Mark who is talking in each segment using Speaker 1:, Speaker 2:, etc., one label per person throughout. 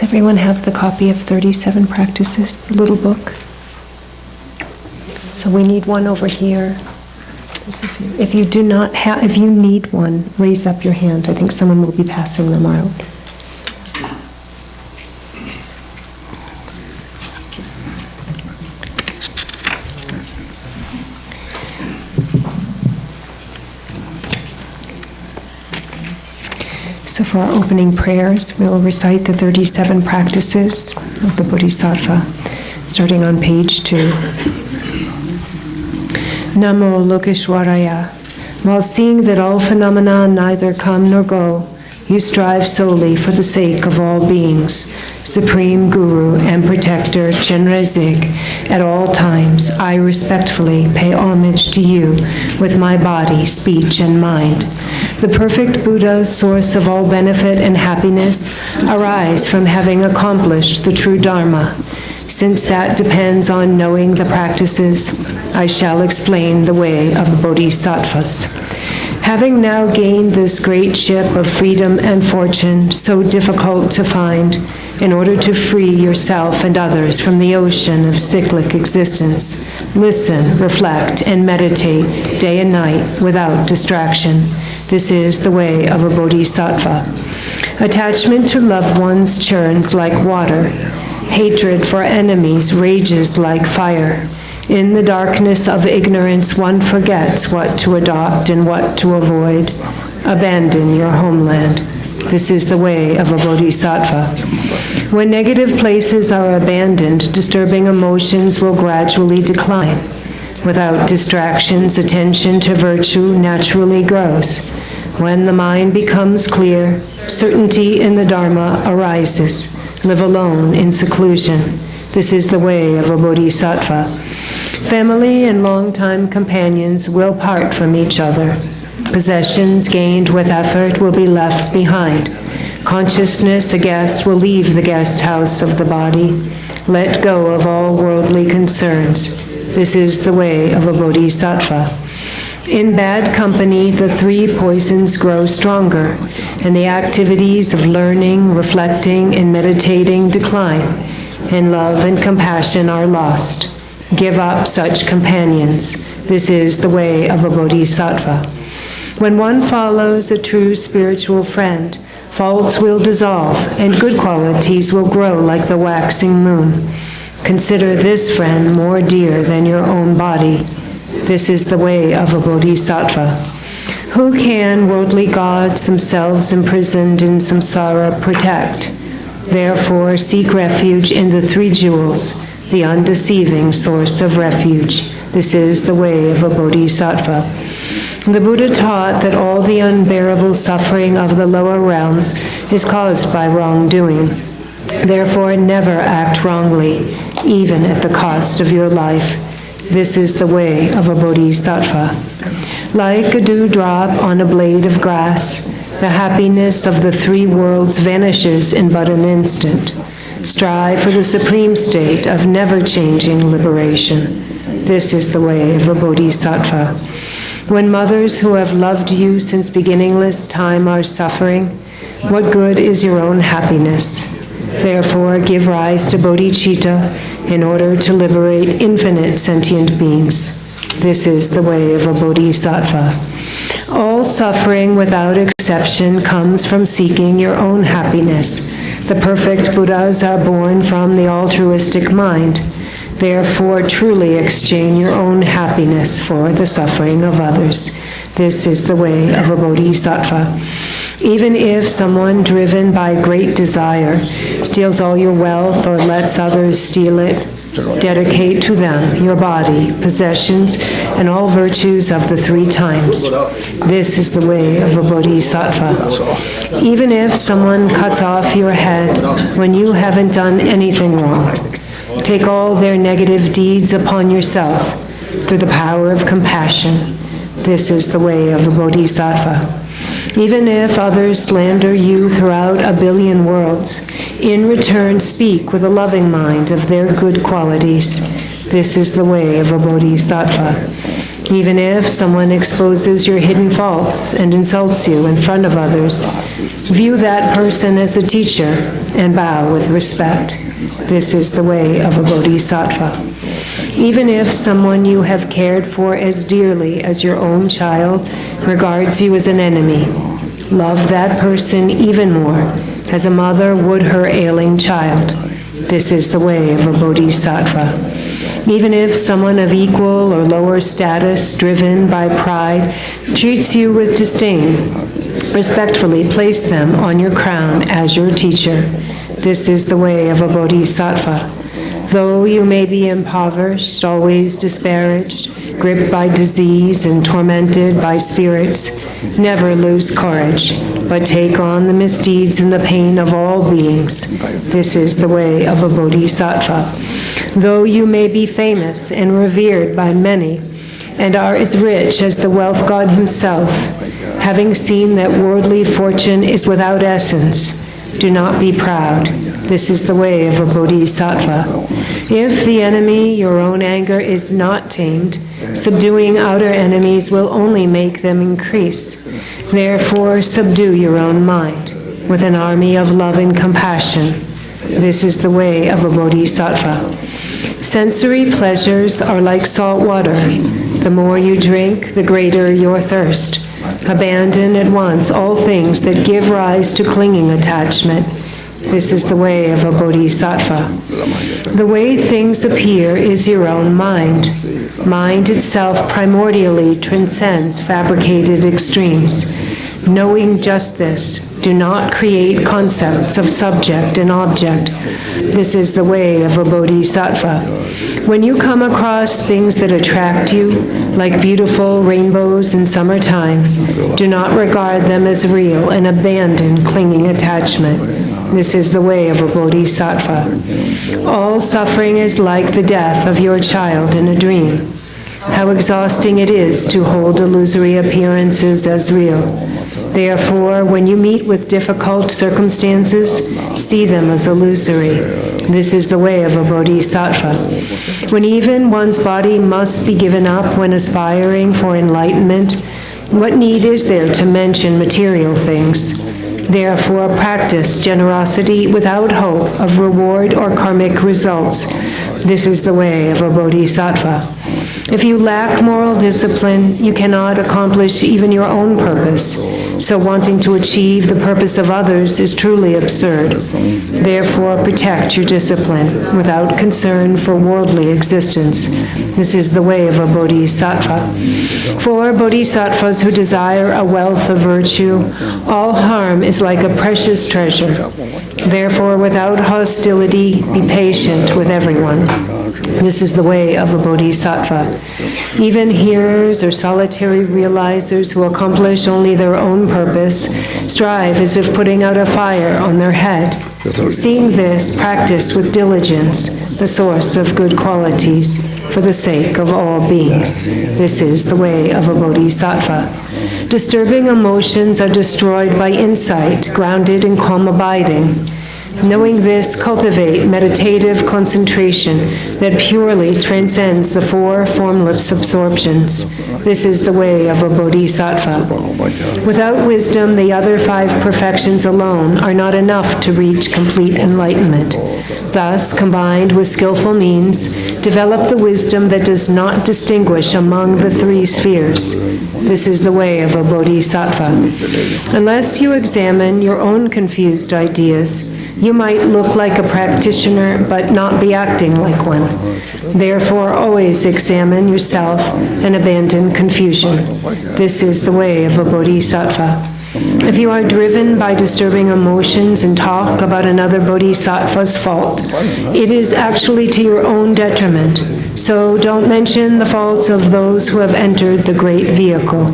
Speaker 1: Does everyone have the copy of 37 Practices, the little book? So we need one over here. There's a few. If you do not have, if you need one, raise up your hand. I think someone will be passing them out. So for our opening prayers, we'll recite the 37 practices of the Bodhisattva, starting on page 2. Namo Lokeshwaraya. While seeing that all phenomena neither come nor go, you strive solely for the sake of all beings. Supreme Guru and Protector Chenrezig, at all times I respectfully pay homage to you with my body, speech, and mind. The perfect Buddha's source of all benefit and happiness arise from having accomplished the true Dharma. Since that depends on knowing the practices, I shall explain the way of the Bodhisattvas. Having now gained this great ship of freedom and fortune, so difficult to find, in order to free yourself and others from the ocean of cyclic existence, listen, reflect, and meditate day and night without distraction. This is the way of a Bodhisattva. Attachment to loved ones churns like water. Hatred for enemies rages like fire. In the darkness of ignorance, one forgets what to adopt and what to avoid. Abandon your homeland. This is the way of a Bodhisattva. When negative places are abandoned, disturbing emotions will gradually decline. Without distractions, attention to virtue naturally grows. When the mind becomes clear, certainty in the Dharma arises. Live alone in seclusion. This is the way of a Bodhisattva. Family and longtime companions will part from each other. Possessions gained with effort will be left behind. Consciousness, a guest, will leave the guest house of the body. Let go of all worldly concerns. This is the way of a Bodhisattva. In bad company, the three poisons grow stronger, and the activities of learning, reflecting, and meditating decline, and love and compassion are lost. Give up such companions. This is the way of a Bodhisattva. When one follows a true spiritual friend, faults will dissolve, and good qualities will grow like the waxing moon. Consider this friend more dear than your own body. This is the way of a Bodhisattva. Who can worldly gods, themselves imprisoned in samsara, protect? Therefore seek refuge in the three jewels, the undeceiving source of refuge. This is the way of a Bodhisattva. The Buddha taught that all the unbearable suffering of the lower realms is caused by wrongdoing. Therefore never act wrongly, even at the cost of your life. This is the way of a Bodhisattva. Like a dewdrop on a blade of grass, the happiness of the three worlds vanishes in but an instant. Strive for the supreme state of never-changing liberation. This is the way of a Bodhisattva. When mothers who have loved you since beginningless time are suffering, what good is your own happiness? Therefore, give rise to bodhicitta in order to liberate infinite sentient beings. This is the way of a Bodhisattva. All suffering, without exception, comes from seeking your own happiness. The perfect Buddhas are born from the altruistic mind. Therefore, truly exchange your own happiness for the suffering of others. This is the way of a Bodhisattva. Even if someone driven by great desire steals all your wealth or lets others steal it, dedicate to them your body, possessions, and all virtues of the three times. This is the way of a Bodhisattva. Even if someone cuts off your head when you haven't done anything wrong, take all their negative deeds upon yourself through the power of compassion. This is the way of a Bodhisattva. Even if others slander you throughout a billion worlds, in return speak with a loving mind of their good qualities. This is the way of a Bodhisattva. Even if someone exposes your hidden faults and insults you in front of others, view that person as a teacher and bow with respect. This is the way of a bodhisattva. Even if someone you have cared for as dearly as your own child regards you as an enemy, love that person even more, as a mother would her ailing child. This is the way of a bodhisattva. Even if someone of equal or lower status, driven by pride, treats you with disdain, respectfully place them on your crown as your teacher. This is the way of a bodhisattva. Though you may be impoverished, always disparaged, gripped by disease and tormented by spirits, never lose courage, but take on the misdeeds and the pain of all beings. This is the way of a bodhisattva. Though you may be famous and revered by many, and are as rich as the wealth god himself, having seen that worldly fortune is without essence, do not be proud. This is the way of a bodhisattva. If the enemy, your own anger, is not tamed, subduing outer enemies will only make them increase. Therefore, subdue your own mind with an army of love and compassion. This is the way of a bodhisattva. Sensory pleasures are like salt water. The more you drink, the greater your thirst. Abandon at once all things that give rise to clinging attachment. This is the way of a bodhisattva. The way things appear is your own mind. Mind itself primordially transcends fabricated extremes. Knowing just this, do not create concepts of subject and object. This is the way of a bodhisattva. When you come across things that attract you, like beautiful rainbows in summertime, do not regard them as real and abandon clinging attachment. This is the way of a bodhisattva. All suffering is like the death of your child in a dream. How exhausting it is to hold illusory appearances as real. Therefore, when you meet with difficult circumstances, see them as illusory. This is the way of a bodhisattva. When even one's body must be given up when aspiring for enlightenment, what need is there to mention material things? Therefore, practice generosity without hope of reward or karmic results. This is the way of a bodhisattva. If you lack moral discipline, you cannot accomplish even your own purpose. So wanting to achieve the purpose of others is truly absurd. Therefore, protect your discipline without concern for worldly existence. This is the way of a bodhisattva. For bodhisattvas who desire a wealth of virtue, all harm is like a precious treasure. Therefore, without hostility, be patient with everyone. This is the way of a bodhisattva. Even hearers or solitary realizers who accomplish only their own purpose strive as if putting out a fire on their head. Seeing this, practice with diligence the source of good qualities for the sake of all beings. This is the way of a bodhisattva. Disturbing emotions are destroyed by insight, grounded in calm abiding. Knowing this, cultivate meditative concentration that purely transcends the four formless absorptions. This is the way of a bodhisattva. Without wisdom, the other five perfections alone are not enough to reach complete enlightenment. Thus, combined with skillful means, develop the wisdom that does not distinguish among the three spheres. This is the way of a bodhisattva. Unless you examine your own confused ideas, you might look like a practitioner but not be acting like one. Therefore, always examine yourself and abandon confusion. This is the way of a bodhisattva. If you are driven by disturbing emotions and talk about another bodhisattva's fault, it is actually to your own detriment. So don't mention the faults of those who have entered the great vehicle.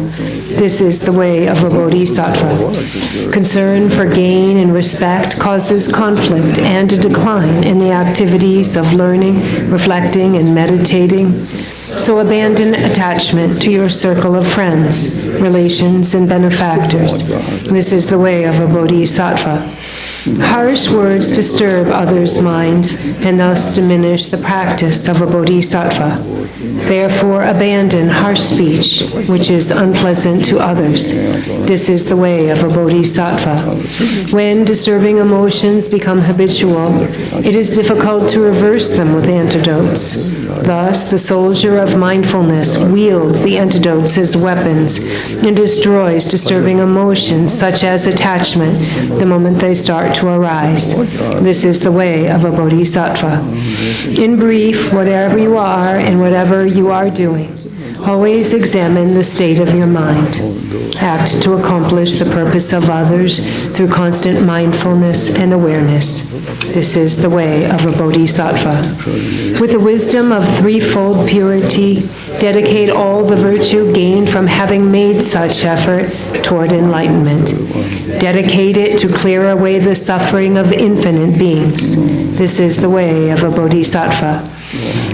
Speaker 1: This is the way of a bodhisattva. Concern for gain and respect causes conflict and a decline in the activities of learning, reflecting, and meditating. So abandon attachment to your circle of friends, relations, and benefactors. This is the way of a bodhisattva. Harsh words disturb others' minds and thus diminish the practice of a bodhisattva. Therefore, abandon harsh speech, which is unpleasant to others. This is the way of a bodhisattva. When disturbing emotions become habitual, it is difficult to reverse them with antidotes. Thus, the soldier of mindfulness wields the antidotes as weapons and destroys disturbing emotions such as attachment the moment they start to arise. This is the way of a bodhisattva. In brief, whatever you are and whatever you are doing, always examine the state of your mind. Act to accomplish the purpose of others through constant mindfulness and awareness. This is the way of a bodhisattva. With the wisdom of threefold purity, dedicate all the virtue gained from having made such effort toward enlightenment. Dedicate it to clear away the suffering of infinite beings. This is the way of a bodhisattva.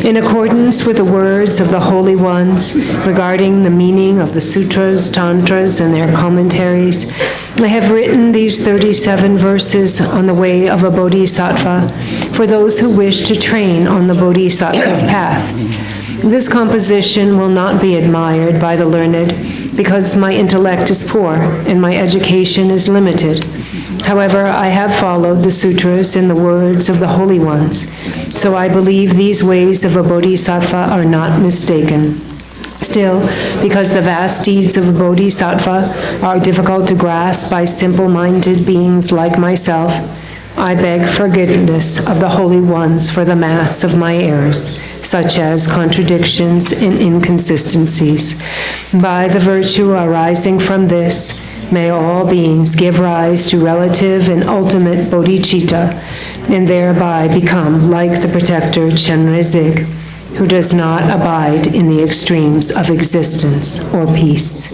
Speaker 1: In accordance with the words of the holy ones regarding the meaning of the sutras, tantras, and their commentaries, I have written these 37 verses on the way of a bodhisattva for those who wish to train on the bodhisattva's path. This composition will not be admired by the learned because my intellect is poor and my education is limited. However, I have followed the sutras and the words of the holy ones, so I believe these ways of a bodhisattva are not mistaken. Still, because the vast deeds of a bodhisattva are difficult to grasp by simple-minded beings like myself, I beg forgiveness of the holy ones for the mass of my errors, such as contradictions and inconsistencies. By the virtue arising from this, may all beings give rise to relative and ultimate bodhicitta, and thereby become like the protector Chenrezig, who does not abide in the extremes of existence or peace.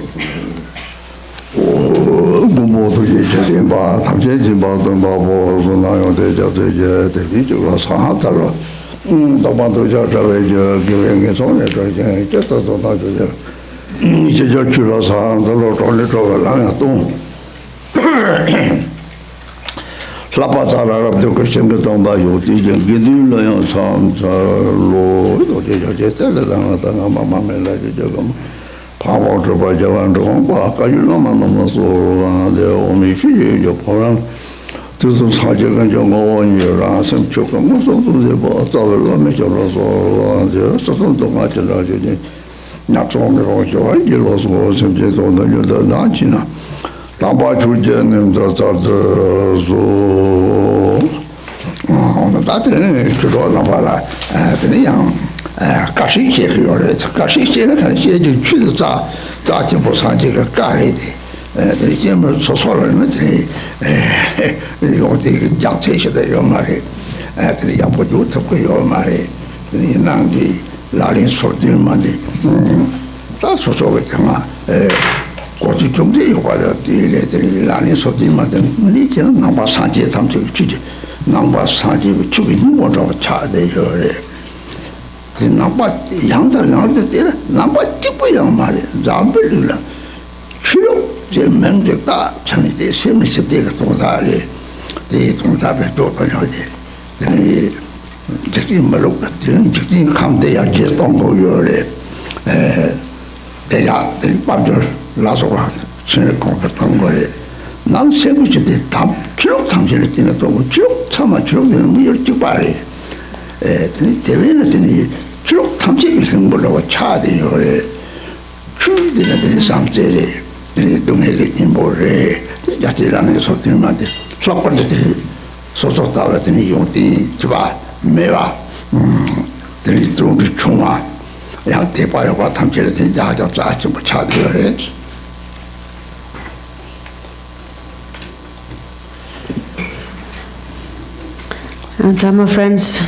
Speaker 2: Dharma friends,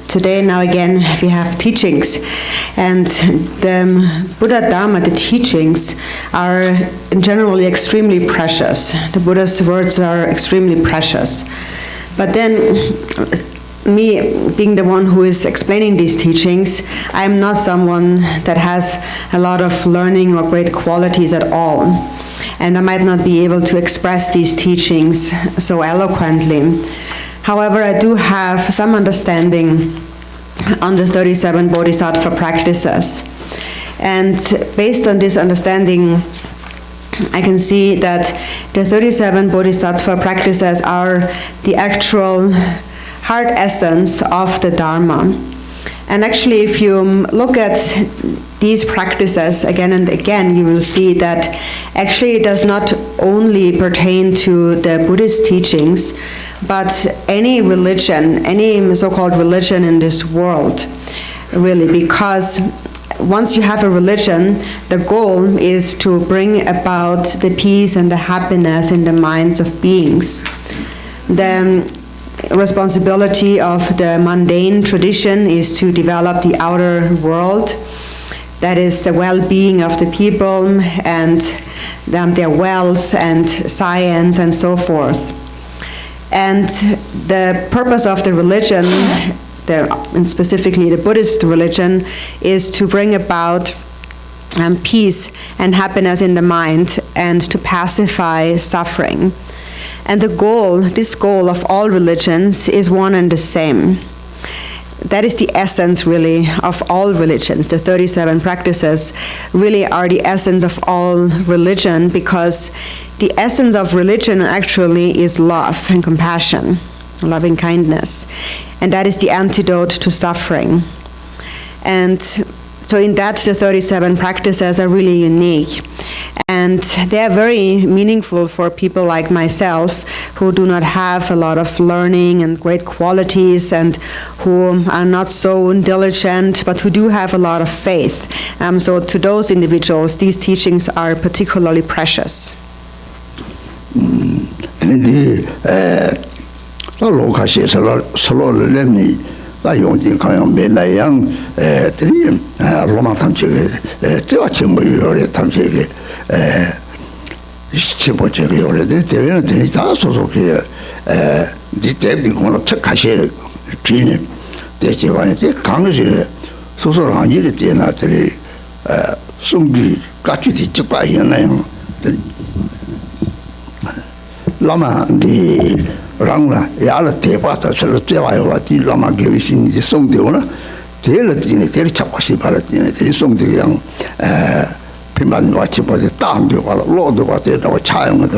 Speaker 2: today now again we have teachings, and the Buddha Dharma, the teachings, are generally extremely precious. The Buddha's words are extremely precious. But then, me being the one who is explaining these teachings, I'm not someone that has a lot of learning or great qualities at all. and I might not be able to express these teachings so eloquently. However, I do have some understanding on the 37 Bodhisattva practices. And based on this understanding, I can see that the 37 Bodhisattva practices are the actual heart essence of the Dharma. And actually, if you look at these practices again and again, you will see that actually it does not only pertain to the Buddhist teachings, but any religion, any so-called religion in this world, really, because once you have a religion, the goal is to bring about the peace and the happiness in the minds of beings. The responsibility of the mundane tradition is to develop the outer world, that is the well-being of the people and their wealth and science and so forth. And the purpose of the religion, and specifically the Buddhist religion, is to bring about peace and happiness in the mind and to pacify suffering. And the goal, this goal of all religions is one and the same. That is the essence, really, of all religions. The 37 practices really are the essence of all religion, because the essence of religion actually is love and compassion, loving kindness. And that is the antidote to suffering. And so in that, the 37 practices are really unique. And they are very meaningful for people like myself who do not have a lot of learning and great qualities and who are not so diligent, but who do have a lot of faith. So to those individuals, these teachings are particularly precious.
Speaker 3: Rangla, yala tepata, solo tevaiola, ti lama gevishin, di song de una, telatine, terchapasi palatine, the song de young Piman Wachipa, the town, the Lord of what they know, child.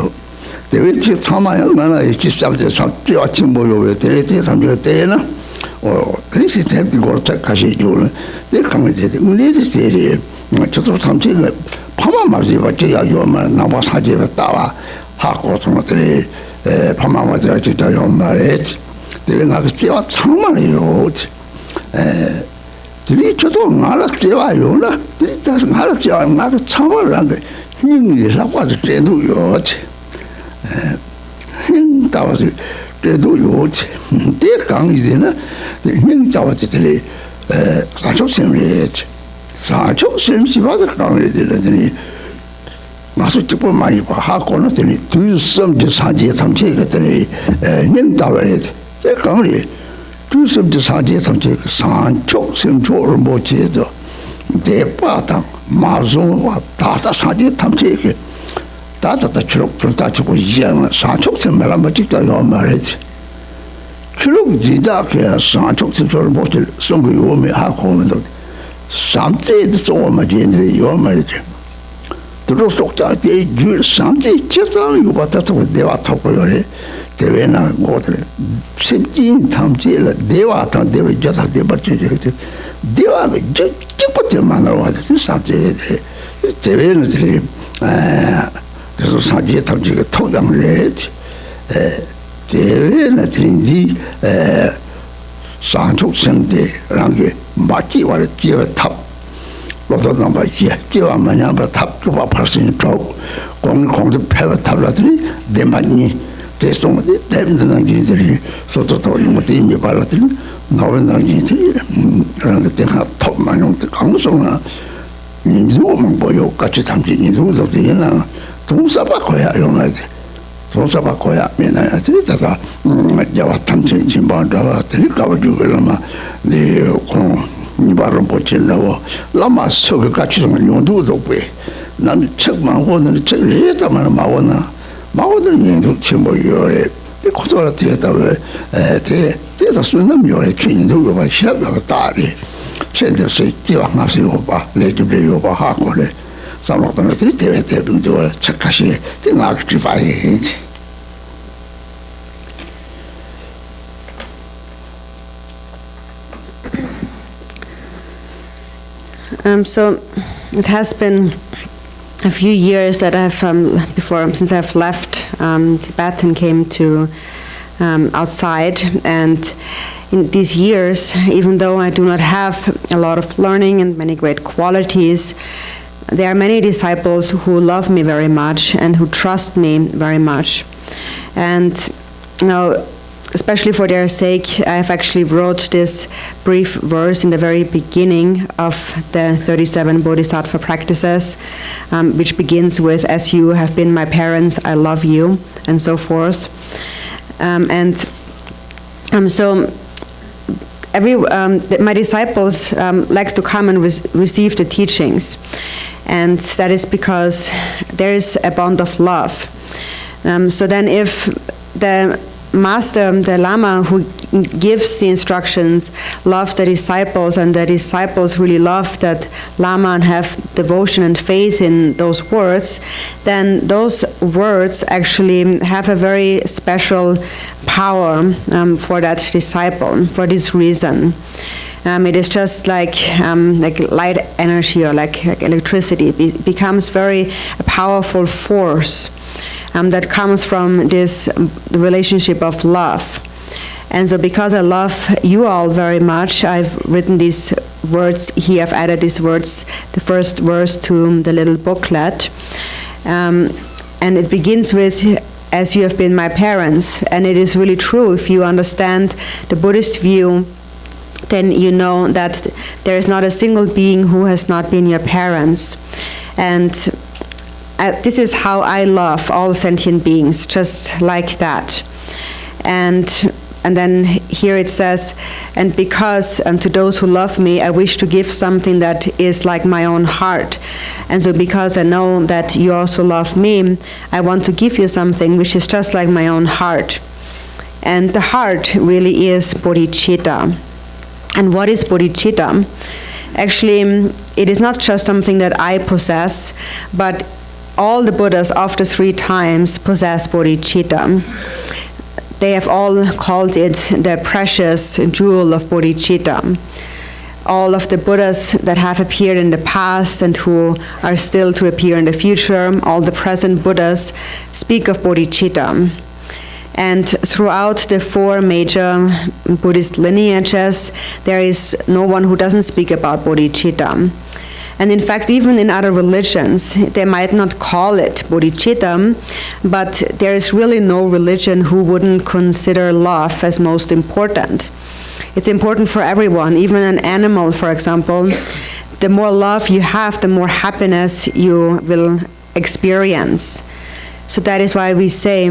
Speaker 3: The witch Tama, man, is just after some Teachimbo, the some Tena, or this is the go to Kashi Jul. They come with it. We need to stay something like Pama Maziva, Yoma, Navasaji, Tawa, Hakos, Pama Mazaji, Maret, they will not stay out somebody road. The reach of Nala Tevayola, it doesn't have to have a tower and English of what they do yacht. That was it. They do yacht. They come in the Hintawa Italy, Sancho Simrate. Sancho Sims, you other come with the Masuchipo Mani, Hakon, do some just Haji, some take it, Nintawa. They come here. Do some just Haji, some take Sancho Simcho Rinpoche, De Pata, Mazo, Tata Saji, some take it. Tata the Chuluk from Tachipo Yang, Sancho Simmelamatica, your marriage. Chuluk Didaka, Sancho Simcho, Sungu Yomi, Hakon, something that's all my gene, your marriage. The rest of that day, you something just on you, but that's what they were talking. They were not water. 17 times they were just a debated. They were just put them on the water. Something they were this was Saji Tamjika Togam Red. They were not in the Sancho Sende Rangi Maki or give a top. Lot of number here, give a man, but top to a person talk. Going to pay a tabletry, they might need. They don't them the Nagitri, so to tell you what in your palatine, no Nagitri, and they have top man of the council. In the woman boy, you catch it in the of the Yana, two Sabacoya, I don't like it. So Sabacoya, I mean, I think that Java Tamsin in Bandava, the recovered Juvelama, the Nibaran Pochilla, Lama, so catches on you do the way. 나는 책 망고는 책 레다만 망고나 망고는 얘도 침보요래 고소라 되다고 대다 쓰는 요래 퀸도 봐 시작하고 따리 첸들서 기왕하시고 봐 레드블레요 봐 하고래 상록도는 대대대도 착하시 등악지 봐야지.
Speaker 2: So it has been a few years that I've since I've left Tibet and came to outside, and in these years, even though I do not have a lot of learning and many great qualities, there are many disciples who love me very much and who trust me very much. And now, especially for their sake, I have actually wrote this brief verse in the very beginning of the 37 Bodhisattva Practices, which begins with, "As you have been my parents, I love you," and so forth. So my disciples like to come and receive the teachings, and that is because there is a bond of love. So then if the Master, the Lama who gives the instructions, loves the disciples, and the disciples really love that Lama and have devotion and faith in those words, then those words actually have a very special power for that disciple, for this reason. It is just like light energy or like electricity. It becomes very a powerful force that comes from this relationship of love. And so because I love you all very much, I've written these words here. I've added these words, the first verse, to the little booklet. And it begins with, "As you have been my parents." And it is really true. If you understand the Buddhist view, then you know that there is not a single being who has not been your parents. And this is how I love all sentient beings, just like that. And then here it says, "And because to those who love me, I wish to give something that is like my own heart. And so because I know that you also love me, I want to give you something which is just like my own heart." And the heart really is bodhicitta. And what is bodhicitta? Actually, it is not just something that I possess, but all the Buddhas of the 3 times possess bodhicitta. They have all called it the precious jewel of bodhicitta. All of the Buddhas that have appeared in the past and who are still to appear in the future, all the present Buddhas speak of bodhicitta. And throughout the 4 major Buddhist lineages, there is no one who doesn't speak about bodhicitta. And in fact, even in other religions, they might not call it bodhicitta, but there is really no religion who wouldn't consider love as most important. It's important for everyone, even an animal, for example. The more love you have, the more happiness you will experience. So that is why we say,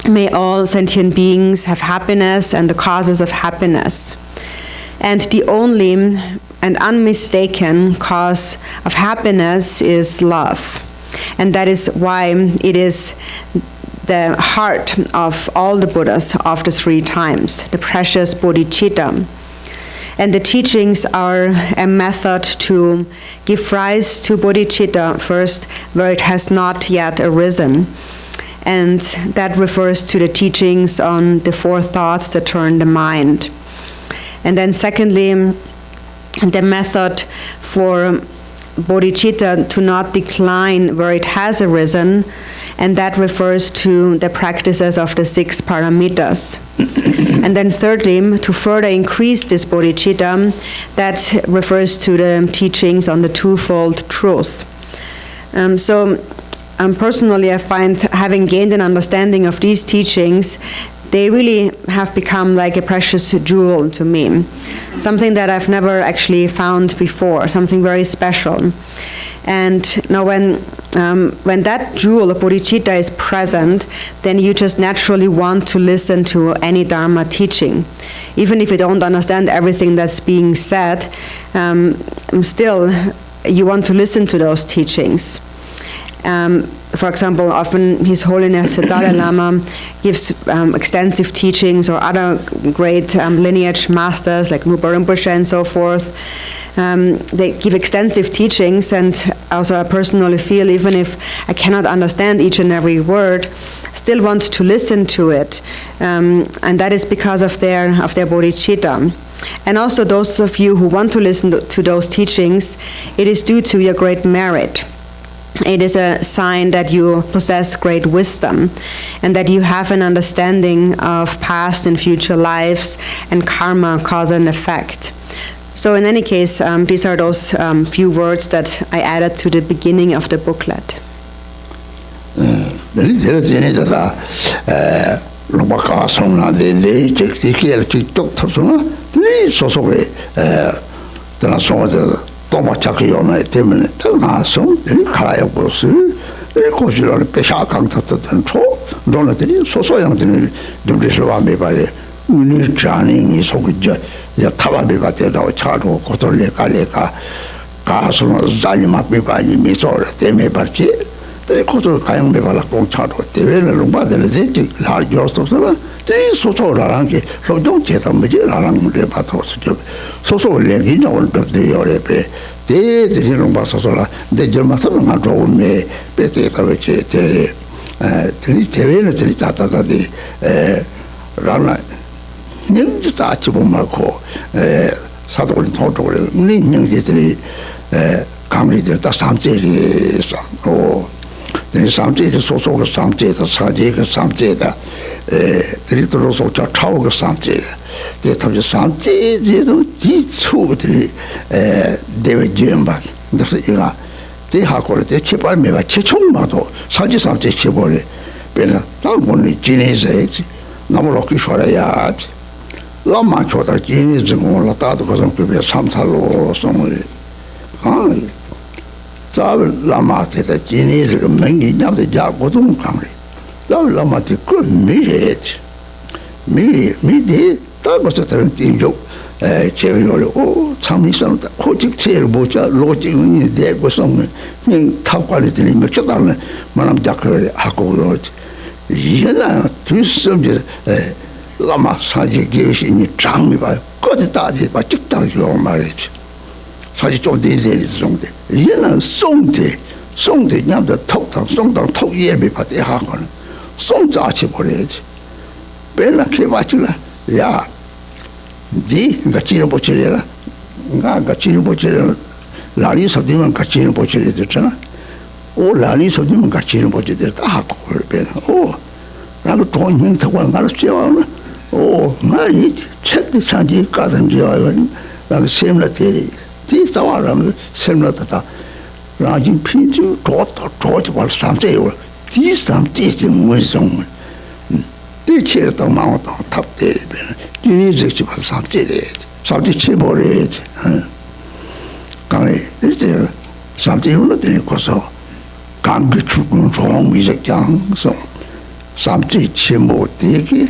Speaker 2: may all sentient beings have happiness and the causes of happiness. And the only and unmistaken cause of happiness is love. And that is why it is the heart of all the Buddhas of the 3 times, the precious bodhicitta. And the teachings are a method to give rise to bodhicitta first, where it has not yet arisen. And that refers to the teachings on the 4 thoughts that turn the mind. And then secondly, the method for bodhicitta to not decline where it has arisen, and that refers to the practices of the 6 paramitas. And then thirdly, to further increase this bodhicitta, that refers to the teachings on the twofold truth. Personally, I find, having gained an understanding of these teachings, they really have become like a precious jewel to me. Something that I've never actually found before, something very special. And now when that jewel of bodhicitta is present, then you just naturally want to listen to any Dharma teaching. Even if you don't understand everything that's being said, still you want to listen to those teachings. For example, often His Holiness the Dalai Lama gives extensive teachings, or other great lineage masters like Nupa Rinpoche and so forth. They give extensive teachings, and also I personally feel, even if I cannot understand each and every word, still want to listen to it, and that is because of their bodhicitta. And also those of you who want to listen to those teachings, it is due to your great merit. It is a sign that you possess great wisdom, and that you have an understanding of past and future lives and karma, cause and effect. So in any case, these are those few words that I added to the beginning of the booklet.
Speaker 3: lama saji gewish ini chang mi ba ko de da de ba chik da yo ma re saji chong de de zong de yena song de nyam de tok tang song tang tok ye mi ba de ha ko song za chi bo re ben na ke ba chi la ya di ga chi bo chi la ga chi bo chi la li so di man ga chi bo chi de chana o la li so di man ga chi bo chi de ta ha ko ben o 라고 돈이 타고 나르세요. 오, 말이 책도 산지 가든지 아니면 라고 셈라테리. 디사와라면 셈라타다. 라진 피주 도터 도저 발 삼세요. 디삼티지 무슨 디체도 마오도 탑데리. 디니즈치 발 삼세리. 삼티치 보레. 강에 이제 삼티우는 되는 거서 강기 죽은 종 위적장서 samti chimbo teki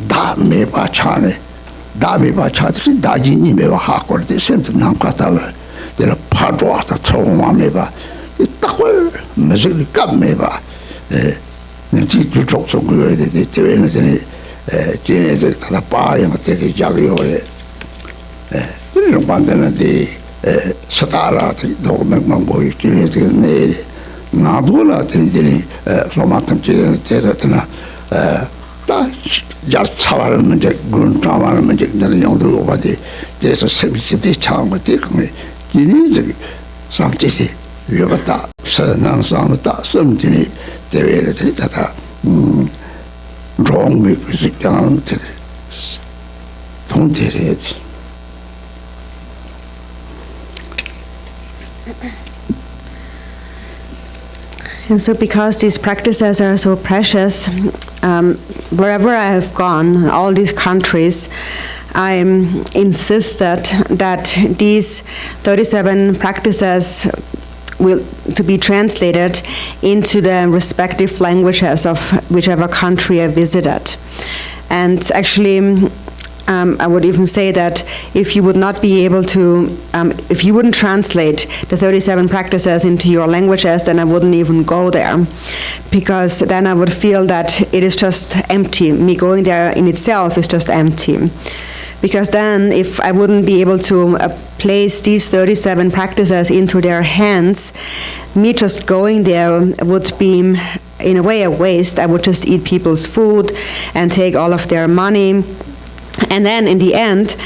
Speaker 3: da meba chane da meba chadri da jini meba hakor de sent nam katava de la padwa ta choma meba takwal mesik kap meba nti tu chok chok gure de tevene de jine de ta pa ya te ke jagri ore de no bandana de satara do meg boy jine de ne 나도라 들이더니 로마탐 제대로나 다 잘사와는 문제 군타와는 문제 되는 용도로 봐지 대해서 service대 차원을 대금에 기니들이 상태시 여봤다 선난상다 섬진이 대외를 들이다다 종미 그식장 통대래지
Speaker 2: And so because these practices are so precious, wherever I have gone, all these countries, I insisted that these 37 practices will to be translated into the respective languages of whichever country I visited. And actually, I would even say that if you would not be able to, if you wouldn't translate the 37 practices into your languages, then I wouldn't even go there, because then I would feel that it is just empty. Me going there in itself is just empty. Because then if I wouldn't be able to place these 37 practices into their hands, me just going there would be, in a way, a waste. I would just eat people's food and take all of their money. And then in the end,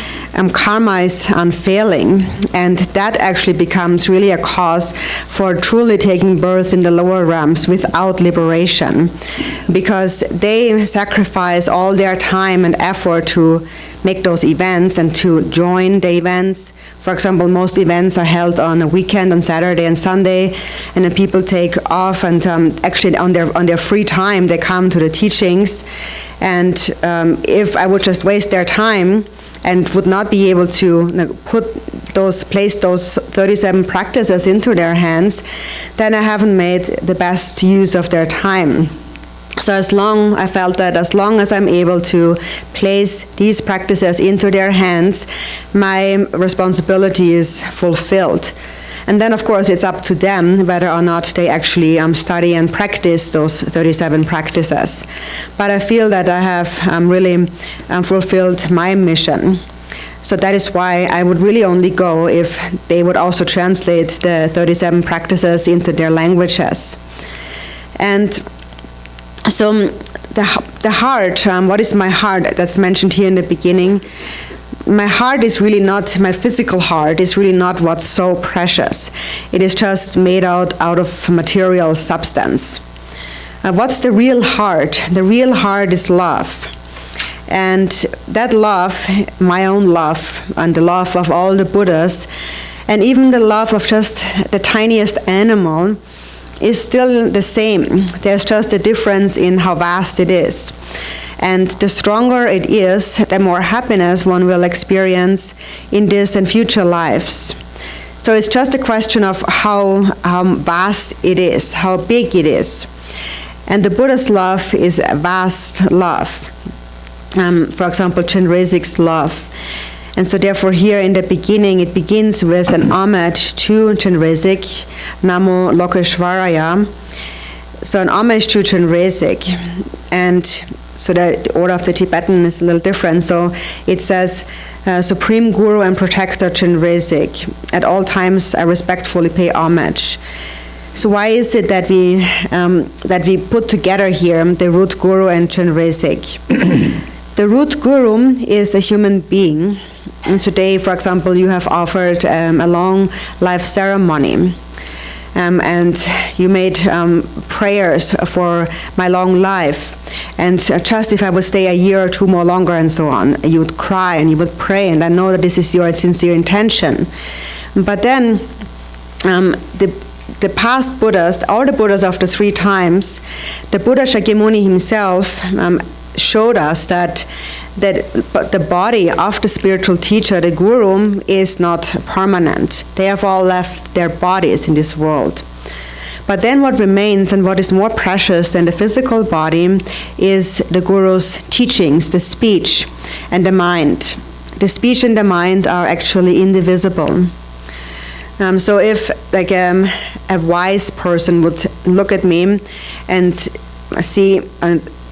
Speaker 2: karma is unfailing, and that actually becomes really a cause for truly taking birth in the lower realms without liberation, because they sacrifice all their time and effort to make those events and to join the events. For example, most events are held on a weekend, on Saturday and Sunday, and then people take off, and actually on their free time they come to the teachings. And if I would just waste their time and would not be able to place those 37 practices into their hands, then I haven't made the best use of their time. So I felt that as long as I'm able to place these practices into their hands, my responsibility is fulfilled. And then, of course, it's up to them whether or not they actually study and practice those 37 practices. But I feel that I have really fulfilled my mission. So that is why I would really only go if they would also translate the 37 practices into their languages. And so the heart, what is my heart that's mentioned here in the beginning? My heart is really not, my physical heart is really not what's so precious. It is just made out of material substance. What's the real heart? The real heart is love. And that love, my own love, and the love of all the Buddhas, and even the love of just the tiniest animal, is still the same. There's just a difference in how vast it is. And the stronger it is, the more happiness one will experience in this and future lives. So it's just a question of how vast it is, how big it is. And the Buddha's love is a vast love. For example, Chenrezig's love. And so therefore here in the beginning, it begins with an homage to Chenrezig, Namo Lokeshvaraya. So an homage to Chenrezig. And so the order of the Tibetan is a little different. So it says, Supreme Guru and Protector Chenrezig, at all times I respectfully pay homage. So why is it that we put together here the root Guru and Chenrezig? The root Guru is a human being. And today, for example, you have offered a long life ceremony. And you made prayers for my long life. And just if I would stay a year or two more longer and so on, you would cry and you would pray, and I know that this is your sincere intention. But then the past Buddhas, all the Buddhas of the three times, the Buddha Shakyamuni himself showed us that the body of the spiritual teacher, the guru, is not permanent. They have all left their bodies in this world. But then what remains and what is more precious than the physical body is the guru's teachings, the speech and the mind. The speech and the mind are actually indivisible. So if like a wise person would look at me and see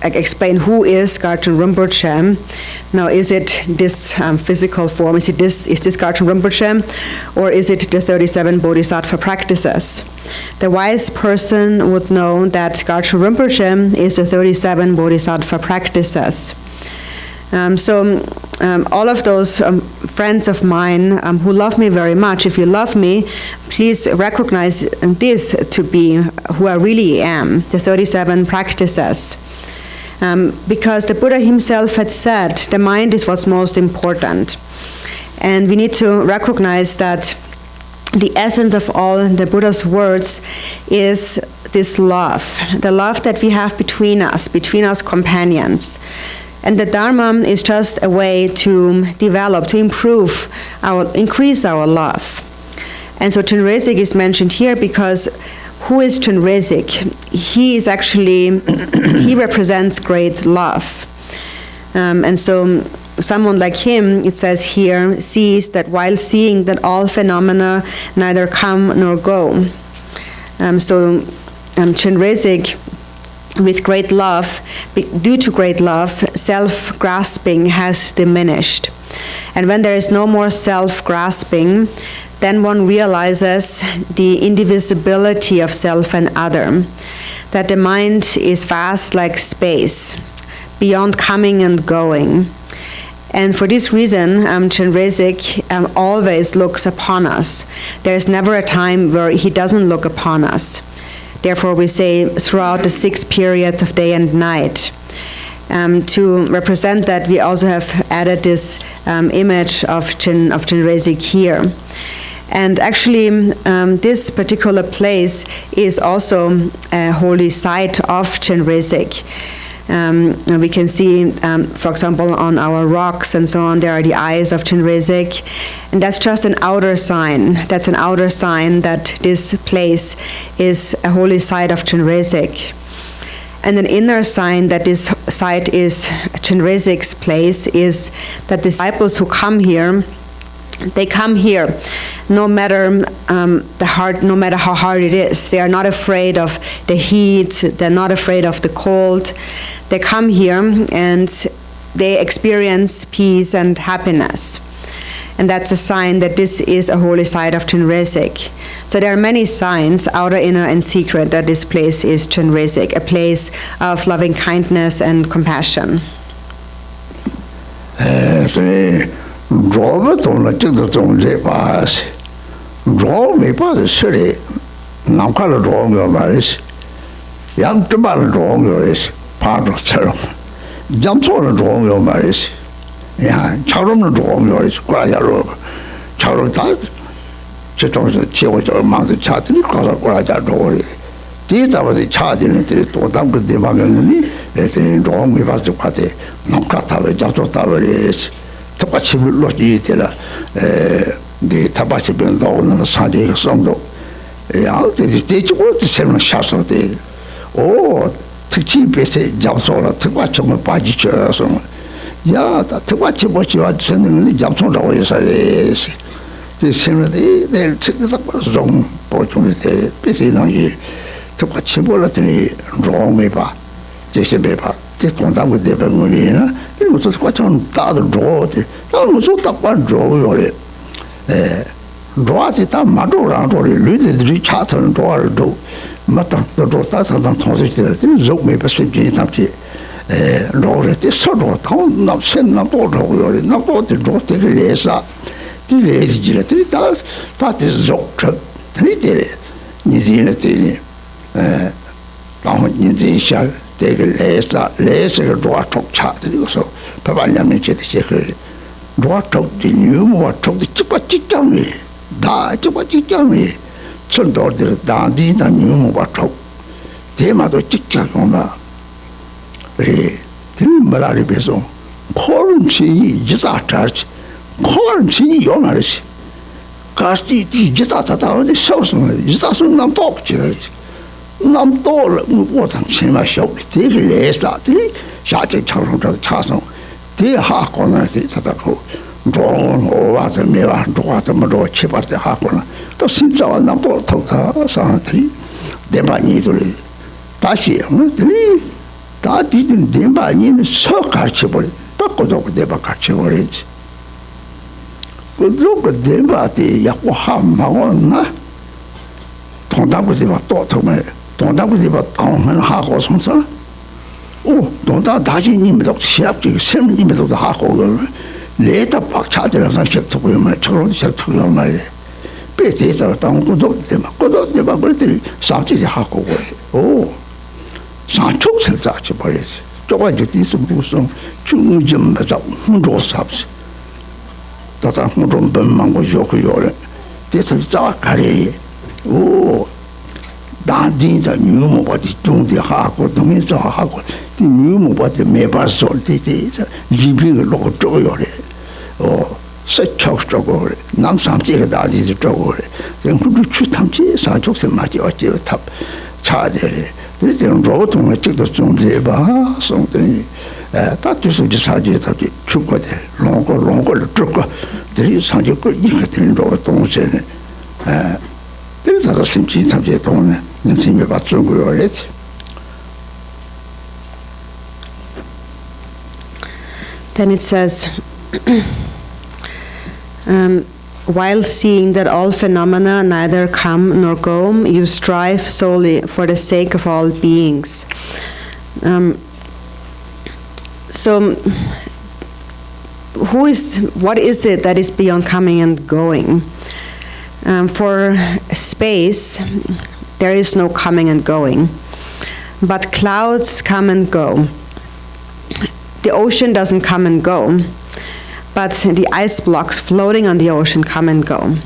Speaker 2: explain who is Garchen Rinpoche. Now, is it this physical form? Is this Garchen Rinpoche, or is it the 37 Bodhisattva practices? The wise person would know that Garchen Rinpoche is the 37 Bodhisattva practices. All of those friends of mine who love me very much, if you love me, please recognize this to be who I really am, the 37 practices. Because the Buddha himself had said the mind is what's most important. And we need to recognize that the essence of all the Buddha's words is this love, the love that we have between us companions. And the Dharma is just a way to develop, to increase our love. And so Chenrezig is mentioned here because who is Chenrezig? He represents great love. And so someone like him, it says here, sees that while seeing that all phenomena neither come nor go. Chenrezig, with great love, due to great love, self-grasping has diminished. And when there is no more self-grasping, then one realizes the indivisibility of self and other, that the mind is vast like space, beyond coming and going. And for this reason, Chenrezig always looks upon us. There is never a time where he doesn't look upon us. Therefore, we say throughout the 6 periods of day and night. To represent that, we also have added this image of Chenrezig here. And actually, this particular place is also a holy site of Chenrezig. We can see, for example, on our rocks and so on, there are the eyes of Chenrezig. And that's just an outer sign. That's an outer sign that this place is a holy site of Chenrezig. And an inner sign that this site is Chenrezig's place is that disciples who come here, they come here no matter no matter how hard it is. They are not afraid of the heat, they're not afraid of the cold. They come here and they experience peace and happiness. And that's a sign that this is a holy site of Chenrezig. So there are many signs, outer, inner, and secret, that this place is Chenrezig, a place of loving kindness and compassion.
Speaker 3: Robert on the Tibetan pass. Draw me pass city. Now color drawing your marriage. Young Tibetan drawing yours, part of Charum. Jump on the drawing your marriage. Yeah, Charum the drawing yours, Grayaro. Charum type. Chiton, Chiwacho, Mountain Chatting, cross of Grayaro. These are the charging into the Todam with the Magani, the drawing with us to party. No cut away, just what our is. Tabachi will not eat the Tabachi been low on the Sunday or something. The stage was the same shots of the Tiki Bese jumps on a Tabachi Paji chairs. Yeah, the Tabachi what you are sending me jumps on the way is. The same day, they took the zone opportunity, busy on you. Tabachi volatility, wrong paper, just a paper. This one that with the Bengalina, it was a quite on the other draw. I was so up one draw. Draw it up, Madura, or read the charter and draw do. Matan, the draw that and transition, Zook may perceive in Tampi. Draw it is sort of town, not send not all draw, not all the draw take a laser. The lazy, that is Zook. 3 days. Nidina, down in the shell. Take a laser draw talk chat, so Papa Yamichi the secretary. Draw talk the new more talk the Chipachicami. Da Chipachicami. So door the dandy the new more talk. Tema to Chichacona. Three Malari Beson. Corn see, Jita church. Corn see, Yonaris. Casti, Jita town, the sauce, Jita not talk church. Nam tall, what I'm saying, I showed it. Take a laser, shot a child of Chasson. They hark on it, Tatako. Drawn over the mirror, draw the Mado, chip at the harpona. The sins are not all talk, Santri. They by needle. Tashi, that didn't demba in so catchable. Taco dog deba catchable. Good look at demba the Yakuham Magona. Tonda with the thought of me. Don't that was about and half or something. Oh, don't that dodging him without shelter, sending him without the half over. Later, Park Charter and I kept to my child, shall to your marry. Better down to them, go to the something the half away. Oh, Sancho said such a place. So I did this and do some Jim without Mundo subs. That I'm from Bemmango Yoko. This is our career. Oh. Dandy the new what is doing the Harcourt, the Mr. Harcourt, the new what the Maple Salt is, Jibbing Lord Joy or such chalk struggle, none something that is a struggle. Then could you choose some cheese? I took some much or top. 차대래. 그랬더니 로봇은 찍도 좀 해봐. 송더니 다 뒤속지 사지에 답지 죽거든. 롱걸 죽고. 들이 상지 그 이렇게 되는 로봇 동생은 그러다가 심지 답지에 동네 님심에 받는 거예요.
Speaker 2: Then it says, while seeing that all phenomena neither come nor go, you strive solely for the sake of all beings. So, what is it that is beyond coming and going? For space, there is no coming and going, but clouds come and go. The ocean doesn't come and go, but the ice blocks floating on the ocean come and go.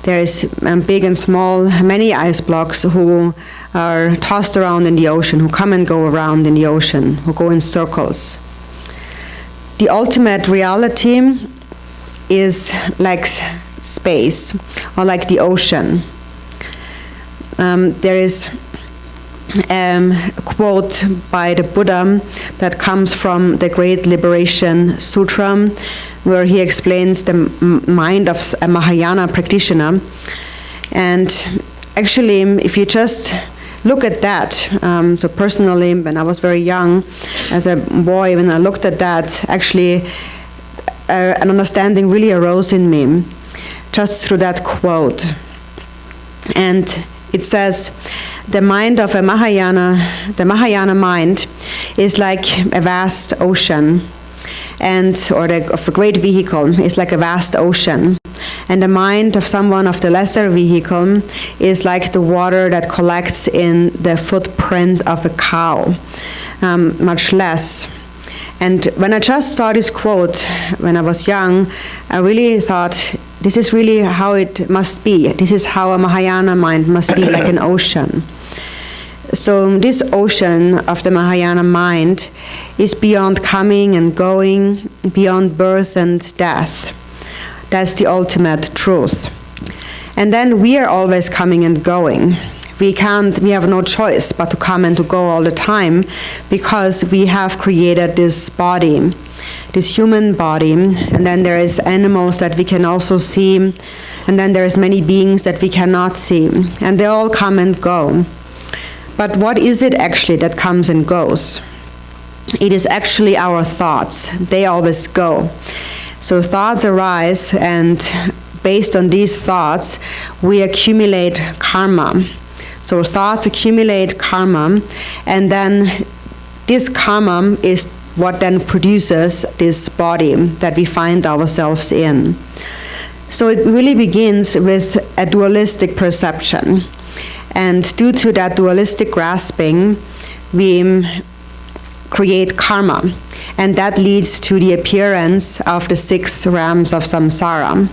Speaker 2: There is big and small, many ice blocks who are tossed around in the ocean, who come and go around in the ocean, who go in circles. The ultimate reality is like space, or like the ocean. There is a quote by the Buddha that comes from the Great Liberation Sutra, where he explains the mind of a Mahayana practitioner. And actually, if you just look at that, so personally, when I was very young, as a boy, when I looked at that, actually an understanding really arose in me, just through that quote. And it says, the mind of the Mahayana mind is like a vast ocean, of a great vehicle is like a vast ocean. And the mind of someone of the lesser vehicle is like the water that collects in the footprint of a cow, much less. And when I just saw this quote when I was young, I really thought, this is really how it must be. This is how a Mahayana mind must be, like an ocean. So this ocean of the Mahayana mind is beyond coming and going, beyond birth and death. That's the ultimate truth. And then we are always coming and going. We have no choice but to come and to go all the time, because we have created this body, this human body, and then there is animals that we can also see, and then there is many beings that we cannot see, and they all come and go. But what is it actually that comes and goes? It is actually our thoughts. They always go. So thoughts arise, and based on these thoughts, we accumulate karma. So thoughts accumulate karma, and then this karma is what then produces this body that we find ourselves in. So it really begins with a dualistic perception. And due to that dualistic grasping, we create karma. And that leads to the appearance of the 6 realms of samsara.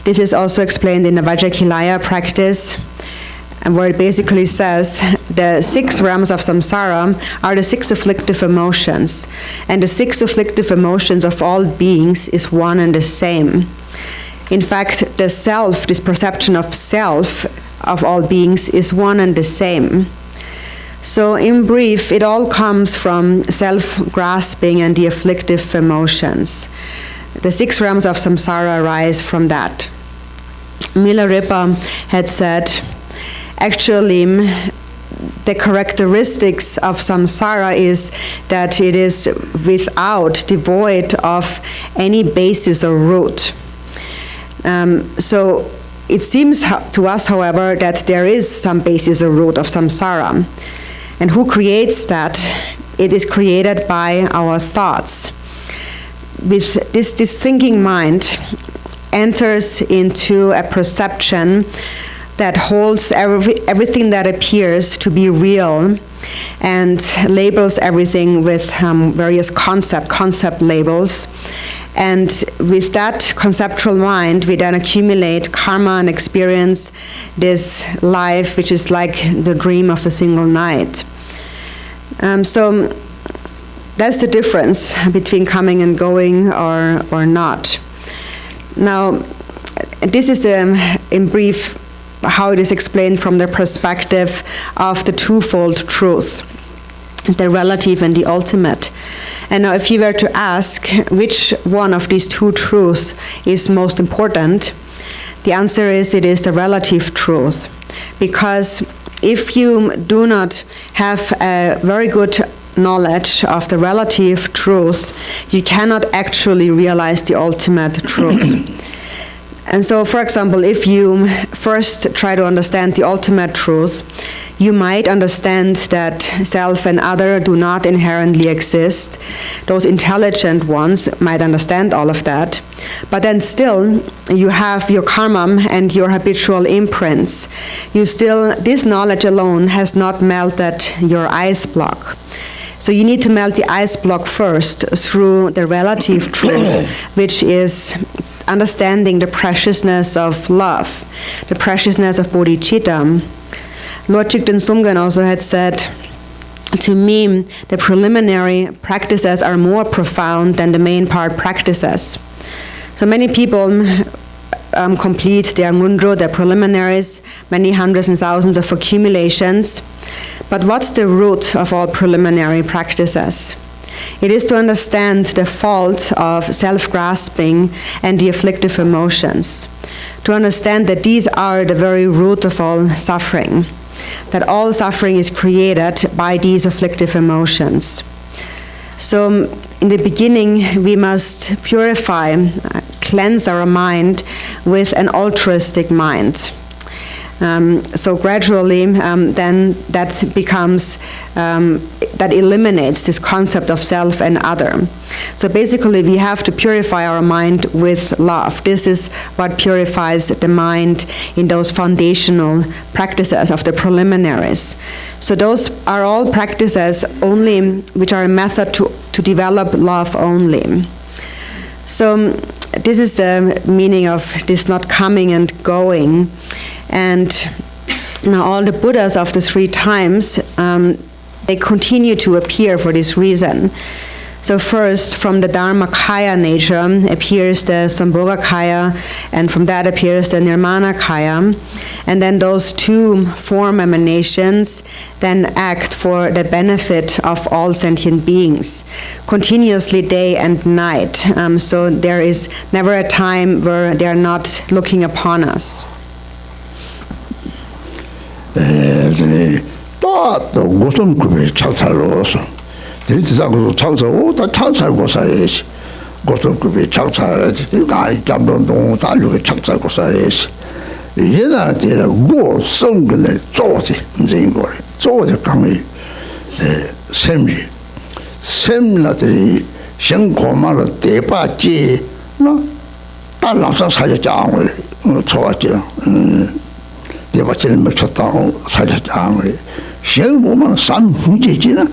Speaker 2: This is also explained in the Vajrayana practice, where it basically says the 6 realms of samsara are the 6 afflictive emotions. And the 6 afflictive emotions of all beings is one and the same. In fact, the self, this perception of self of all beings, is one and the same. So in brief, it all comes from self-grasping and the afflictive emotions. The 6 realms of samsara arise from that. Milarepa had said, actually, the characteristics of samsara is that it is devoid of any basis or root. So it seems to us, however, that there is some basis or root of samsara. And who creates that? It is created by our thoughts. With this thinking mind enters into a perception that holds everything that appears to be real and labels everything with various concept labels. And with that conceptual mind, we then accumulate karma and experience this life, which is like the dream of a single night. So that's the difference between coming and going or not. Now, this is in brief how it is explained from the perspective of the twofold truth, the relative and the ultimate. And now if you were to ask which one of these two truths is most important, the answer is it is the relative truth. Because if you do not have a very good knowledge of the relative truth, you cannot actually realize the ultimate truth. And so, for example, if you first try to understand the ultimate truth, you might understand that self and other do not inherently exist. Those intelligent ones might understand all of that. But then still, you have your karma and your habitual imprints. This knowledge alone has not melted your ice block. So you need to melt the ice block first through the relative truth, which is understanding the preciousness of love, the preciousness of bodhicitta. Lord Jigten Sumgön also had said, to me, the preliminary practices are more profound than the main part practices. So many people complete their ngundro, their preliminaries, many hundreds and thousands of accumulations. But what's the root of all preliminary practices? It is to understand the fault of self-grasping and the afflictive emotions, to understand that these are the very root of all suffering, that all suffering is created by these afflictive emotions. So in the beginning, we must purify, cleanse our mind with an altruistic mind. So gradually, then that becomes, that eliminates this concept of self and other. So basically, we have to purify our mind with love. This is what purifies the mind in those foundational practices of the preliminaries. So those are all practices only, which are a method to develop love only. So this is the meaning of this not coming and going. And now all the Buddhas of the three times, they continue to appear for this reason. So first, from the Dharmakaya nature appears the Sambhogakaya, and from that appears the Nirmanakaya. And then those two form emanations then act for the benefit of all sentient beings, continuously day and night. So there is never a time where they are not looking upon us.
Speaker 3: 또 고슴 급에 착살로서 들이자고 착살 다 착살고 살이지 고슴 급에 착살하지 가이 잡던동 달로 착살고 살이지 얘나한테 고슴 근데 쪼지 인생 거래 쪼지 강이 샘나들이 생고마로 대바지 나 달랑상 사자장을 좋았죠 대바치는 맥혔다고 사자장을 생고만 삼후제지나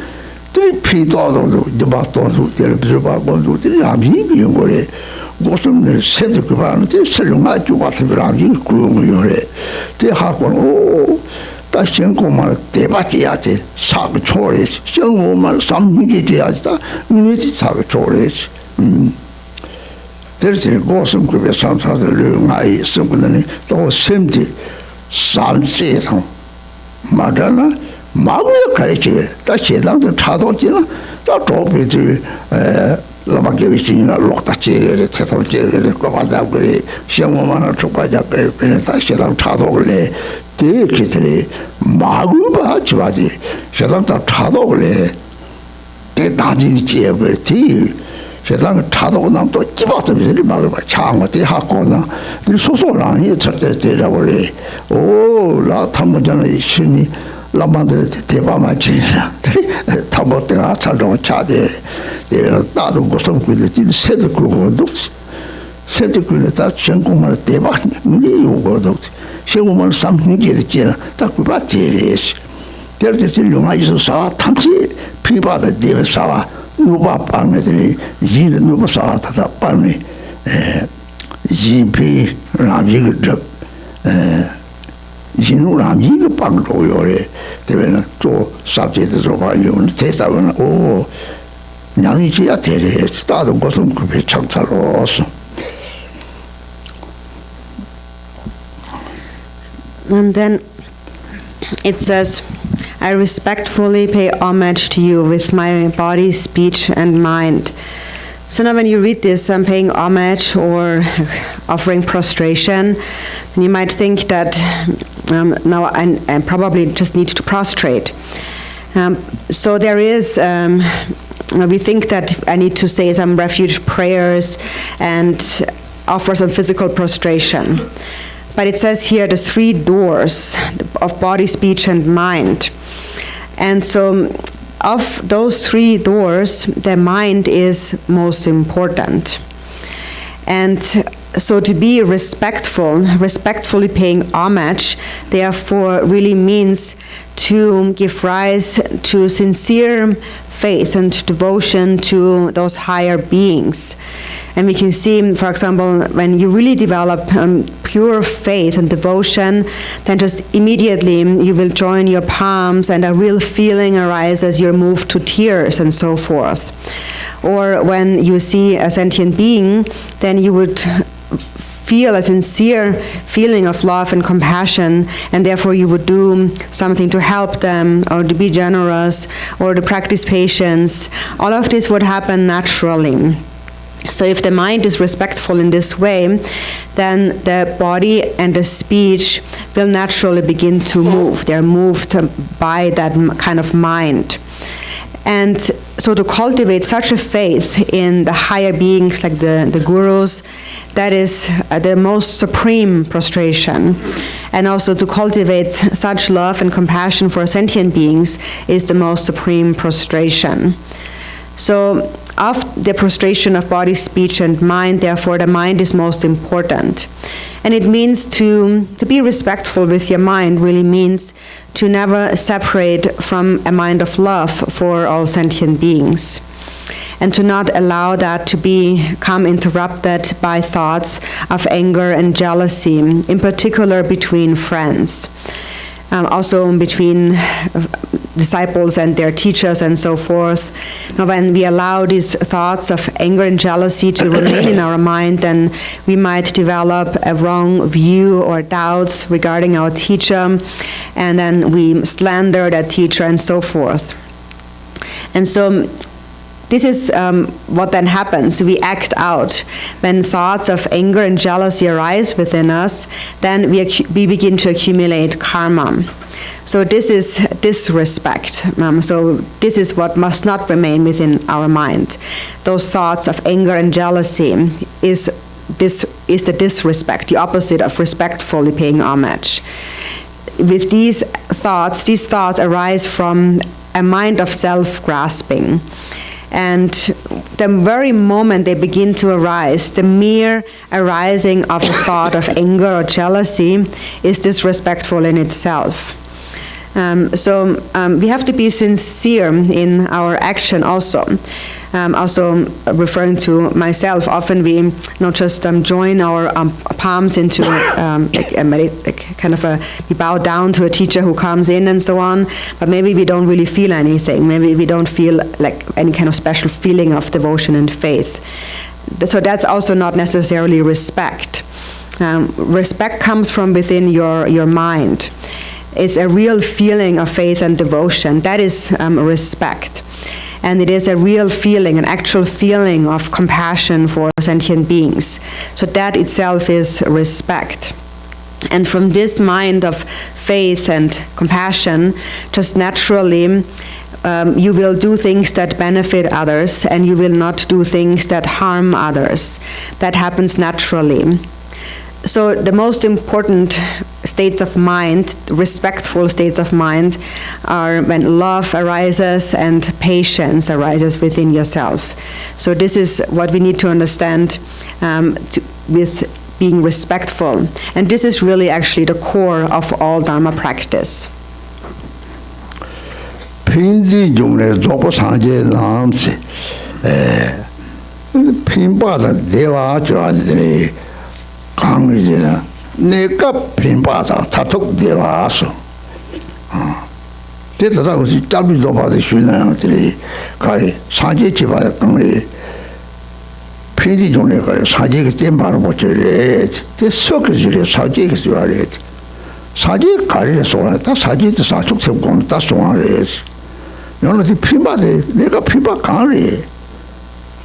Speaker 3: 또 피도도 디바도도 데르비바고도 디라비 요거래 고슴들 세득 바는데 설령아 주바트 그라비 구용요래 대하고는 다 생고만 대바지야지 사고 초래 생고만 삼후제지야지다 미니지 사고 초래 그래서 고슴 그게 삼사들 나이 쓰고는 또 샘지 삼세상 맞아나 마구야 가르치게 다 제당도 차도지나 다 조비지 라마게비시나 록다치를 채도지를 거바다 그래 시험만 쪽바자 그래 다 제당 차도를 대기들이 마구바 지와지 제당 다 차도를 대 나진이 지역을 뒤 세상 차도고 나면 또 집어서들이 막을 봐 창어 대하고나 이 소소랑이 절대되라고 그래 오라 탐모자는 신이 라만들 대바마치라 탐모때가 차도 차대 내가 나도 고슴 그들이 세드 그거도 세드 그다 전공만 대박 우리 요거도 세고만 삼hin게 되잖아 딱 그바 제레스 그래서 용아 있어서 탐지 피바다 대사와 누가 빵들이 이는 누가 사다다 빵이 이비 라비그 이는 라비그 빵도요래 되면 또 sab제도 봐요 대답은 오 냥이지야 되래 다도 고슴 급에 착살로서
Speaker 2: And then it says, I respectfully pay homage to you with my body, speech, and mind. So now when you read this, paying homage or offering prostration, you might think that now I probably just need to prostrate. So there is, we think that I need to say some refuge prayers and offer some physical prostration. But it says here the 3 doors of body, speech, and mind. And so of those 3 doors, the mind is most important. And so to be respectfully paying homage, therefore really means to give rise to sincere faith and devotion to those higher beings. And we can see, for example, when you really develop pure faith and devotion, then just immediately you will join your palms and a real feeling arises, you're moved to tears and so forth. Or when you see a sentient being, then you would feel a sincere feeling of love and compassion, and therefore you would do something to help them, or to be generous, or to practice patience. All of this would happen naturally. So if the mind is respectful in this way, then the body and the speech will naturally begin to move. They're moved by that kind of mind. And so to cultivate such a faith in the higher beings like the gurus, that is the most supreme prostration. And also to cultivate such love and compassion for sentient beings is the most supreme prostration. So of the prostration of body, speech, and mind, therefore the mind is most important. And it means to be respectful with your mind really means to never separate from a mind of love for all sentient beings, and to not allow that to become interrupted by thoughts of anger and jealousy, in particular between friends, also between disciples and their teachers and so forth. Now, when we allow these thoughts of anger and jealousy to remain in our mind, then we might develop a wrong view or doubts regarding our teacher, and then we slander that teacher and so forth. And so this is what then happens. We act out. When thoughts of anger and jealousy arise within us, then we begin to accumulate karma. So this is disrespect. So this is what must not remain within our mind. Those thoughts of anger and jealousy is the disrespect, the opposite of respectfully paying homage. With these thoughts arise from a mind of self-grasping. And the very moment they begin to arise, the mere arising of the thought of anger or jealousy is disrespectful in itself. So we have to be sincere in our action also. Also referring to myself, often we not just join our palms into we bow down to a teacher who comes in and so on, but maybe we don't really feel anything. Maybe we don't feel like any kind of special feeling of devotion and faith. So that's also not necessarily respect. Respect comes from within your mind. It's a real feeling of faith and devotion. That is respect. And it is a real feeling, an actual feeling of compassion for sentient beings. So that itself is respect. And from this mind of faith and compassion, just naturally, you will do things that benefit others, and you will not do things that harm others. That happens naturally. So the most important states of mind, respectful states of mind, are when love arises and patience arises within yourself. So this is what we need to understand with being respectful. And this is really actually the core of all Dharma practice.
Speaker 3: 강리지나 내가 빈바다 타톡 되와서 대다다 그것이 잡기도 받아 주나들이 가리 사제 집안에 강리 피디 종에 가리 사제가 땜바로 보지래 대 속에서 사제가 좋아래 사지 가리에 소나 다 사지도 사축 세공 다 소나래 요는 피바데 내가 피바 강리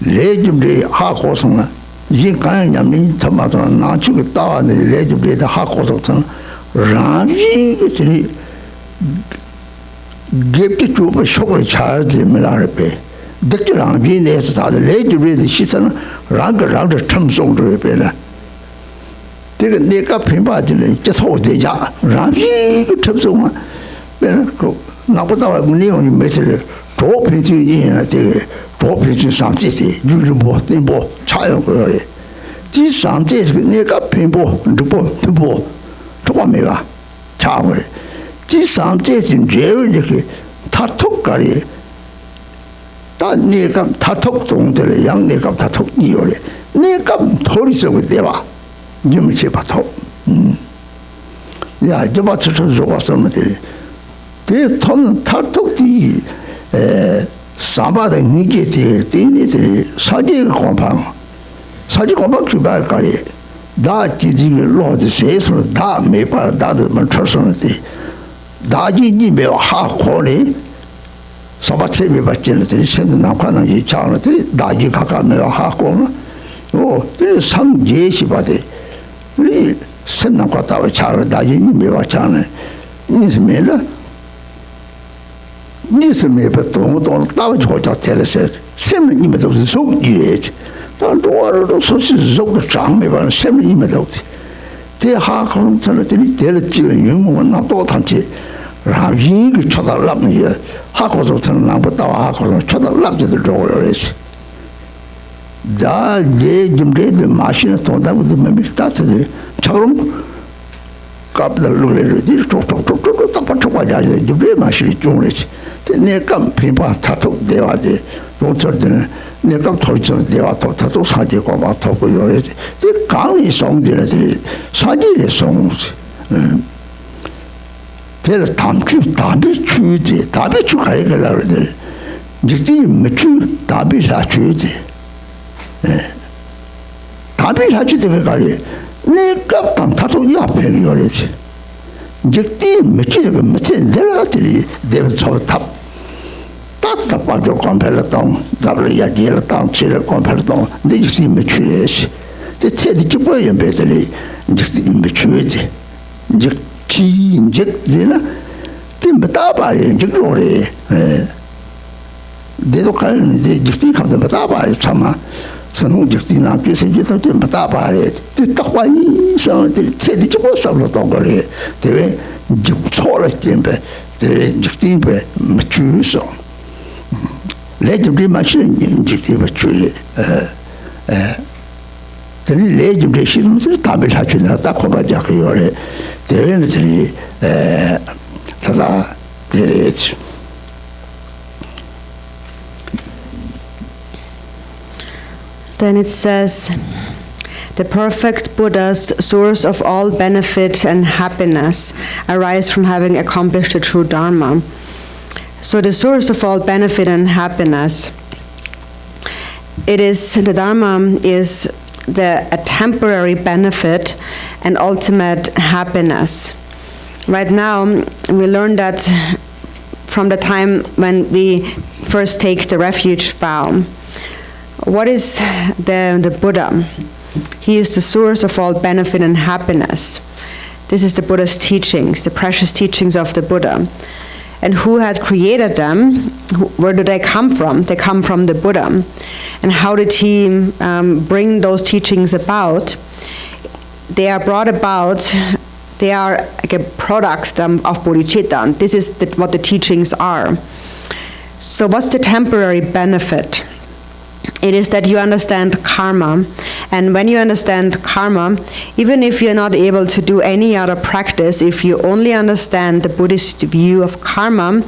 Speaker 3: 레줌리 하고서는 이 가는 냠니 토마토 나치고 따와네 레줌리다 하고서는 라지 그들이 갭게 좀 쇼를 잘 되면라베 득지랑 비내서 다들 레줌리 시선 랑그 첨송들에 배라 내가 핀바지는 저 소대자 라지 그 첨송만 그 나보다 내용이 메시를 조피지이나 되게 조피지 상지지 유르보 땡보 차요 그래 지 상지 내가 핀보 르보 조금이가 차월 지 상지진 제일 이렇게 타톡가리 다 내가 타톡 동들의 양 내가 타톡 이요래 내가 도리서고 대와 님치 바토 야 저 바쳐서 좋았으면 돼 대톤 타톡디 사바의 니게티 티니들이 사지 공방 그발까리 다 지지를 로드 세서 다 매파 다들 쳐서는데 다지니 매 하코니 사바체비 받지는들이 생는 남관이 차는들이 다지 가까면 하고는 그 상제시 받에 우리 생남과 따로 차를 다지니 매와 차는 니스메라 니스메베 동도 따로 조자 telese semne nimedo zogjiet dan doaro sosi zog 장매반 semne nimedo 대 하고는 저들이 될지는 영원 나도 단지 라비 그 쳐달라면 하고서 저는 나보다 하고서 쳐달라면들 저거래지 다내 좀래들 마시는 돈다고 매밀다들 저럼 갑들 루레르디 톡톡톡톡 tapach와야지 좀래 마시기 좀래지 내가 핀바 타톡 대화지 도처들은 내가 도처 대화 타톡 사지고 막 타고 요래지 그 강이 송들들이 사지에 송지 될 담주 답이 주지 답이 주가야 그러들 이제 매주 답이 사주지 답이 사주되게 가리 내가 당 타톡 옆에 요래지 이제 매주 그 매주 내가들이 내가 저탑 답답하죠 컴펠러동 잡을이야 길었던 치를 컴펠러동 내지 매주에시 제 체디 집어야 배들이 이제 매주지 이제 이제 되나 팀다 봐야 이제 그래 내도 가는 이제 이제 감도 다 봐야 참아 선ung 직디나 비슷해서 팀다 봐야 뜻딱와이 선들이 체디 집어 잡을던 거래 대회 이제 초를 때문에 대회 직디be 매주서 레지브리 마시는 인직티브 주의 그 레지브리 시름을 답을 하주나 딱 거봐자 그거래 대회들이 다다 데레지
Speaker 2: Then it says, the perfect Buddha's source of all benefit and happiness arise from having accomplished the true Dharma. So the source of all benefit and happiness, the Dharma is a temporary benefit and ultimate happiness. Right now, we learn that from the time when we first take the refuge vow. What is the Buddha? He is the source of all benefit and happiness. This is the Buddha's teachings, the precious teachings of the Buddha. And who had created them? Where do they come from? They come from the Buddha. And how did he bring those teachings about? They are brought about, they are like a product of bodhicitta. This is what the teachings are. So what's the temporary benefit? It is that you understand karma, and when you understand karma, even if you're not able to do any other practice, if you only understand the Buddhist view of karma,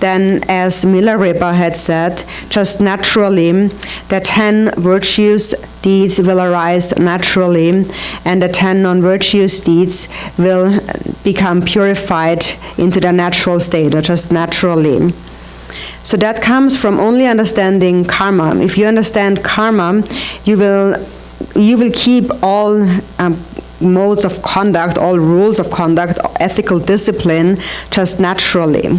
Speaker 2: then as Milarepa had said, just naturally, the 10 virtuous deeds will arise naturally, and the 10 non-virtuous deeds will become purified into their natural state, or just naturally. So that comes from only understanding karma. If you understand karma, you will keep all modes of conduct, all rules of conduct, ethical discipline, just naturally.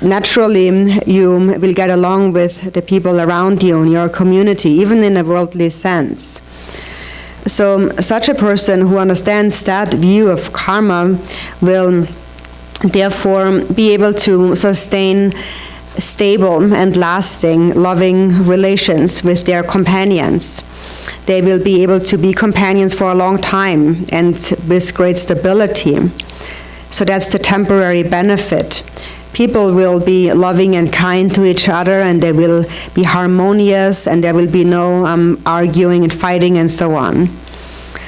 Speaker 2: Naturally, you will get along with the people around you in your community, even in a worldly sense. So such a person who understands that view of karma will therefore be able to sustain stable and lasting loving relations with their companions. They will be able to be companions for a long time and with great stability. So that's the temporary benefit. People will be loving and kind to each other, and they will be harmonious, and there will be no arguing and fighting and so on.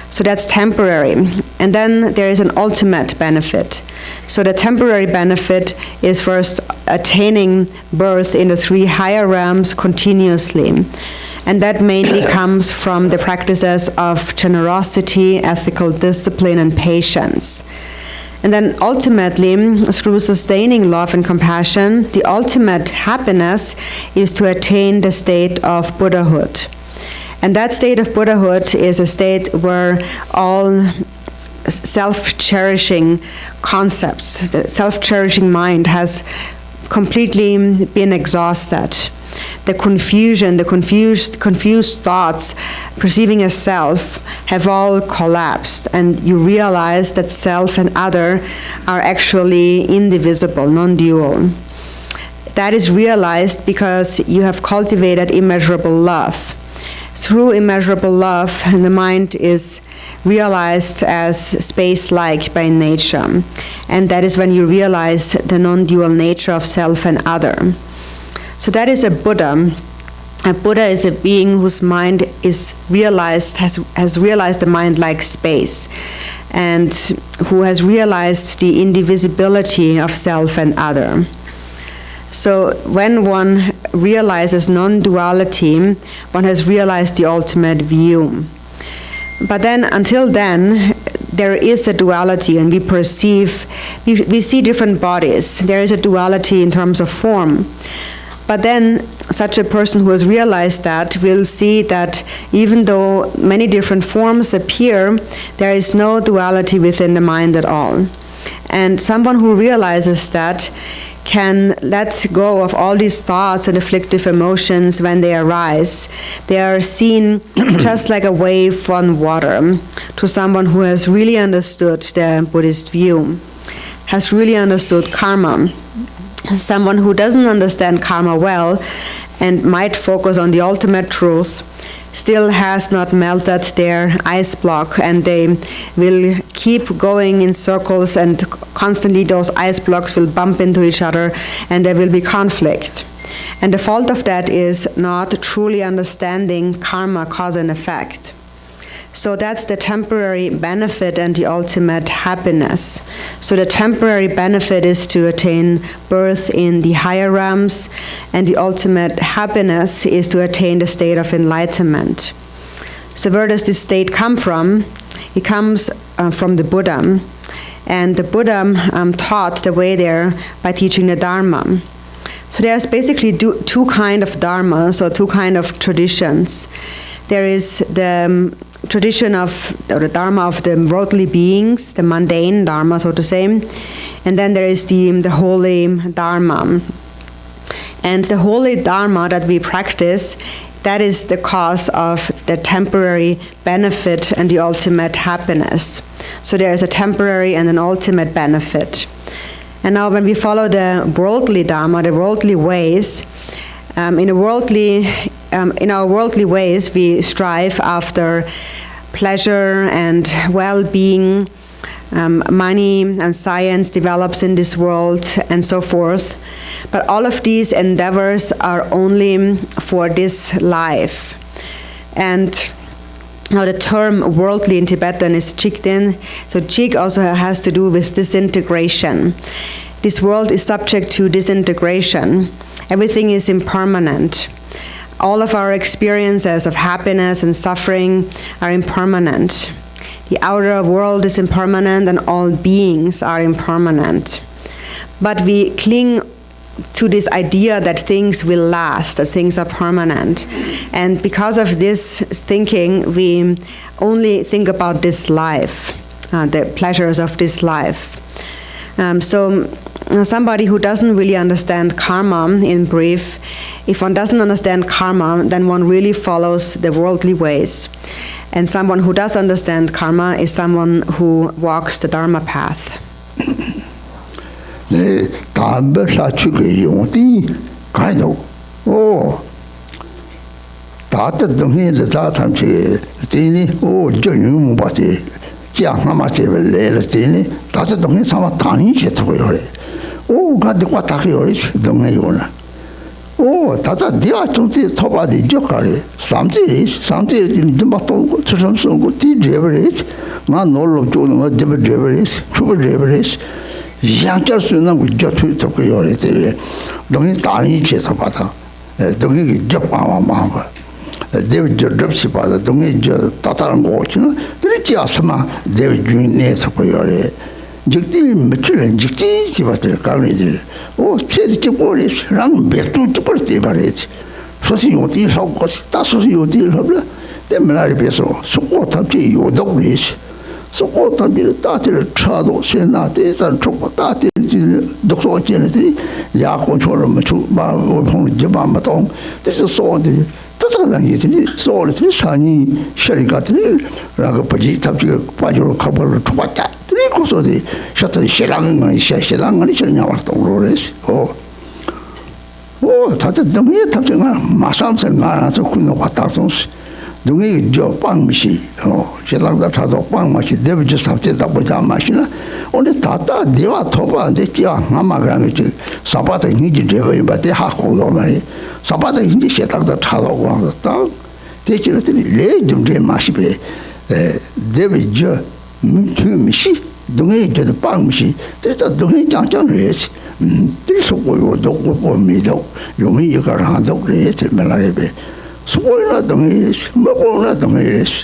Speaker 2: So that's temporary. And then there is an ultimate benefit. So the temporary benefit is first attaining birth in the 3 higher realms continuously. And that mainly comes from the practices of generosity, ethical discipline, and patience. And then ultimately, through sustaining love and compassion, the ultimate happiness is to attain the state of Buddhahood. And that state of Buddhahood is a state where all self-cherishing concepts, the self-cherishing mind has completely been exhausted. The confusion, the confused thoughts perceiving a self have all collapsed, and you realize that self and other are actually indivisible, non-dual. That is realized because you have cultivated immeasurable love. Through immeasurable love, the mind is realized as space-like by nature, and that is when you realize the non-dual nature of self and other. So that is a Buddha. A Buddha is a being whose mind is realized, has realized the mind like space, and who has realized the indivisibility of self and other. So when one realizes non-duality, one has realized the ultimate view. But then, until then, there is a duality, and we see different bodies. There is a duality in terms of form. But then such a person who has realized that will see that even though many different forms appear, there is no duality within the mind at all. And someone who realizes that can let go of all these thoughts and afflictive emotions when they arise. They are seen just like a wave on water to someone who has really understood the Buddhist view, has really understood karma. Someone who doesn't understand karma well and might focus on the ultimate truth still has not melted their ice block, and they will keep going in circles, and constantly those ice blocks will bump into each other, and there will be conflict. And the fault of that is not truly understanding karma, cause and effect. So that's the temporary benefit and the ultimate happiness. So the temporary benefit is to attain birth in the higher realms, and the ultimate happiness is to attain the state of enlightenment. So where does this state come from? It comes from the Buddha. And the Buddha taught the way there by teaching the Dharma. So there's basically two kinds of Dharma, so two kinds of traditions. There is the tradition of, or the Dharma of the worldly beings, the mundane Dharma, so to say, and then there is the holy Dharma. And the holy Dharma that we practice, that is the cause of the temporary benefit and the ultimate happiness. So there is a temporary and an ultimate benefit. And now when we follow the worldly Dharma, the worldly ways, in our worldly ways, we strive after pleasure and well-being, money and science develops in this world, and so forth. But all of these endeavors are only for this life. And now the term worldly in Tibetan is Jigten. So Jig also has to do with disintegration. This world is subject to disintegration. Everything is impermanent. All of our experiences of happiness and suffering are impermanent. The outer world is impermanent, and all beings are impermanent. But we cling to this idea that things will last, that things are permanent. And because of this thinking, we only think about this life, the pleasures of this life. So somebody who doesn't really understand karma, in brief, if one doesn't understand karma, then one really follows the worldly ways. And someone who does understand karma is someone who walks the Dharma path.
Speaker 3: 네, 담배 사축의 용띠 가이도 오 다뜻동해도 다 탐지 되니 오 전용 못이 장하마 제벨레를 되니 다뜻동해 사마 단이 제토요 오 가도 왔다고요 동네요나 오 다다 디아 좀티 토바디 조카리 삼지리 좀 바쁘고 저সম성고 디제버리스 나 놀로 조는 거 제버리스 추버리스 양절 수는 우저 투토고 요래데 동이 단이 제서 받아 동이 접아만 거 데비 접시 받아 동이 저 따다른 거 있잖아 그렇지 않으면 데비 주인에서 거요래 직디 며칠 직디 집한테 가는데 오 체지 버리스랑 배도 버리 버리지 소시 어디 하고 다 소시 어디 하려 때문에 비해서 수고 탑지 요덕리스 소고탄비를 따지를 차도 세나 대산 쪽고 따지를 독소견들이 야고처럼 뭐 봉을 잡아마도 그래서 소원들이 뜻하는 얘기들이 소원들이 산이 셔리가들이 라고 버지 탑지가 빠져로 가버를 죽었다 그리고서도 셔틀이 실랑은 실냐 왔다 오로레스 오 다들 너무 탑지가 마삼선 가서 군노 왔다 손스 동이 저 빵미시 제랑다 타도 빵마시 데비지 sabte 다 보자 마시나 오늘 다다 네와 토바한테 지야 아마가는 지 사바다 니지 제거이 바데 하고요 말이 사바다 인지 제당다 타도 왔다 대지르들이 레좀제 마시베 데비지 미시 동이 저 빵미시 됐다 동이 장장레스 그래서 고요 도고 보미도 용이 이거라도 그래서 말아베 소리나 동의레스 뭐보나 동의레스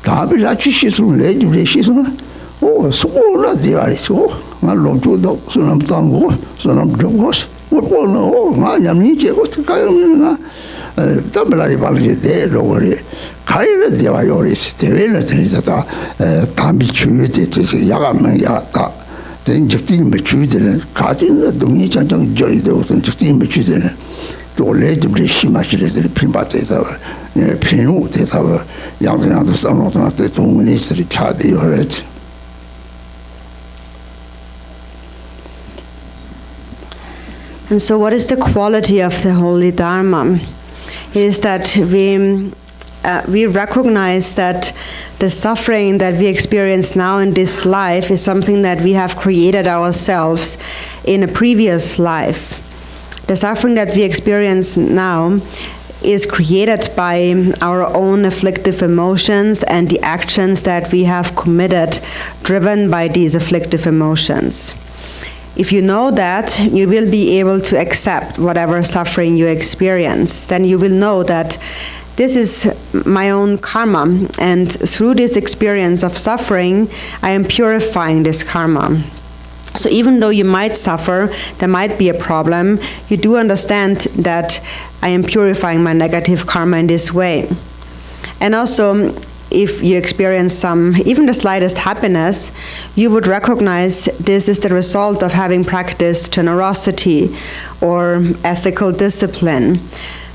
Speaker 3: 다비라 치시스는 레지레시스는 오 소리나 디아리스 오 말로주도 소남 땅고 소남 저고스 뭐보나 오 나냐미 제고 가요미나 담라리 발게 데로리 가이르 디아요리스 데벨레 드리다 담비 추유데 야가면 야다 된적이 매추되는 가진 동의 장장 저리도 무슨 적이 매추되는 또 레드브리 심하시들이 핀바테다 핀우 대다 양들한테 싸놓다 동문이들이 차대요 그랬지
Speaker 2: And so what is the quality of the Holy Dharma? It is that we recognize that the suffering that we experience now in this life is something that we have created ourselves in a previous life. The suffering that we experience now is created by our own afflictive emotions and the actions that we have committed, driven by these afflictive emotions. If you know that, you will be able to accept whatever suffering you experience. Then you will know that this is my own karma, and through this experience of suffering, I am purifying this karma. So even though you might suffer, there might be a problem, you do understand that I am purifying my negative karma in this way. And also, if you experience even the slightest happiness, you would recognize this is the result of having practiced generosity or ethical discipline.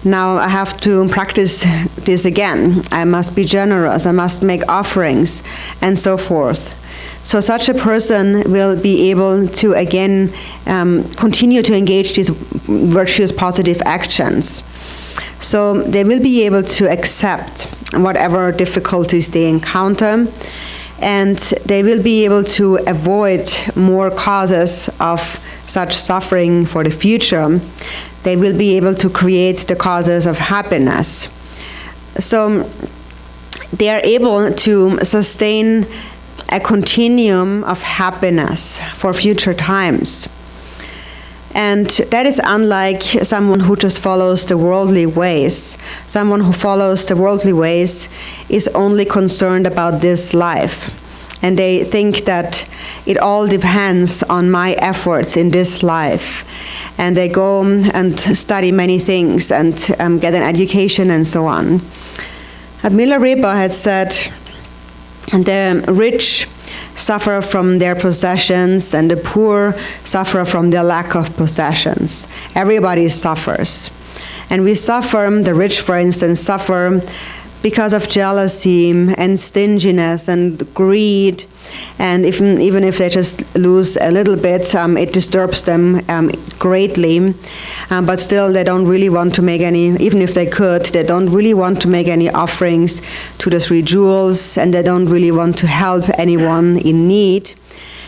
Speaker 2: Now I have to practice this again. I must be generous, I must make offerings, and so forth. So such a person will be able to again continue to engage these virtuous positive actions. So they will be able to accept whatever difficulties they encounter, and they will be able to avoid more causes of such suffering for the future. They will be able to create the causes of happiness. So they are able to sustain a continuum of happiness for future times. And that is unlike someone who just follows the worldly ways. Someone who follows the worldly ways is only concerned about this life. And they think that it all depends on my efforts in this life. and they go and study many things and get an education and so on. And Milarepa had said, the rich suffer from their possessions and the poor suffer from their lack of possessions. Everybody suffers. And we suffer, the rich for instance, suffer because of jealousy and stinginess and greed, and even if they just lose a little bit, it disturbs them greatly, but still they don't really want to make any, even if they could, they don't really want to make any offerings to the three jewels, and they don't really want to help anyone in need.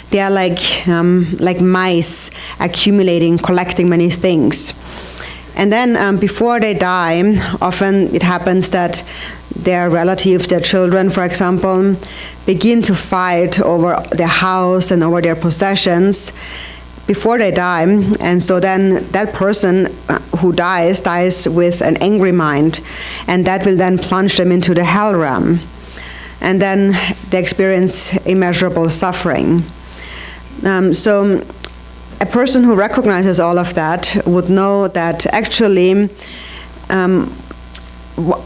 Speaker 2: They are like mice, accumulating, collecting many things. And then before they die, often it happens that their relatives, their children, for example, begin to fight over their house and over their possessions before they die. And so then that person who dies with an angry mind, and that will then plunge them into the hell realm. And then they experience immeasurable suffering. So a person who recognizes all of that would know that actually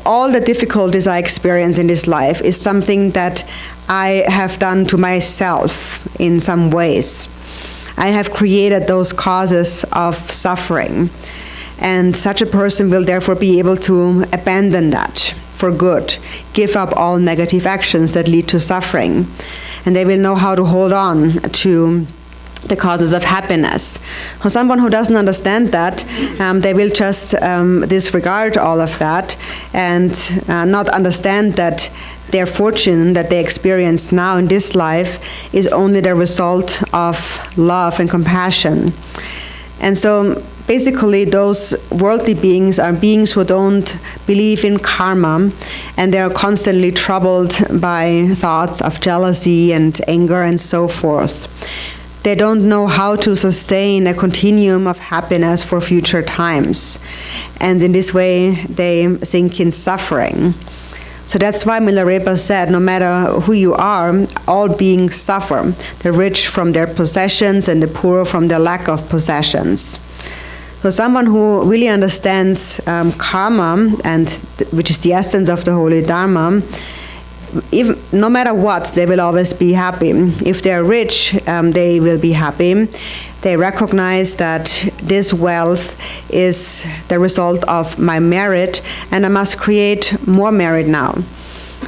Speaker 2: all the difficulties I experience in this life is something that I have done to myself in some ways. I have created those causes of suffering, and such a person will therefore be able to abandon that for good, give up all negative actions that lead to suffering, and they will know how to hold on to the causes of happiness. For someone who doesn't understand that, they will just disregard all of that and not understand that their fortune that they experience now in this life is only the result of love and compassion. And so basically those worldly beings are beings who don't believe in karma, and they are constantly troubled by thoughts of jealousy and anger and so forth. They don't know how to sustain a continuum of happiness for future times. And in this way, they sink in suffering. So that's why Milarepa said, no matter who you are, all beings suffer. The rich from their possessions and the poor from their lack of possessions. So someone who really understands karma, and which is the essence of the Holy Dharma, no matter what, they will always be happy. If they are rich, they will be happy. They recognize that this wealth is the result of my merit, and I must create more merit now.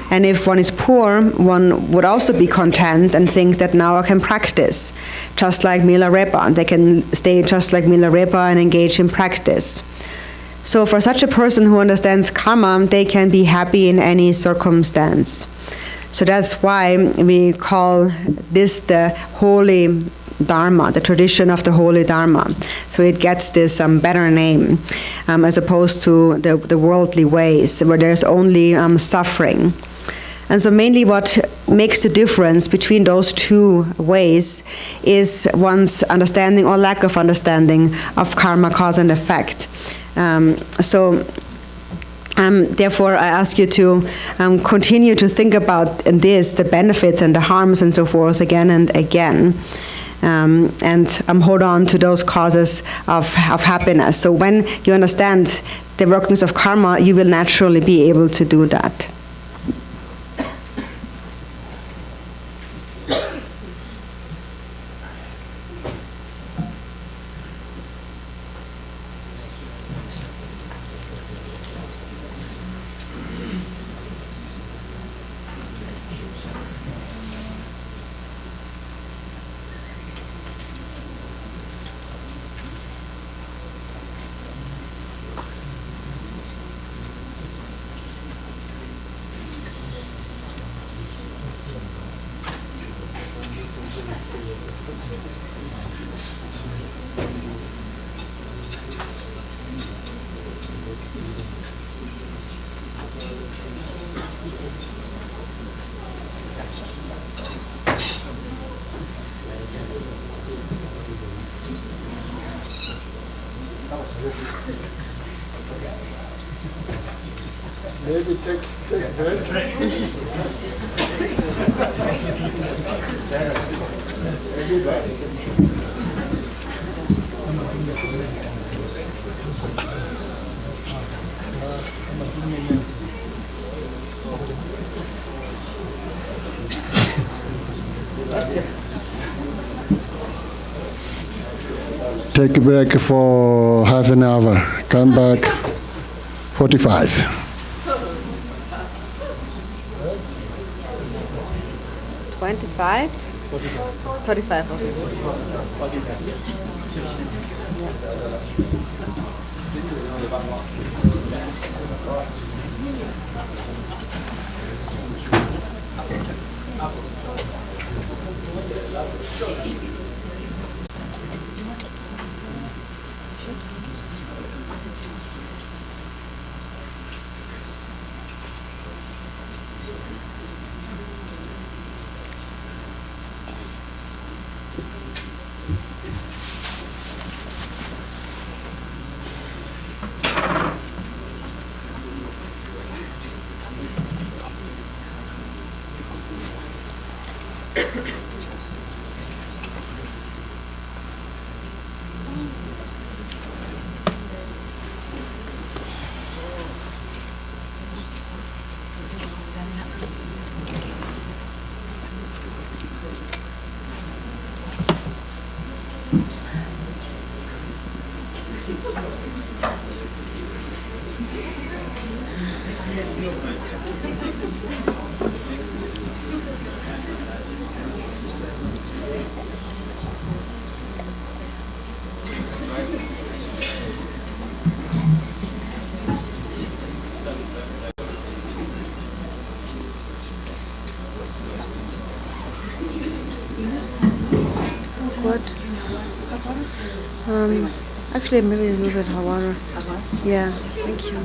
Speaker 2: And if one is poor, one would also be content and think that now I can practice, just like Milarepa. They can stay just like Milarepa and engage in practice. So for such a person who understands karma, they can be happy in any circumstance. So that's why we call this the Holy Dharma, the tradition of the Holy Dharma. So it gets this better name as opposed to the worldly ways where there's only suffering. And so mainly what makes the difference between those two ways is one's understanding or lack of understanding of karma, cause and effect. Therefore, I ask you to continue to think about this, the benefits and the harms and so forth, again and again, and hold on to those causes of happiness. So when you understand the workings of karma, you will naturally be able to do that.
Speaker 4: Maybe take a break. Everybody.
Speaker 5: Take a break for half an hour. Come back 45.
Speaker 2: 25? 35. Okay. Good. Actually, maybe a little bit hot water. Yeah, thank you.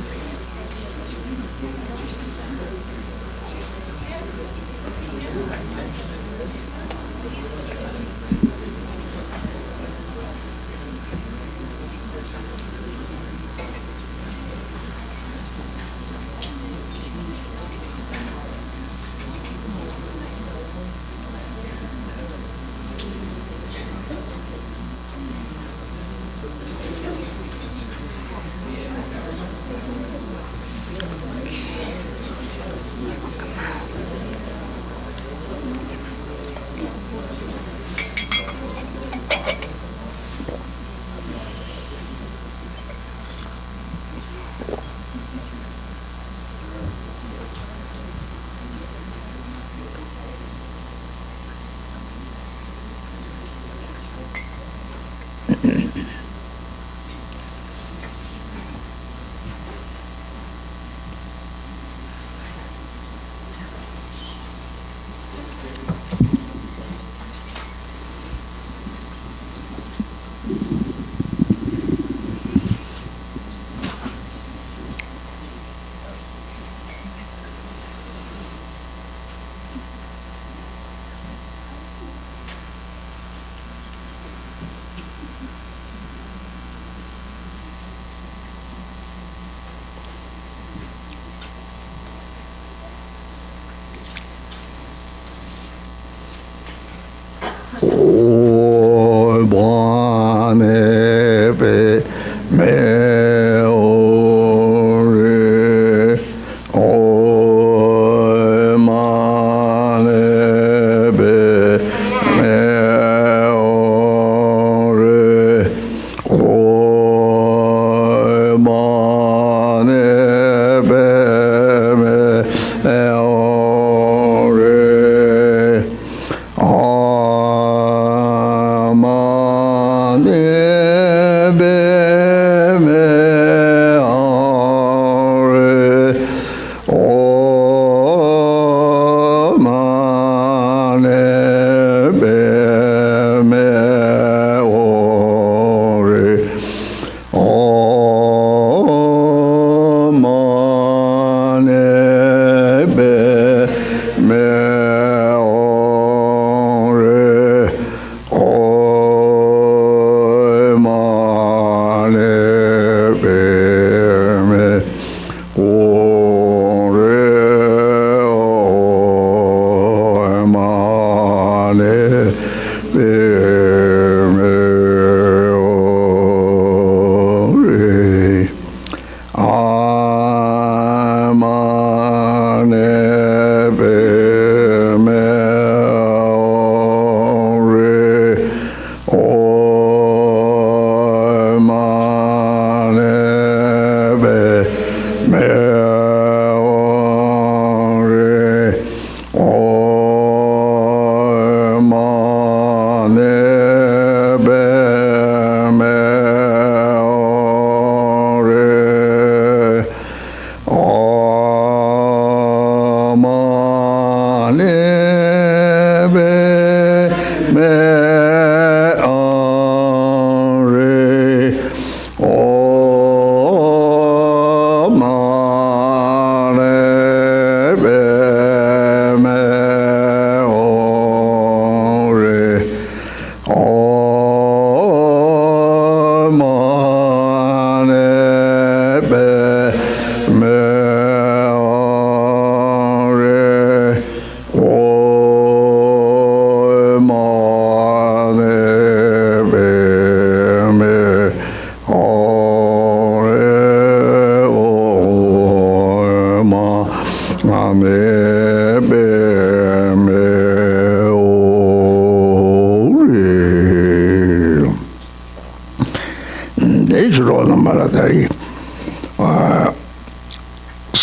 Speaker 3: Amane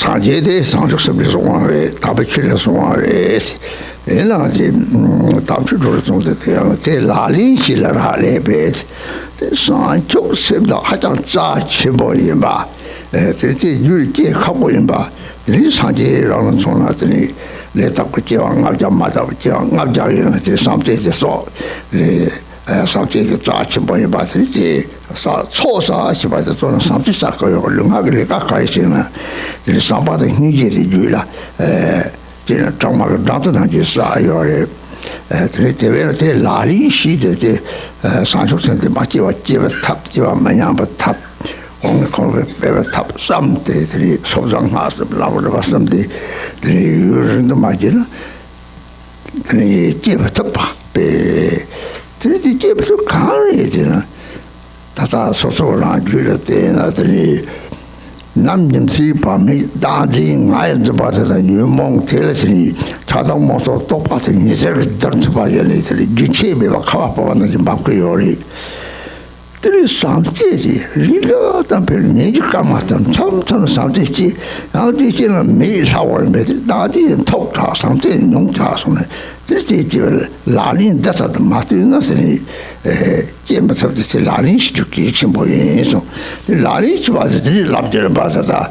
Speaker 3: Sanjay Sanjo Sabisware, Tabachilla Sware, Elati, Tabchu, the Lali Shiller Halebet, the Sancho Sebda Hatan Chiboyimba, the Yuri Kaboyimba, the Sanjay Rolanson, let up with your Nabjamata, Nabja, something the saw, something the touch boy battery, Sosa, she was the something Sako, Lumagri, Kaisina, there is somebody immediately Jula, Toma Danton, and you saw your Lali, she did the Sancho Santa Machi, give a tap, you are Mayamba tap. On the top some day, the Sozang has the blood of somebody, the Magina, the give a tap, the give to carry it, you know. Tata Sosola, Julia, the Namjim Sipa, me dancing, I am the butter than you, Monk, Telesini, Chadam Moto, Topat, and Misery, Dirt by a little, Jichi, a cup on the Bakuri. There is something, Riga, Tampere, Kamatam, something, now they can make our method, now they didn't talk to something, no task on it. This is Lalin, that's at the master, nothing, James of the Lalin, Stucation boy, so the Lalin was the Labder Bazata,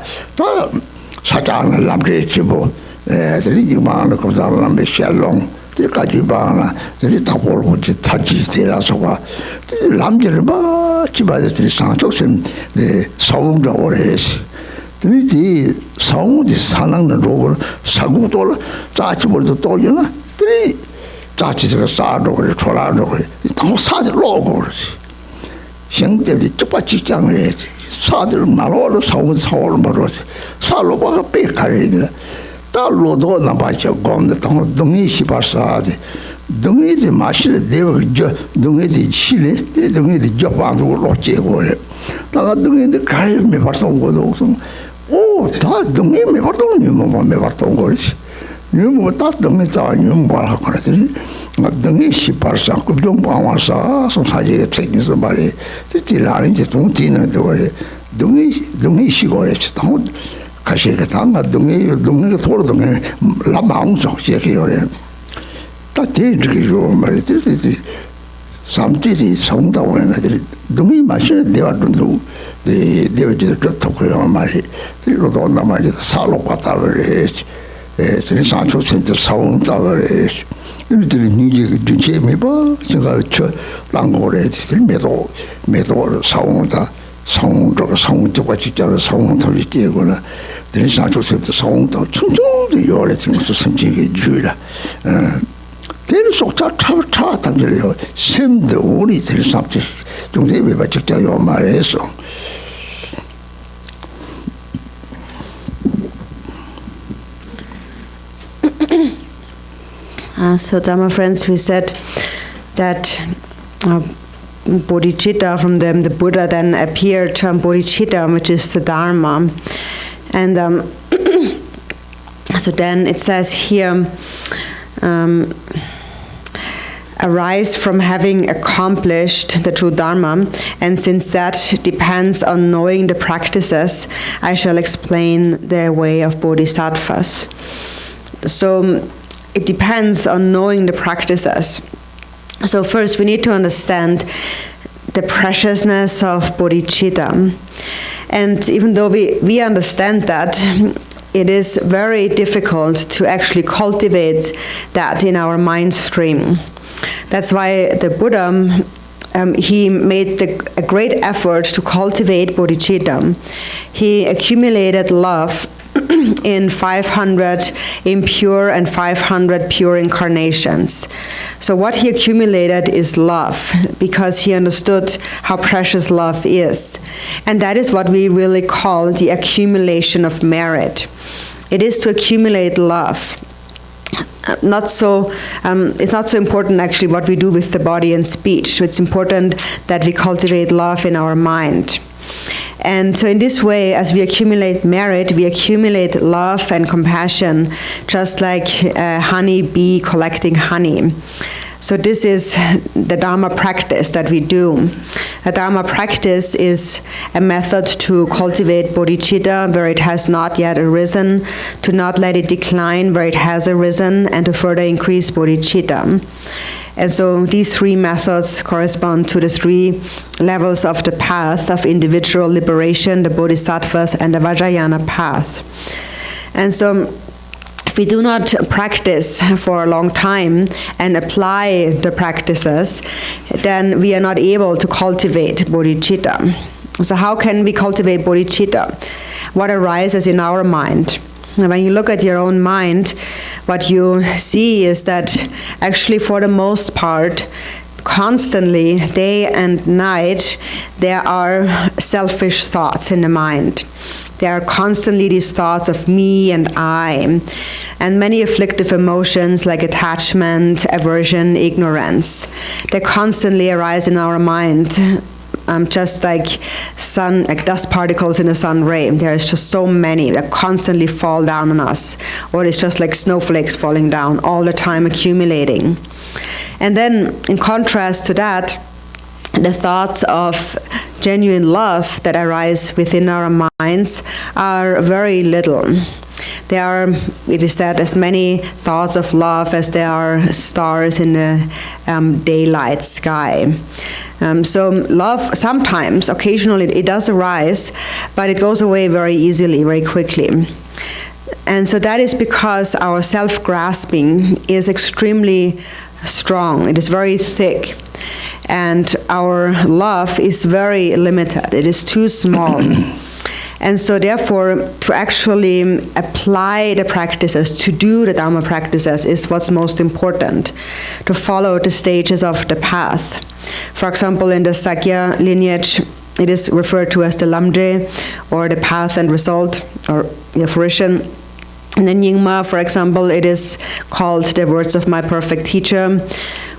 Speaker 3: Satan, Labder Chibo, the leading man of the Lambe Shalom. The Kajibana, the Little which touches the Rasoa, the Lamjeriba, Chiba, the Santos, and the sound of his. The sound is Sanan and Rover, Sagutol, Tachibo the Toyana, three touches a sard or a tornado, the sad logos. Shank the Tupachi young lady, Sadder Maloro, Sounds Hormoros, Saloba, Baker. Tallo dona bacia gomna tamo dungi shibasade dungi de machine devo dungi di Chile dungi di Japan lo chegore la dungi de kai me parton godo oh ta dungi me parton ni mo me parton goris ni mo ta dungi ta ni mo la konatri dungi shibarsa ku dum awasa so saje technique so bare ti la rinje tuntina dore dungi shigore tamo Kashiga Tanga Dungi Toro Dungi Lamang, she heard that did you married something, some down Dungi machine, they are to do the David Tokyo Mari, the Rodona Mari, the Salopata age, the Sancho sent the sound our age. The music didn't me, but you got Langore, the metal sound. Sound to what you tell a sound of it, there is not to say the sound of the your things to some Judah. There is so tart and you send the only there is something to live, but you tell your Mareso.
Speaker 2: So, Dharma friends, we said that. Bodhicitta, from them the Buddha then appeared Bodhicitta, which is the Dharma. And so then it says here, arise from having accomplished the true Dharma, and since that depends on knowing the practices, I shall explain the way of Bodhisattvas. So it depends on knowing the practices. So first we need to understand the preciousness of bodhicitta. And even though we understand that, it is very difficult to actually cultivate that in our mind stream. That's why the Buddha, he made a great effort to cultivate bodhicitta. He accumulated love in 500 impure and 500 pure incarnations. So what he accumulated is love, because he understood how precious love is. And that is what we really call the accumulation of merit. It is to accumulate love. It's not so important actually what we do with the body and speech. It's important that we cultivate love in our mind. And so in this way, as we accumulate merit, we accumulate love and compassion, just like a honey bee collecting honey. So this is the Dharma practice that we do. A Dharma practice is a method to cultivate bodhicitta where it has not yet arisen, to not let it decline where it has arisen, and to further increase bodhicitta. And so these three methods correspond to the three levels of the path of individual liberation, the Bodhisattvas, and the Vajrayana path. And so if we do not practice for a long time and apply the practices, then we are not able to cultivate bodhicitta. So how can we cultivate bodhicitta? What arises in our mind? And when you look at your own mind, what you see is that actually for the most part, constantly, day and night, there are selfish thoughts in the mind. There are constantly these thoughts of me and I, and many afflictive emotions like attachment, aversion, ignorance. They constantly arise in our mind, just like dust particles in a sun ray. There is just so many that constantly fall down on us, or it's just like snowflakes falling down all the time, accumulating. And then, in contrast to that, the thoughts of genuine love that arise within our minds are very little. There are, it is said, as many thoughts of love as there are stars in the daylight sky. So love, sometimes, occasionally, it does arise, but it goes away very easily, very quickly. And so that is because our self-grasping is extremely strong. It is very thick. And our love is very limited. It is too small. And so therefore, to actually apply the practices, to do the Dharma practices, is what's most important, to follow the stages of the path. For example, in the Sakya lineage, it is referred to as the Lamje, or the path and result, or fruition. In the Nyingma, for example, it is called the words of my perfect teacher.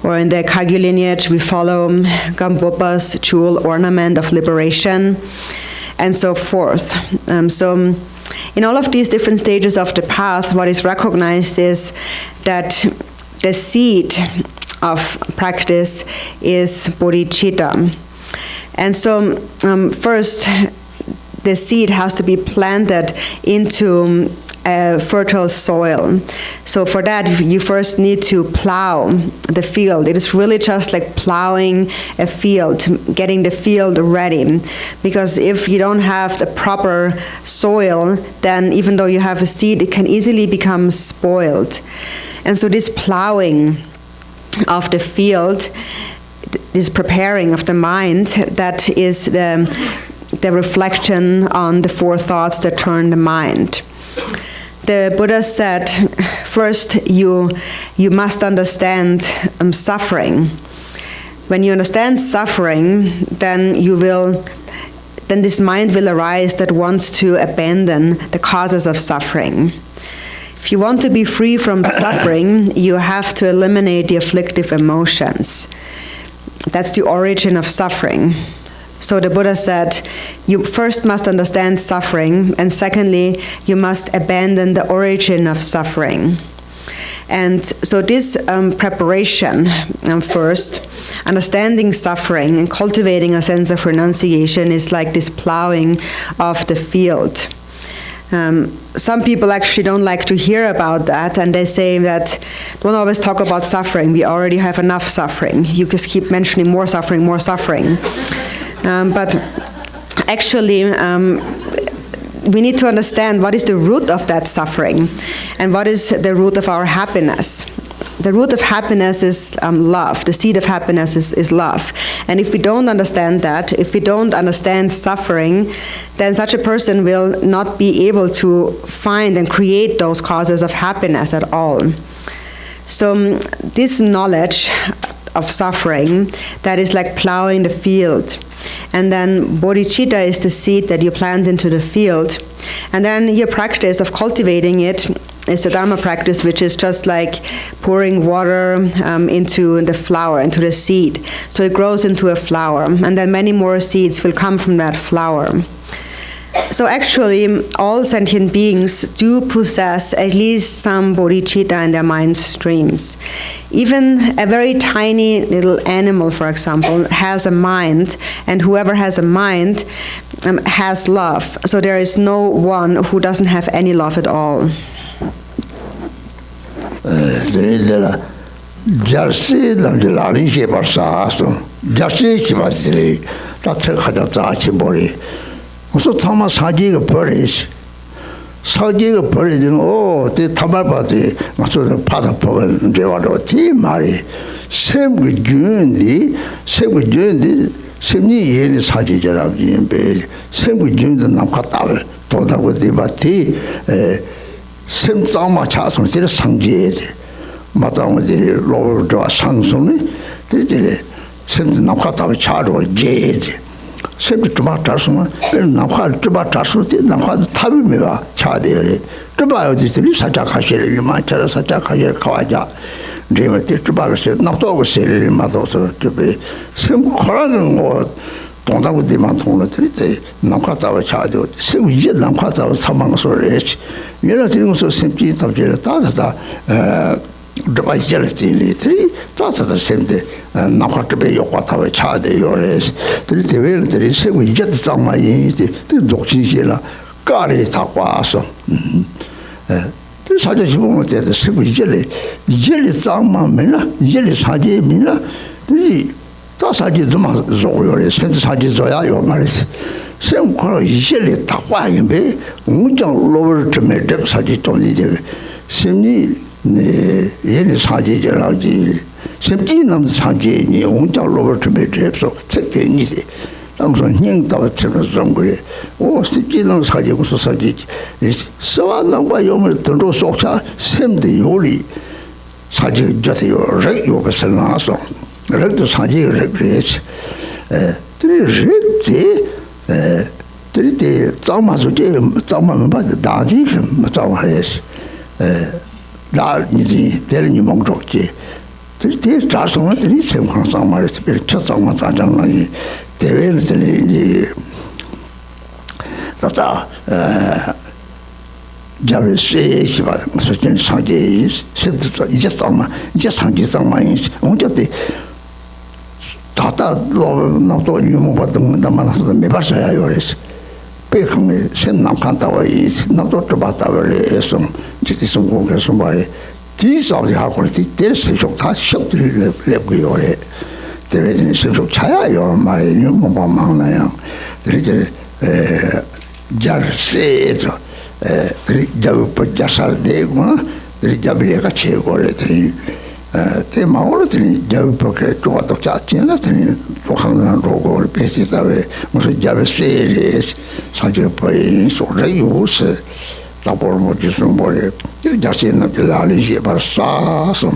Speaker 2: Or in the Kagyu lineage, we follow Gampopa's jewel ornament of liberation, and so forth. So in all of these different stages of the path, what is recognized is that the seed of practice is bodhicitta. And so first, the seed has to be planted into a fertile soil. So for that, you first need to plow the field. It is really just like plowing a field, getting the field ready. Because if you don't have the proper soil, then even though you have a seed, it can easily become spoiled. And so this plowing of the field, this preparing of the mind, that is the reflection on the four thoughts that turn the mind. The Buddha said, first you must understand suffering. When you understand suffering, then this mind will arise that wants to abandon the causes of suffering. If you want to be free from suffering, you have to eliminate the afflictive emotions. That's the origin of suffering. So the Buddha said, you first must understand suffering, and secondly, you must abandon the origin of suffering. And so this preparation, first, understanding suffering and cultivating a sense of renunciation is like this plowing of the field. Some people actually don't like to hear about that, and they say that don't always talk about suffering. We already have enough suffering. You just keep mentioning more suffering, more suffering. But actually, we need to understand what is the root of that suffering and what is the root of our happiness. The root of happiness is love. The seed of happiness is love. And if we don't understand that, if we don't understand suffering, then such a person will not be able to find and create those causes of happiness at all. So this knowledge of suffering, that is like plowing the field. And then bodhicitta is the seed that you plant into the field. And then your practice of cultivating it is the Dharma practice, which is just like pouring water into the flower, into the seed. So it grows into a flower, and then many more seeds will come from that flower. So actually, all sentient beings do possess at least some bodhicitta in their mind streams. Even a very tiny little animal, for example, has a mind, and whoever has a mind has love. So there is no one who doesn't have any love at all.
Speaker 3: Jarsi lamji lalin she bar saaso, jarsi she bar tili, tatse khada taachi bori. Uso tama saji ga boris, saji ga bori din oh te tabar pati, maso de pada pogal jewado ti mari, sem gu jundi, semni yeni saji jarabji imbe, sem gu jundi nam khatawe, toda gu dibati, sem tsaama chaasung tiri sangjede, matang tiri lower dwa sangsung tiri sem namkha tawa chaarwa jede, sem tuba tarsung namkha tuba tarsung tiri namkha tabi mewa chaadere, tuba yo tiri sacha khashere lima chara sacha khashere kawaja, drema tiri tuba kase namto ko sere lima tosa tubi, sem khorangang o 동다고 디만 통로 드리대 남카타와 차도 세우 이제 남카타와 사망소레치 얘는 지금서 심지 답제를 따다다 드바이절티리 따다다 셈데 남카트베 요과타와 차데 요레스 드리대벨 드리 세우 이제 장마이 드 독신시라 까리 타과서 그 사제 지봉을 때도 세우 이제리 장마면나 이제리 사제면나 드리 사지 좀 조요래 센터 사지 조야요 말이지 sem koro yele takwa yembe unjang lower to me dep saji toni de semni ne yele saji jaraji semji nam saji ni unjang lower to me dep so tseke ni de 당선 행다와 처럼 정글에 오 시기는 사지고 사지 서와랑과 용을 들어 속차 샘데 요리 사지 저세요 렉요가 나서 렉도 사지 렉레스 드리르지 드리데 자마조제 자마만 봐도 다지 그 자와해스 나 니지 데르니 몽족지 드리데 자성은 드리 생각상 말해서 별 첫상만 자장나니 대회는 이제 다다 자르세 시바 무슨 상계 세트 이제 상마 이제 상계 상마인 언제때 다다 나도 뉴모 받은 것만 매발사야 요래서 배경에 생남 간다고 이 나도 또 받다버려서 지디서 보고서 말에 뒤서지 하고 뒤에 세속 다 셔들을 내고 요래 대회는 세속 차야요 말에 뉴모 막나요 이제 자르세도 자부 자살되고 자비가 최고래더니 테마오르더니 자부게 또도 자치나더니 또 항상 로고를 배시다왜 무슨 자르세레스 사제포인 소레요스 라보르모지스 뭐래 자신은 들라리지 벌써서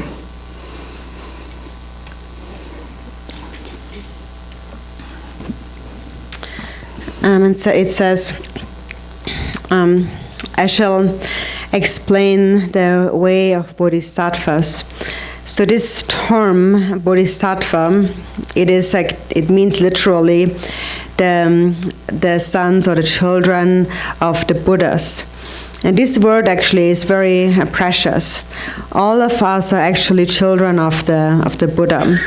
Speaker 2: and so it says I shall explain the way of Bodhisattvas. So this term Bodhisattva, it means literally the sons or the children of the Buddhas. And this word actually is very precious. All of us are actually children of the Buddha.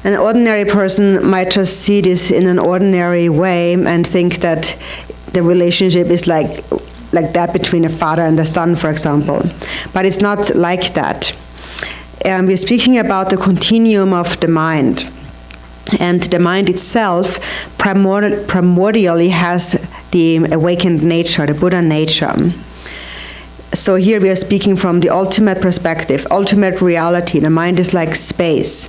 Speaker 2: An ordinary person might just see this in an ordinary way and think that the relationship is like that between a father and a son, for example. But it's not like that. We're speaking about the continuum of the mind. And the mind itself primordially has the awakened nature, the Buddha nature. So here we are speaking from the ultimate perspective, ultimate reality. The mind is like space.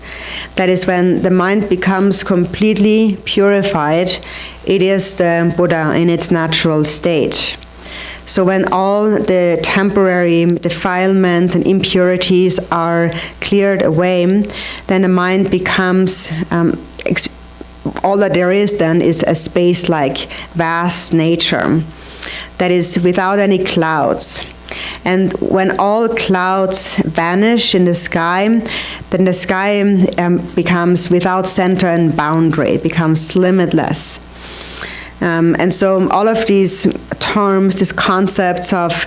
Speaker 2: That is, when the mind becomes completely purified, it is the Buddha in its natural state. So when all the temporary defilements and impurities are cleared away, then the mind becomes, all that there is then is a space-like vast nature that is without any clouds. And when all clouds vanish in the sky, then the sky becomes without center and boundary, it becomes limitless. And so all of these terms, these concepts of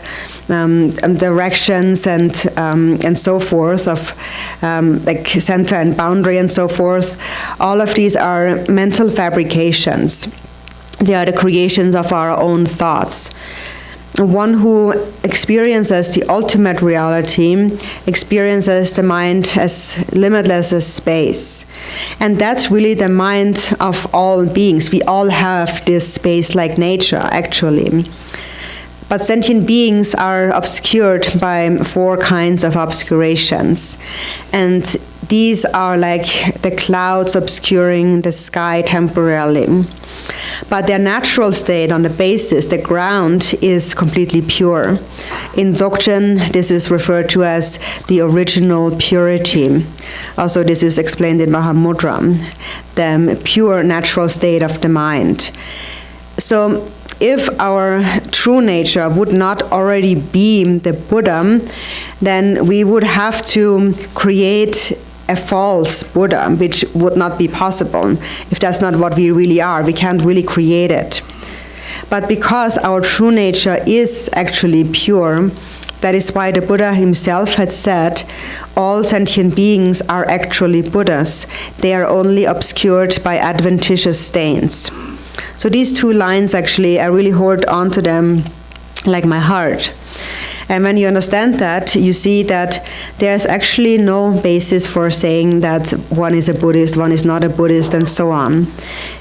Speaker 2: directions and so forth, of like center and boundary and so forth, all of these are mental fabrications. They are the creations of our own thoughts. One who experiences the ultimate reality experiences the mind as limitless as space. And that's really the mind of all beings. We all have this space-like nature, actually. But sentient beings are obscured by 4 kinds of obscurations. And these are like the clouds obscuring the sky temporarily. But their natural state on the basis, the ground, is completely pure. In Dzogchen, this is referred to as the original purity. Also, this is explained in Mahamudra, the pure natural state of the mind. So, if our true nature would not already be the Buddha, then we would have to create a false Buddha, which would not be possible. If that's not what we really are, we can't really create it. But because our true nature is actually pure, that is why the Buddha himself had said, all sentient beings are actually Buddhas. They are only obscured by adventitious stains. So these 2 lines, actually, I really hold on to them like my heart. And when you understand that, you see that there's actually no basis for saying that one is a Buddhist, one is not a Buddhist, and so on.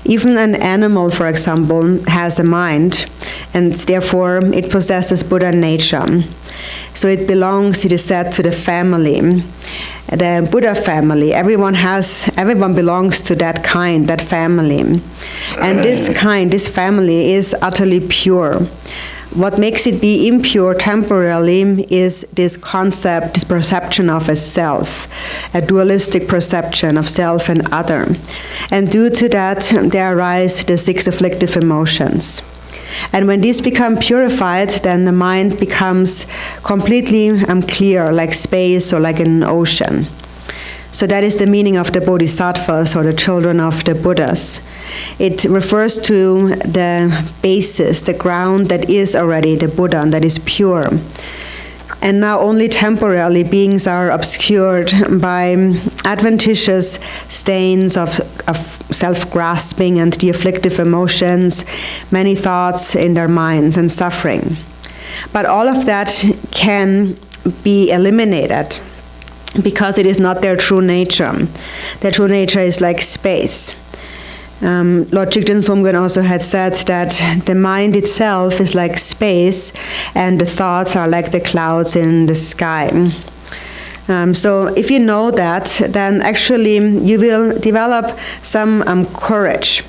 Speaker 2: Even an animal, for example, has a mind, and therefore it possesses Buddha nature. So it belongs, it is said, to the family, the Buddha family. Everyone belongs to that kind, that family. And this family is utterly pure. What makes it be impure temporarily is this concept, this perception of a self, a dualistic perception of self and other. And due to that, there arise the 6 afflictive emotions. And when these become purified, then the mind becomes completely clear, like space or like an ocean. So that is the meaning of the Bodhisattvas, or the children of the Buddhas. It refers to the basis, the ground that is already the Buddha, that is pure. And now only temporarily beings are obscured by adventitious stains of self-grasping and the afflictive emotions, many thoughts in their minds, and suffering. But all of that can be eliminated, because it is not their true nature. Their true nature is like space. Lord Jigten Somgen also had said that the mind itself is like space, and the thoughts are like the clouds in the sky. So if you know that, then actually you will develop some courage.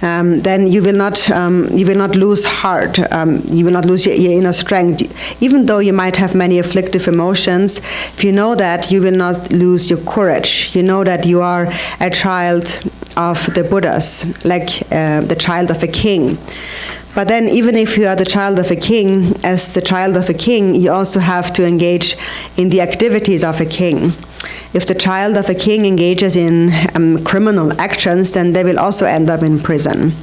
Speaker 2: Then you will not lose heart. You will not lose your inner strength. Even though you might have many afflictive emotions, if you know that, you will not lose your courage. You know that you are a child of the Buddhas, like the child of a king. But then even if you are the child of a king, as the child of a king, you also have to engage in the activities of a king. If the child of a king engages in criminal actions, then they will also end up in prison.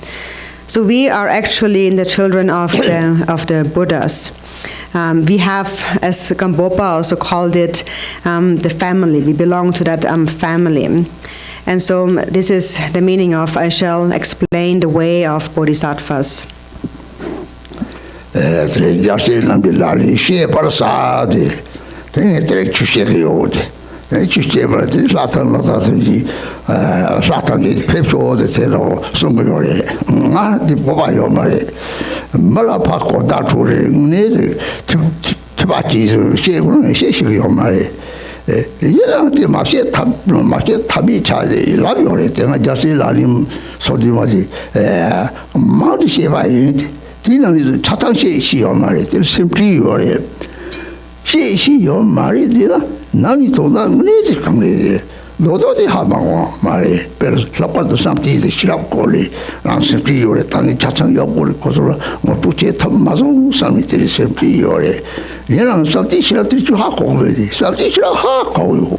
Speaker 2: So we are actually the children of the Buddhas. We have, as Gampopa also called it, the family. We belong to that family. And so this is the meaning of, I shall explain the way of Bodhisattvas.
Speaker 3: 주제버들 라탄 라탄지 라탄지 페프오데 테로 송고요레 나디 보바요 말에 말아파고 다투레 네데 츠바치스 셰고는 셰시요 말에 얘한테 마시에 탑이 차지 라비오레 때가 자세라님 소디마지 마디셰바이 디나니 차탕셰 시요 말에 심플리요레 시요 말에 디나 나니 도나 네지 강레 노도지 하마고 말에 pero 라파도 상티데 시랍콜리 랑 심플리요레 땅이 차창 옆골 고소라 뭐 두체 탐마송 상미들이 심플리요레 얘랑 상티 시랍들이 하고 그러지 상티 시랍 하고요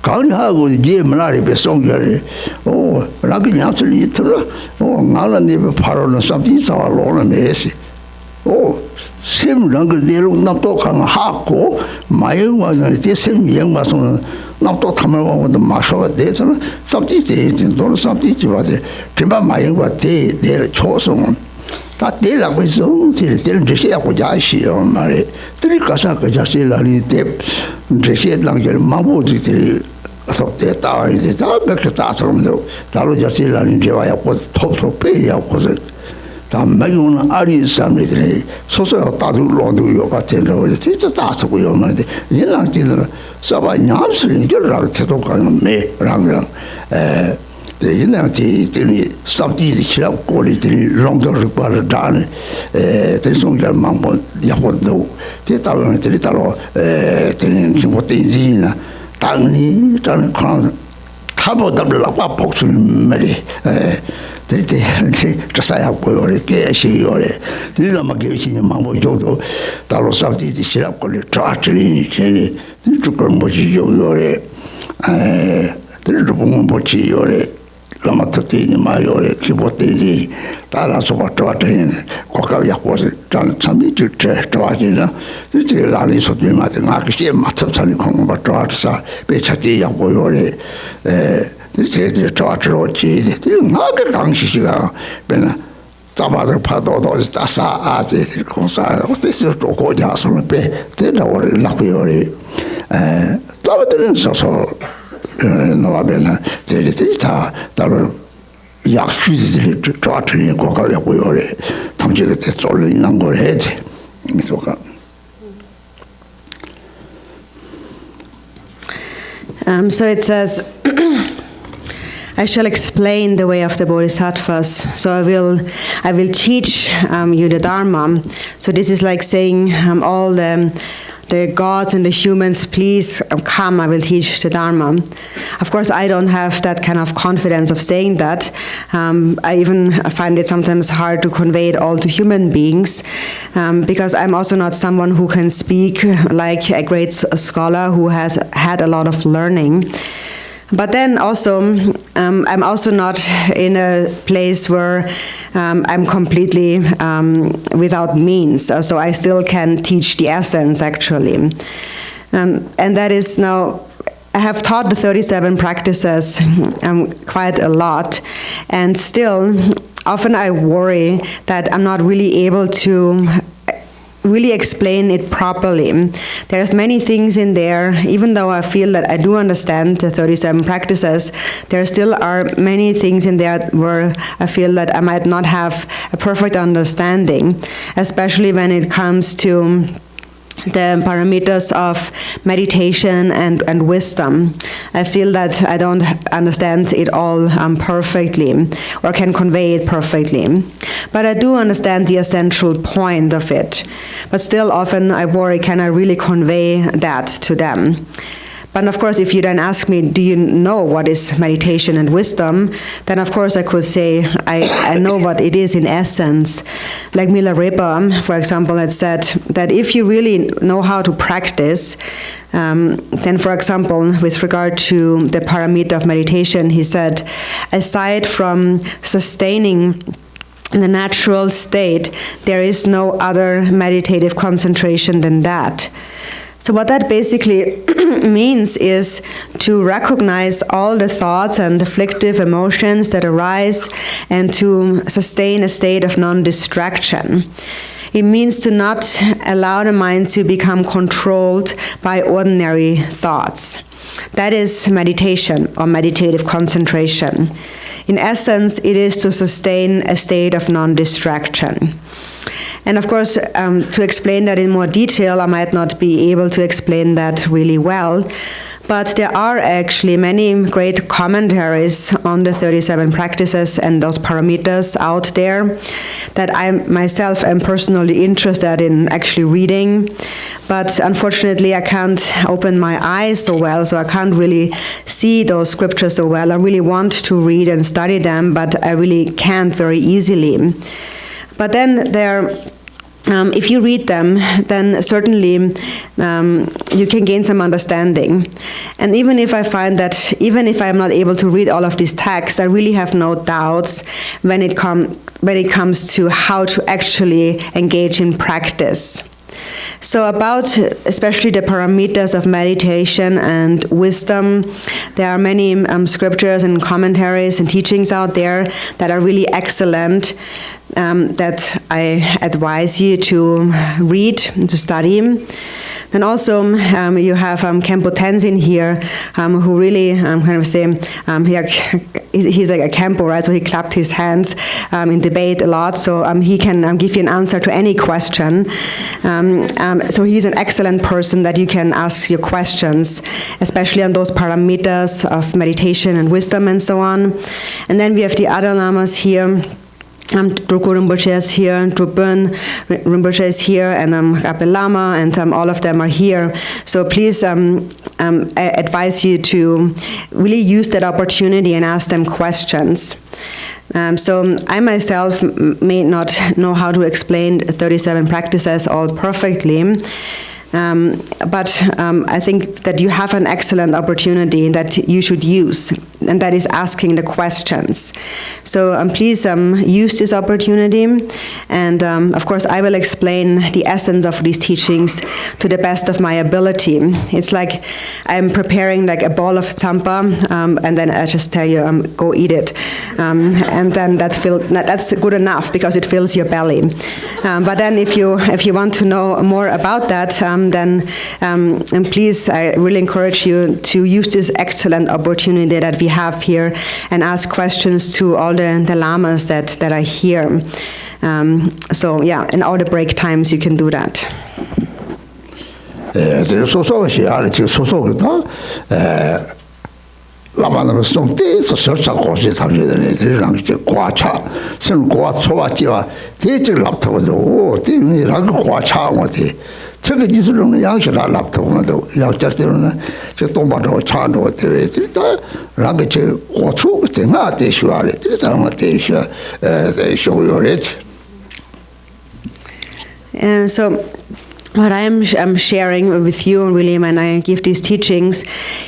Speaker 3: 가은하고 이제 말이 배송결에 라기 냥슬이 틀어 나라니 바로는 상티 사와로는 메시 심랑 내로 남도 강 하고 마영와는 이제 심영마선 남도 탐을 마셔가 돼서 섭지지 돈 섭지지 와데 정말 마영과 대 내를 초송 다 내라고 해서 되는 데시하고 자시요 말에 들이가서 그 자시라니 대 데시랑 마보지들이 속대 따와이제 다 몇개 따서면도 다로 자시라니 제와야 뭐 톱소 빼야 고서 다 매우는 아리 사람들이 소소가 따들로도 요 같은 거 진짜 따서고요 말인데 얘랑 지는 사바 냐스리 저라고 태도가는 매랑랑 얘네한테 되니 삽디지 싫어 꼬리들이 롱도를 빠르다는 대송절 망보 야고도 대타는 들이따로 되는 기못인지나 당니 저는 그런 타보다블라고 복수는 말이 들이대 저사야 보여래 깨시요래 들이라마 계시는 망보 저도 따로 삽디지 싫어 꼬리 저아들이 제니 죽을 뭐지 요래 들이도 보면 뭐지 요래 라마트티니 마요레 기보테지 따라서 왔다는 고가야 보스 전 참이지 저와지나 이제 라리서 되마든 아기시 맞춰서는 공부 왔다서 배차지 야고요레 이제 저와지로지 나게 강시시가 배나 잡아들 파도도 따사 아제 공사 어디서 또 고자서는 배 되나오래 라고요레 잡아들은 서서 노아벨나 제리들이 다 다른 약수들이 저한테 고가려고요. 당시에 때 쏠리는 걸 해야지. 미소가.
Speaker 2: So it says, I shall explain the way of the Bodhisattvas. So I will teach you the Dharma. So this is like saying all the gods and the humans, please come, I will teach the Dharma. Of course, I don't have that kind of confidence of saying that. I even find it sometimes hard to convey it all to human beings, because I'm also not someone who can speak like a great scholar who has had a lot of learning. But then also, I'm also not in a place where I'm completely without means, so I still can teach the essence, actually. And that is now, I have taught the 37 practices quite a lot, and still, often I worry that I'm not really able to really explain it properly. There's many things in there, even though I feel that I do understand the 37 practices, there still are many things in there where I feel that I might not have a perfect understanding, especially when it comes to the parameters of meditation and wisdom. I feel that I don't understand it all perfectly or can convey it perfectly. But I do understand the essential point of it. But still often I worry, can I really convey that to them? But of course, if you then ask me, do you know what is meditation and wisdom? Then of course I could say, I know what it is in essence. Like Milarepa, for example, had said that if you really know how to practice, then for example, with regard to the paramita of meditation, he said, aside from sustaining the natural state, there is no other meditative concentration than that. So what that basically means is to recognize all the thoughts and afflictive emotions that arise and to sustain a state of non-distraction. It means to not allow the mind to become controlled by ordinary thoughts. that is meditation or meditative concentration. In essence, it is to sustain a state of non-distraction. And of course, to explain that in more detail, I might not be able to explain that really well, but there are actually many great commentaries on the 37 practices and those paramitas out there that I myself am personally interested in actually reading. But unfortunately, I can't open my eyes so well, so I can't really see those scriptures so well. I really want to read and study them, but I really can't very easily. But then if you read them, then certainly you can gain some understanding. And even if I find that, even if I'm not able to read all of these texts, I really have no doubts when it comes to how to actually engage in practice. So about especially the paramitas of meditation and wisdom, there are many scriptures and commentaries and teachings out there that are really excellent, that I advise you to read, to study. Then also you have Khenpo Tenzin here, who really he's like a Khenpo, right? So he clapped his hands in debate a lot, so he can give you an answer to any question. So he's an excellent person that you can ask your questions, especially on those paramitas of meditation and wisdom and so on. And then we have the other lamas here. Drukku Rinpoche is here, Drupun Rinpoche is here, and Rape Lama, and all of them are here. So please, I advise you to really use that opportunity and ask them questions. So I myself may not know how to explain 37 practices all perfectly, but I think that you have an excellent opportunity that you should use, and that is asking the questions. So please use this opportunity, and of course I will explain the essence of these teachings to the best of my ability. It's like I'm preparing like a bowl of tsampa, and then I just tell you, go eat it, and then that's good enough because it fills your belly. But then if you want to know more about that, then please, I really encourage you to use this excellent opportunity that we have here and ask questions to all the lamas that are here. So yeah, in all the break times you can do that.
Speaker 3: 라마는 송대에서 설사 고시 담주되는 들이랑 과차 선 고아 초와지와 대적 랍터도 대니라고 과차원데 저거 기술은 양식을 랍터고도 약자들은 저 동바도 차도 되다 라게 저 고추 때나 대슈아래 들다는 대슈 대슈요레.
Speaker 2: And so what I'm sharing with you really when I give these teachings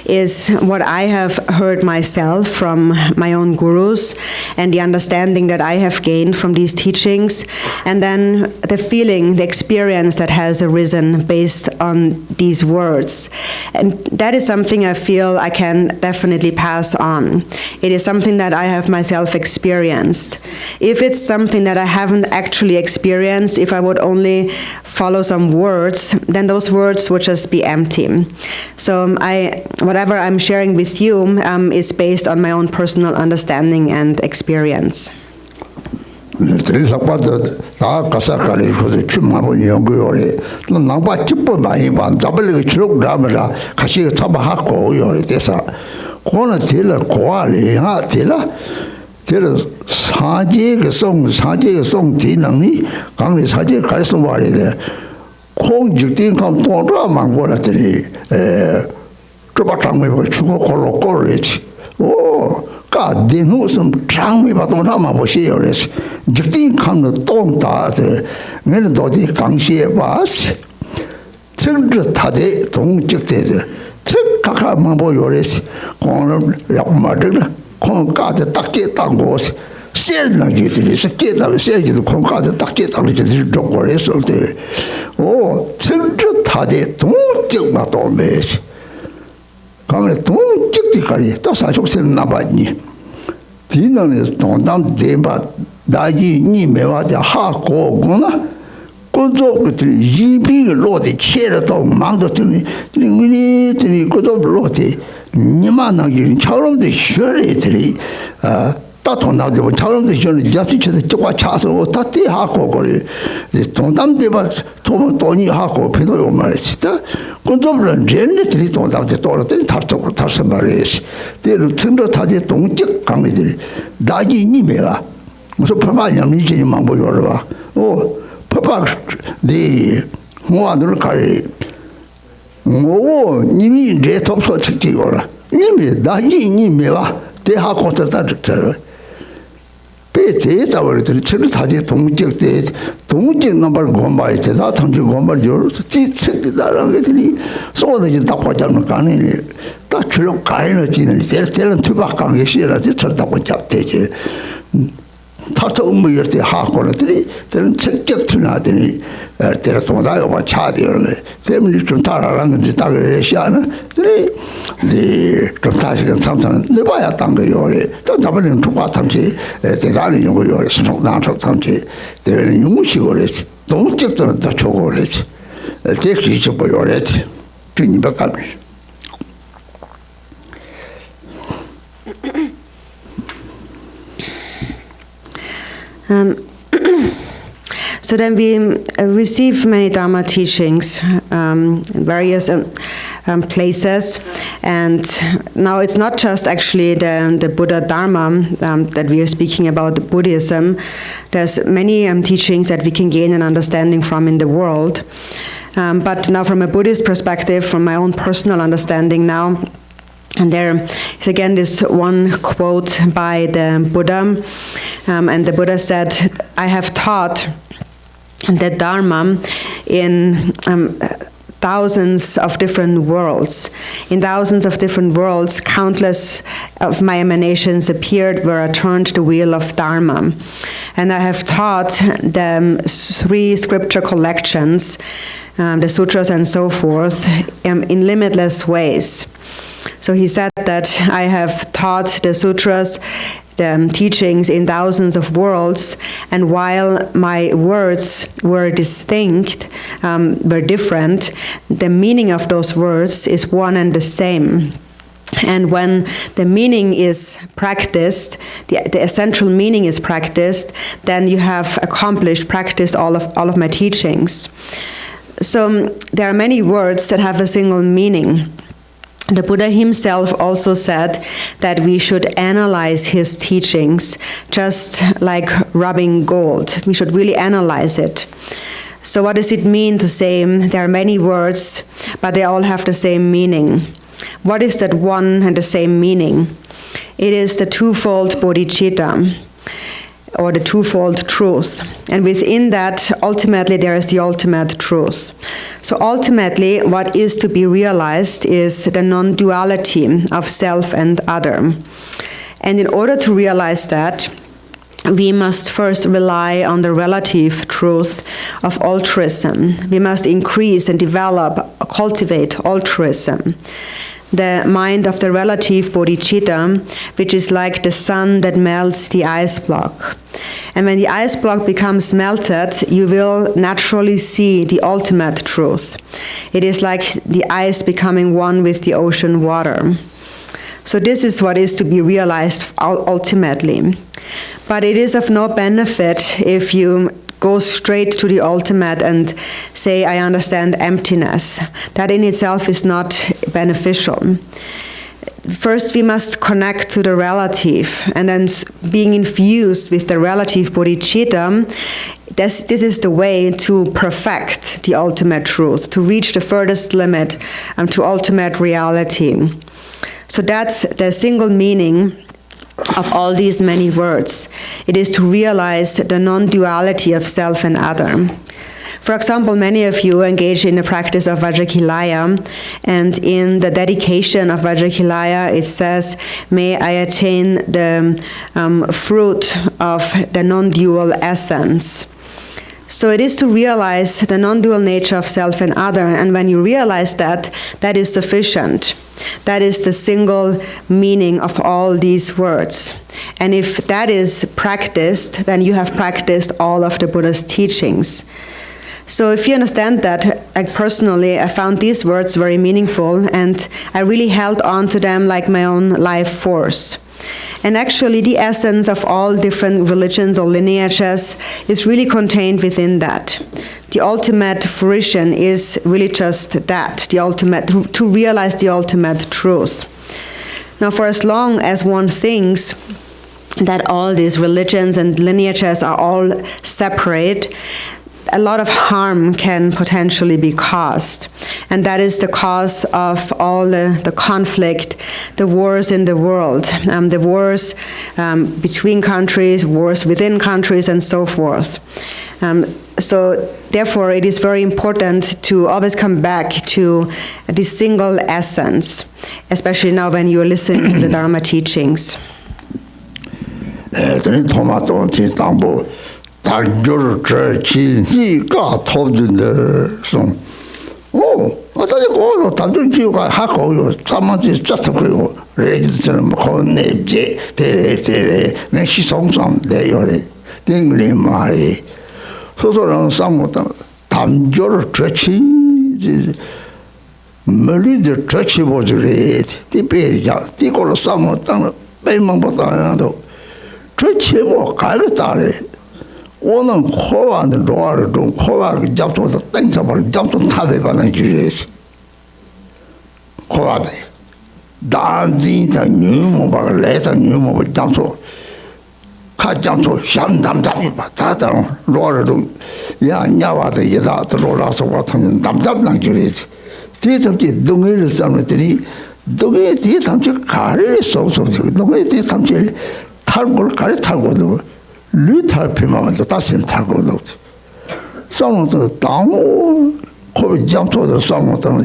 Speaker 2: is what I have heard myself from my own gurus and the understanding that I have gained from these teachings, and then the feeling, the experience that has arisen based on these words. And that is something I feel I can definitely pass on. It is something that I have myself experienced. If it's something that I haven't actually experienced, if I would only follow some words, then those words would just be empty. So whatever I'm sharing with you is based on my own personal understanding and experience.
Speaker 3: 공직된 감 도라만 보라더니 쪼박장매 주고 걸로 걸었지. 오, 가딘 무슨 장매 받도라만 보세요. 그래서 직된 감도 동다데 내는 도디 강시에 봐스. 정저 타대 동직대데 특각만 보여래서 공을 약마들라 공가데 딱게 땅고스. 세르나기들이 스케다를 세르기도 공가데 딱게 땅지들 쪼고래서 때 오, 천주 타대 동적마 도매시. 가면 동적디까지 또 사족선 나봤니. 뒤는 동담 대바 나지 니메와데 하고구나. 工作그들이 이비가 로데 체라도 망도 되니 민이 되니 그도 로데 니만나기 처럼도 쉬어래들이 따통나도 처럼도 쉬어는 잡지쳐도 쪼가 차서 따띠 하고 거리 동담대바 돈이 하고 배도 말했다 건조블은 렌들이 동담대 돌았더니 답적으로 다시 말했지 대로 틈도 타지 동적 강의들이 나기 님이야 무슨 파마냐 미지만 보여라 봐 파파 네 뭐하는 가리 뭐 님이 내 톱소 책기거라 님이 나기 님이야 대하고서 따르더라 배대다 버리더니 저를 다지 동적 때 동적 넘버 고마이 제가 탐지 고마를 열어서 뒤책이 나랑더니 소다지 다 보자는 가네 다 줄로 가이는 지는 제일은 투박 강에 시라지 저다고 잡대지 타서 음모일 때 하고는들이 저는 책격 투나더니 때려 동다요 봐 차디어네 때문에 좀 따라라는 건지 딱 그래시아는 들이 좀 다시금 삼삼은 내봐야 딴 거요 또 저번에는 투박 탐지 대단히 요거요 성당적 탐지 대는 용무식을 그랬지 동적들은 더 좋고 그랬지 대기 좀 보여 그랬지 주님과 감이
Speaker 2: So then we receive many Dharma teachings in various places, and now it's not just actually the Buddha Dharma that we are speaking about, Buddhism. There's many teachings that we can gain an understanding from in the world, but now from a Buddhist perspective, from my own personal understanding now, and there is again this one quote by the Buddha, and the Buddha said, I have taught the Dharma in thousands of different worlds. In thousands of different worlds, countless of my emanations appeared where I turned the wheel of Dharma. And I have taught the 3 scripture collections, the sutras and so forth, in limitless ways. So he said that I have taught the sutras, the teachings in thousands of worlds, and while my words were distinct, were different, the meaning of those words is one and the same. And when the meaning is practiced, the essential meaning is practiced, then you have practiced all of my teachings. So there are many words that have a single meaning. The Buddha himself also said that we should analyze his teachings just like rubbing gold. We should really analyze it. So what does it mean to say there are many words, but they all have the same meaning? What is that one and the same meaning? It is the twofold bodhicitta, or the twofold truth. And within that, ultimately, there is the ultimate truth. So ultimately, what is to be realized is the non-duality of self and other. And in order to realize that, we must first rely on the relative truth of altruism. We must increase and develop, cultivate altruism. The mind of the relative bodhicitta, which is like the sun that melts the ice block. And when the ice block becomes melted, you will naturally see the ultimate truth. It is like the ice becoming one with the ocean water. So this is what is to be realized ultimately. But it is of no benefit if you go straight to the ultimate and say, I understand emptiness. That in itself is not beneficial. First, we must connect to the relative, and then being infused with the relative bodhicitta, this is the way to perfect the ultimate truth, to reach the furthest limit to ultimate reality. So that's the single meaning of all these many words. It is to realize the non-duality of self and other. For example, many of you engage in the practice of Vajrakilaya, and in the dedication of Vajrakilaya it says, may I attain the fruit of the non-dual essence. So it is to realize the non-dual nature of self and other, and when you realize that, that is sufficient. That is the single meaning of all these words. And if that is practiced, then you have practiced all of the Buddha's teachings. So if you understand that, like personally, I found these words very meaningful, and I really held on to them like my own life force. And actually, the essence of all different religions or lineages is really contained within that. The ultimate fruition is really just that, the ultimate, to realize the ultimate truth. Now, for as long as one thinks that all these religions and lineages are all separate, a lot of harm can potentially be caused. And that is the cause of all the conflict, the wars in the world, the wars between countries, wars within countries, and so forth. So therefore, it is very important to always come back to the single essence, especially now when you're listening to the Dharma teachings.
Speaker 3: 오는 코와는 로아를 좀 코와 잡고서 땡쳐버려 잡고 타대바는 주제지 코와대 단진다 뉴모바 레다 뉴모바 잡고 카 잡고 샴담담이 바다다 로아를 야 냐와대 예다 로라서 같은 담담난 주제지 뒤덮지 동의를 쌓는더니 동의 뒤에 담지 가래를 쏘쏘 동의 뒤에 담지 탈골 가래 탈고도 루탈피마도 다심 타고도 상모도 당오 거기 잠토도 상모도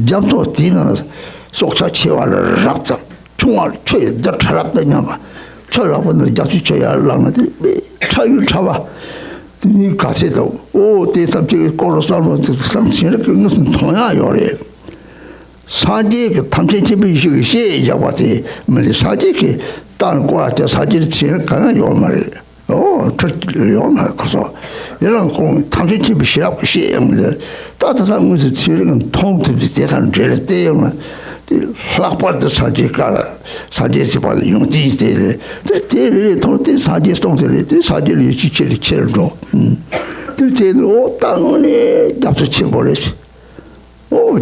Speaker 3: 잠토 뒤는 속차 치와를 잡자 중앙 최 잡차랍다냐마 철라분들 잡지 쳐야 할랑들 차유 차와 니 가세도 오 대답지 고로살모도 상신을 그것은 통야요래 사지 그 탐진집이 시기 잡아대 멀리 사지 그 다른 거한테 사지를 치는 가는 요 말이에요. 요말 그래서 이런 공 탐진집이 시라고 시행을 따뜻한 것을 치는 통틀이 대상 제일 때에는 학벌도 사지가 사지에서 받은 용지들이 때를 통해 사지 동들이 사지를 지체를 쳐줘 들테로 땅에 잡수 쳐버렸어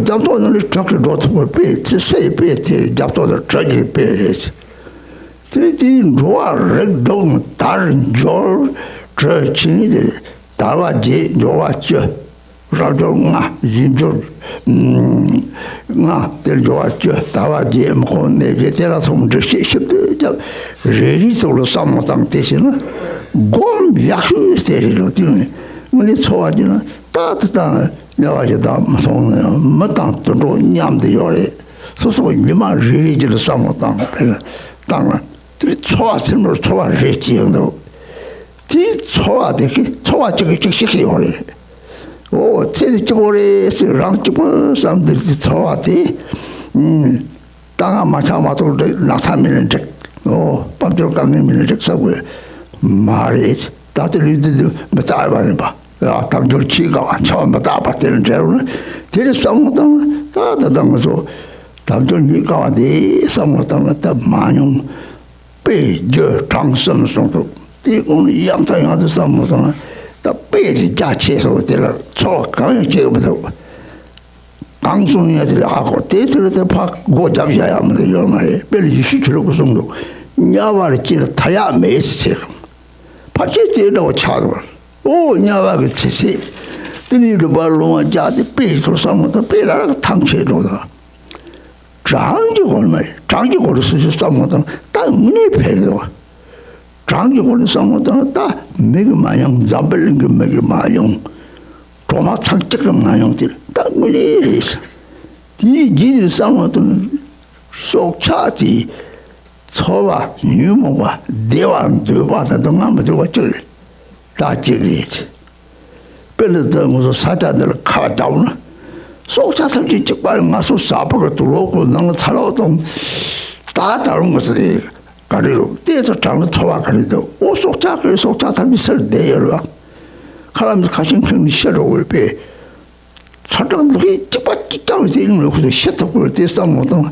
Speaker 3: 잡도는 저렇게 로트볼 배 세배 잡도를 저기 배랬어 Three roar dong darin jor chini de dawaji jowacho rajo nga jinjor nga del jowacho dawaji mkhone vetera som de ship de reri solo samotang tesina gom yakshu sterilo tine muni soajina tatata yawaji da masong matang to nyam de yore so nyima reri de samotang tang 초아심으로 초아 레지형도 지 초아되게 초아적이 직식해요. 오, 제지고래 랑집은 사람들이 초아돼. 땅아 마찬가지로 나사미는 적. 밤들 강림이는 적 사고에 말이 다들이들 맞아봐야 봐. 야, 당절 치가 처음 맞아봤다는 자로는 되게 싸움도 다다당서 당절이가 와대 싸움도 다 많이 배저 장선성도 이거는 양타양도 싸움도 다 배지 자체에서 되라 초강이 제거부터 강송이들이 하고 대들을 파 고잡이야 하면 요 말에 별이 시추로 som도 냐와를 찌르 타야 메시지 파티티라고 차도 오 냐와가 치치 드니르 발로마 자디 배서 싸움도 배라 탕체로다 장지골 말이야. 장지골을 쓰지 싸움도 딱 문이 패려. 장지골을 싸움도 딱 매그 마냥 잡을린 그 매그 마냥 도마 창적 마냥들 딱 문이 있어. 뒤지를 싸움도 속차지 초와 뉴모와 대왕 되바다 동안도 되고 다 지그리지. 별도 무슨 사자들 가다오나 속자들 직발 가서 사버가 들어오고 나는 살아오던 다 다른 것을 가리로 떼서 장을 쳐와 가리도 오 속자들 미설 내열와 가라면서 가신 큰 시라고 배 차장들이 찌빠찌빠고 되는 거도 셔터고 됐어 뭐든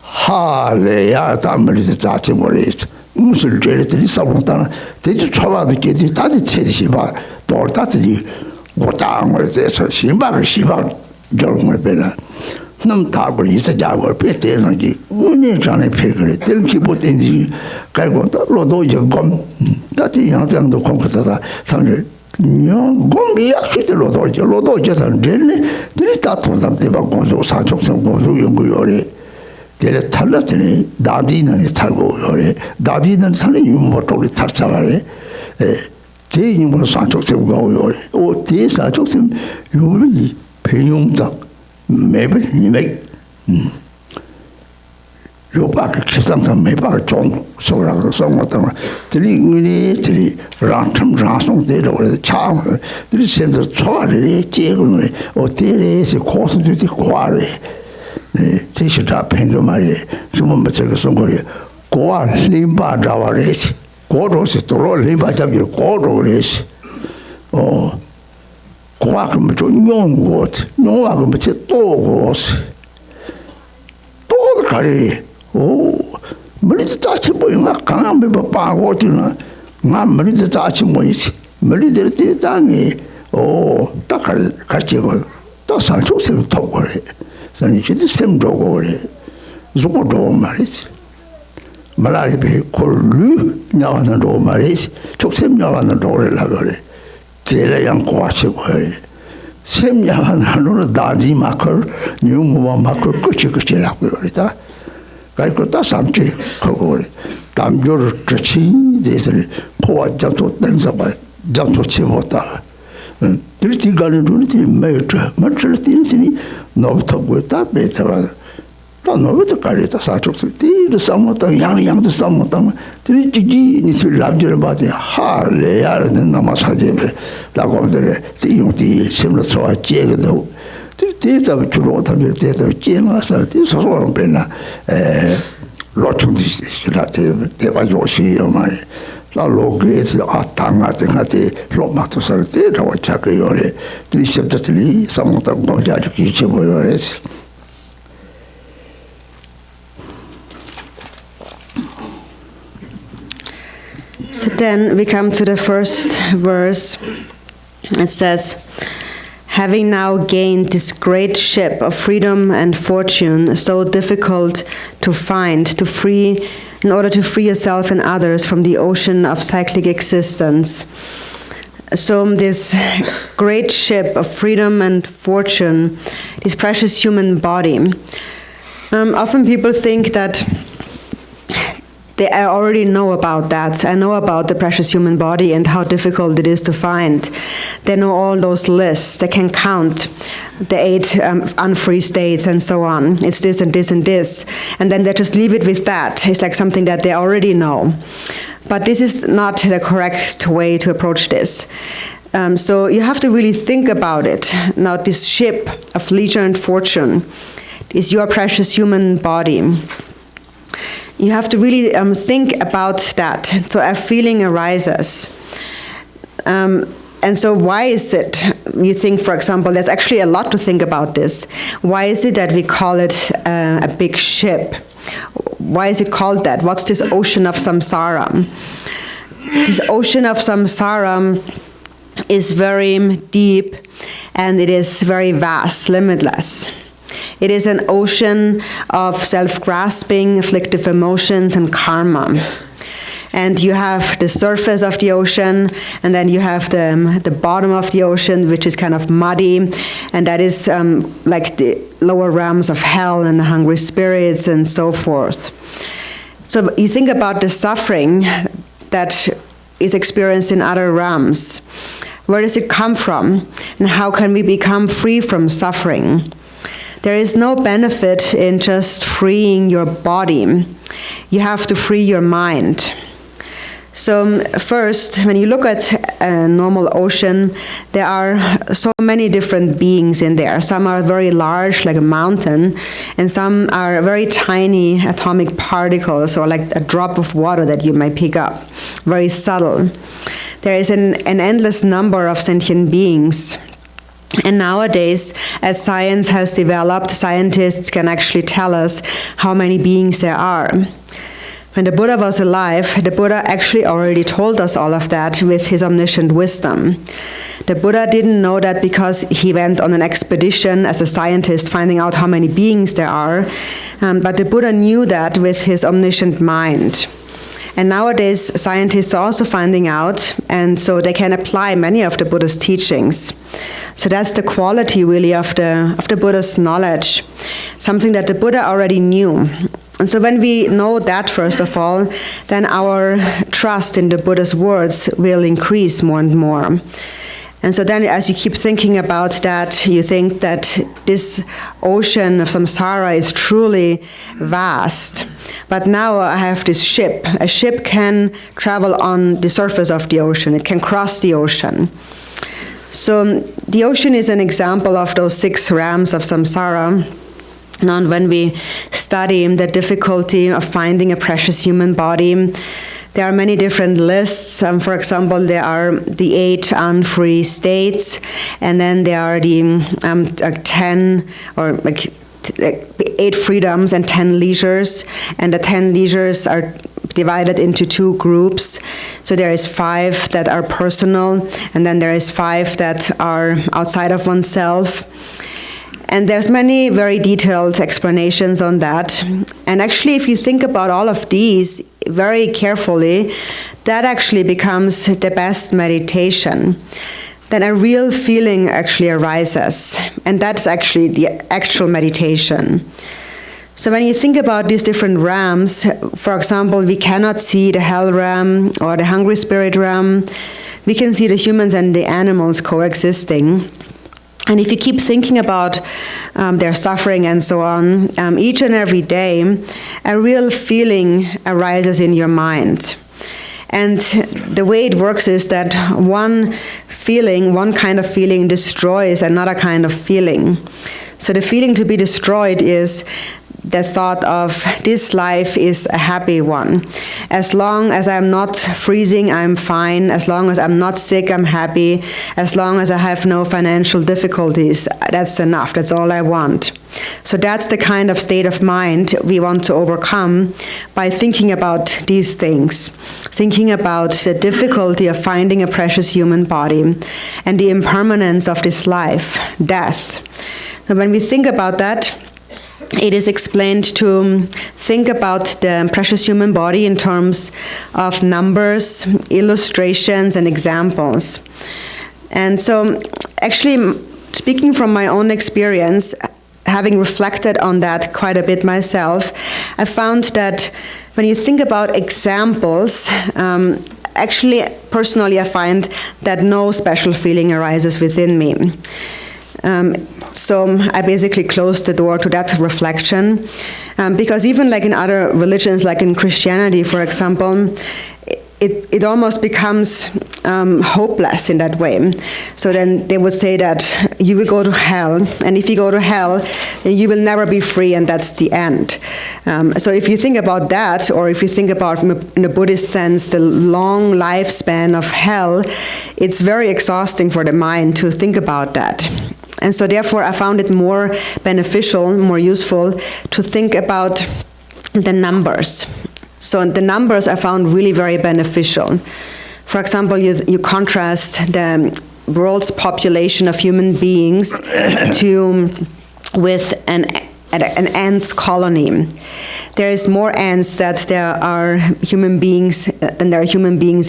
Speaker 3: 하래야 담을이 자체 모르겠어 무슨 죄들이 싸웠다나 대주 초라도 깨지 다들 체듯이 봐 돌다들이 못당을 돼서 심박을 저런 배나 남 다고 있어자고 배때는 게 문에 전에 패그래 들기 못된지 갈고 로도 이제 검 다티 양장도 공부하다 상을 곰비야 그대로도 이제 산들네 들이 다 통담대 봐 공부 사족성 공부 연구요래 데레 탈라더니 나디는 탈고 요래 나디는 살이 유모토리 탈차가래 대인으로 사족성 가고 요래 오 대사족성 요리 배용적 매번 이맥 요바가 기상상 매바가 좀 소라고 성었던 들이 랑참 라송대로 그래서 참 들이 센터 초아를 제거를 어때래서 고수들이 과래 대시다 팬도 말이 좀 뭐저거 선거리 고아 림바 잡아래지 고로서 돌로 림바 잡기 고로래지 고아 그러면 좀 용고 용아 그러면 또 가리 머리도 다치 보이나 강한 배 빠고 뛰나 나 머리도 다치 보이지 머리들 때 땅에 딱 가르치고 또 산초스를 타고 그래 산이 진짜 샘도고 그래 저거도 말이지 말아리 배 콜루 나와는 로 말이지 족샘 나와는 로를 그래 제래양 고아치고 그래 샘 나와는 로는 다지 마커 뉴무와 마커 끝이라고 그러다 그리고 다 삼체 그거 담조를 tou치 대해서는 포화 잡고 땡사봐 잡고 치고다 들이 가는 눈이 매트 맞을 때니 너부터 다 베트라 다 너부터 가리다 사족을 뒤로 삼었다 양도 삼었다 들이 지기 니술 남주를 받아 하래야는 남아사제베 라고 하더래 이용티 심로서 제거도 대답을 주로 하면 대답을 깨나서 소소한 배나 로충디시라 대박 요시요 말이 나 로그에서 당하듯이 로마도 살 때라고 착해요래 들으셨더니 상모다 공자주 기체 보여래
Speaker 2: So then we come to the first verse. It says, having now gained this great ship of freedom and fortune, so difficult to find, in order to free yourself and others from the ocean of cyclic existence. So this great ship of freedom and fortune, this precious human body, often people think that I already know about that. I know about the precious human body and how difficult it is to find. They know all those lists. They can count the 8 unfree states and so on. It's this and this and this. And then they just leave it with that. It's like something that they already know. But this is not the correct way to approach this. So you have to really think about it. Now, this ship of leisure and fortune is your precious human body. You have to really think about that. So a feeling arises. And so why is it, you think, for example, there's actually a lot to think about this. Why is it that we call it a big ship? Why is it called that? What's this ocean of samsara? This ocean of samsara is very deep and it is very vast, limitless. It is an ocean of self-grasping, afflictive emotions, and karma. And you have the surface of the ocean, and then you have the bottom of the ocean, which is kind of muddy, and that is like the lower realms of hell and the hungry spirits and so forth. So you think about the suffering that is experienced in other realms. Where does it come from? And how can we become free from suffering? There is no benefit in just freeing your body. You have to free your mind. So first, when you look at a normal ocean, there are so many different beings in there. Some are very large, like a mountain, and some are very tiny atomic particles, or like a drop of water that you might pick up, very subtle. there is an endless number of sentient beings. And nowadays, as science has developed, scientists can actually tell us how many beings there are. When the Buddha was alive, the Buddha actually already told us all of that with his omniscient wisdom. The Buddha didn't know that because he went on an expedition as a scientist finding out how many beings there are, but the Buddha knew that with his omniscient mind. And nowadays, scientists are also finding out, and so they can apply many of the Buddha's teachings. So that's the quality, really, of the Buddha's knowledge, something that the Buddha already knew. And so when we know that, first of all, then our trust in the Buddha's words will increase more and more. And so then as you keep thinking about that, you think that this ocean of samsara is truly vast. But now I have this ship. A ship can travel on the surface of the ocean. It can cross the ocean. So the ocean is an example of those 6 realms of samsara. And when we study the difficulty of finding a precious human body, there are many different lists. For example, there are the 8 unfree states, and then there are the 10 or 8 freedoms and 10 leisures, and the 10 leisures are divided into 2 groups. So there is 5 that are personal, and then there is 5 that are outside of oneself. And there's many very detailed explanations on that. And actually, if you think about all of these very carefully, that actually becomes the best meditation. Then a real feeling actually arises. And that's actually the actual meditation. So when you think about these different realms, for example, we cannot see the hell realm or the hungry spirit realm. We can see the humans and the animals coexisting. And if you keep thinking about their suffering and so on, each and every day, a real feeling arises in your mind. And the way it works is that one kind of feeling destroys another kind of feeling. So the feeling to be destroyed is the thought of this life is a happy one. As long as I'm not freezing, I'm fine. As long as I'm not sick, I'm happy. As long as I have no financial difficulties, that's enough. That's all I want. So that's the kind of state of mind we want to overcome by thinking about these things, thinking about the difficulty of finding a precious human body and the impermanence of this life, death. And when we think about that, it is explained to think about the precious human body in terms of numbers, illustrations, and examples. And so, actually, speaking from my own experience, having reflected on that quite a bit myself, I found that when you think about examples, actually, personally, I find that no special feeling arises within me. So I basically closed the door to that reflection, because even like in other religions, like in Christianity, for example, it almost becomes hopeless in that way. So then they would say that you will go to hell, and if you go to hell, then you will never be free, and that's the end. So if you think about that, or if you think about, in a Buddhist sense, the long lifespan of hell, it's very exhausting for the mind to think about that. And so therefore I found it more beneficial, more useful to think about the numbers. So the numbers I found really very beneficial. For example, you contrast the world's population of human beings with an ants colony. There is more ants than there are human beings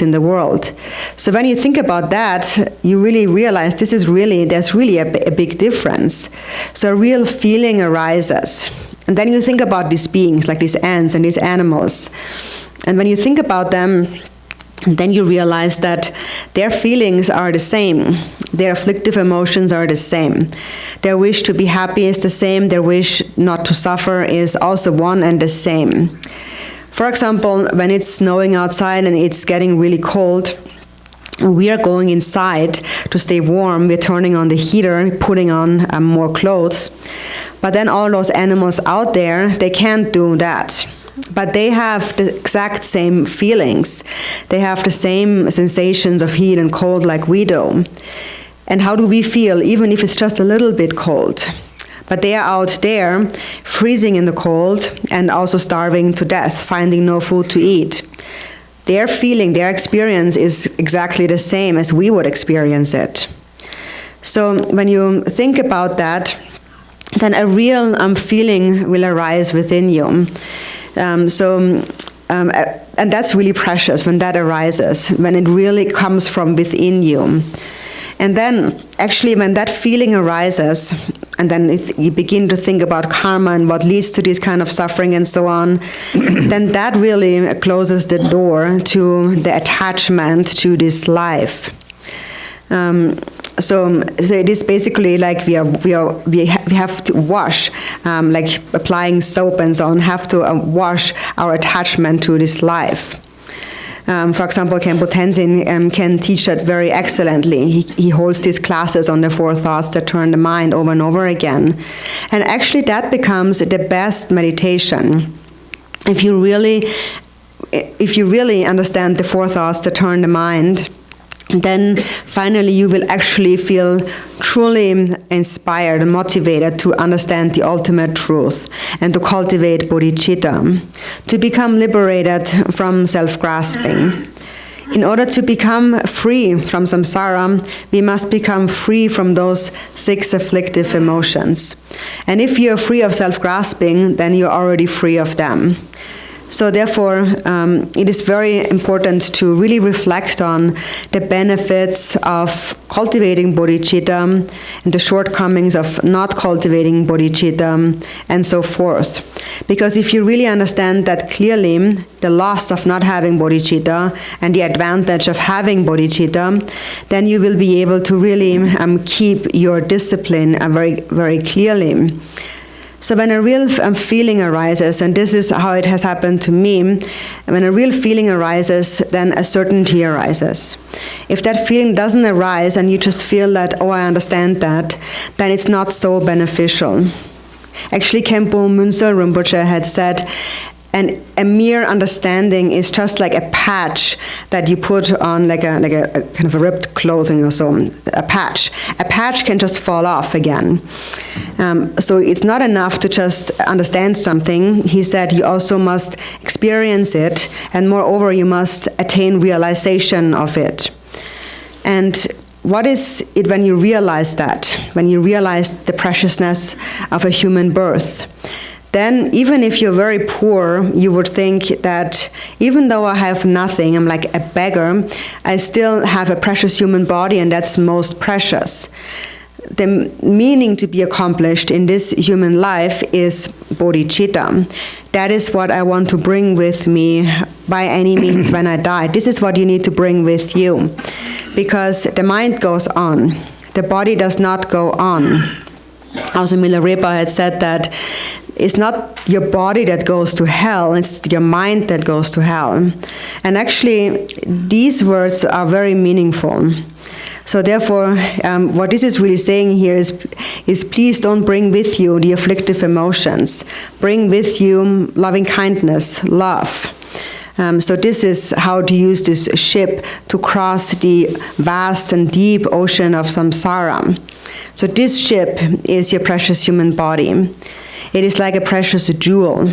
Speaker 2: in the world. So when you think about that, you really realize there's really a big difference. So a real feeling arises. And then you think about these beings, like these ants and these animals. And when you think about them, then you realize that their feelings are the same. Their afflictive emotions are the same. Their wish to be happy is the same. Their wish not to suffer is also one and the same. For example, when it's snowing outside and it's getting really cold, we are going inside to stay warm. We're turning on the heater, putting on more clothes. But then all those animals out there, they can't do that. but they have the exact same feelings. They have the same sensations of heat and cold like we do. And how do we feel, even if it's just a little bit cold? But they are out there, freezing in the cold and also starving to death, finding no food to eat. Their feeling, their experience is exactly the same as we would experience it. So when you think about that, then a real feeling will arise within you. And that's really precious when that arises, when it really comes from within you. And then, actually, when that feeling arises, and then you begin to think about karma and what leads to this kind of suffering and so on, then that really closes the door to the attachment to this life. So it is basically like we have to wash, like applying soap and so on, have to wash our attachment to this life. For example, Khenpo Tenzin can teach that very excellently. He holds these classes on the 4 thoughts that turn the mind over and over again. And actually that becomes the best meditation. If you really understand the 4 thoughts that turn the mind, then finally you will actually feel truly inspired and motivated to understand the ultimate truth and to cultivate bodhicitta, to become liberated from self-grasping. In order to become free from samsara, we must become free from those 6 afflictive emotions. And if you're free of self-grasping, then you're already free of them. So therefore, it is very important to really reflect on the benefits of cultivating bodhicitta and the shortcomings of not cultivating bodhicitta and so forth. Because if you really understand that clearly, the loss of not having bodhicitta and the advantage of having bodhicitta, then you will be able to really keep your discipline very, very clearly. So when a real feeling arises, and this is how it has happened to me, when a real feeling arises, then a certainty arises. If that feeling doesn't arise and you just feel that, oh, I understand that, then it's not so beneficial. Actually, Khenpo Munsel Rinpoche had said, and a mere understanding is just like a patch that you put on like a kind of a ripped clothing or so, a patch. A patch can just fall off again. So it's not enough to just understand something. He said you also must experience it, and moreover you must attain realization of it. And what is it when you realize that? When you realize the preciousness of a human birth? Then even if you're very poor, you would think that even though I have nothing, I'm like a beggar, I still have a precious human body, and that's most precious. The meaning to be accomplished in this human life is bodhicitta. That is what I want to bring with me by any means when I die. This is what you need to bring with you. Because the mind goes on. The body does not go on. Also, Milarepa had said that it's not your body that goes to hell, it's your mind that goes to hell. And actually, these words are very meaningful. So therefore, what this is really saying here is please don't bring with you the afflictive emotions. Bring with you loving kindness, love. So this is how to use this ship to cross the vast and deep ocean of samsara. So this ship is your precious human body. It is like a precious jewel.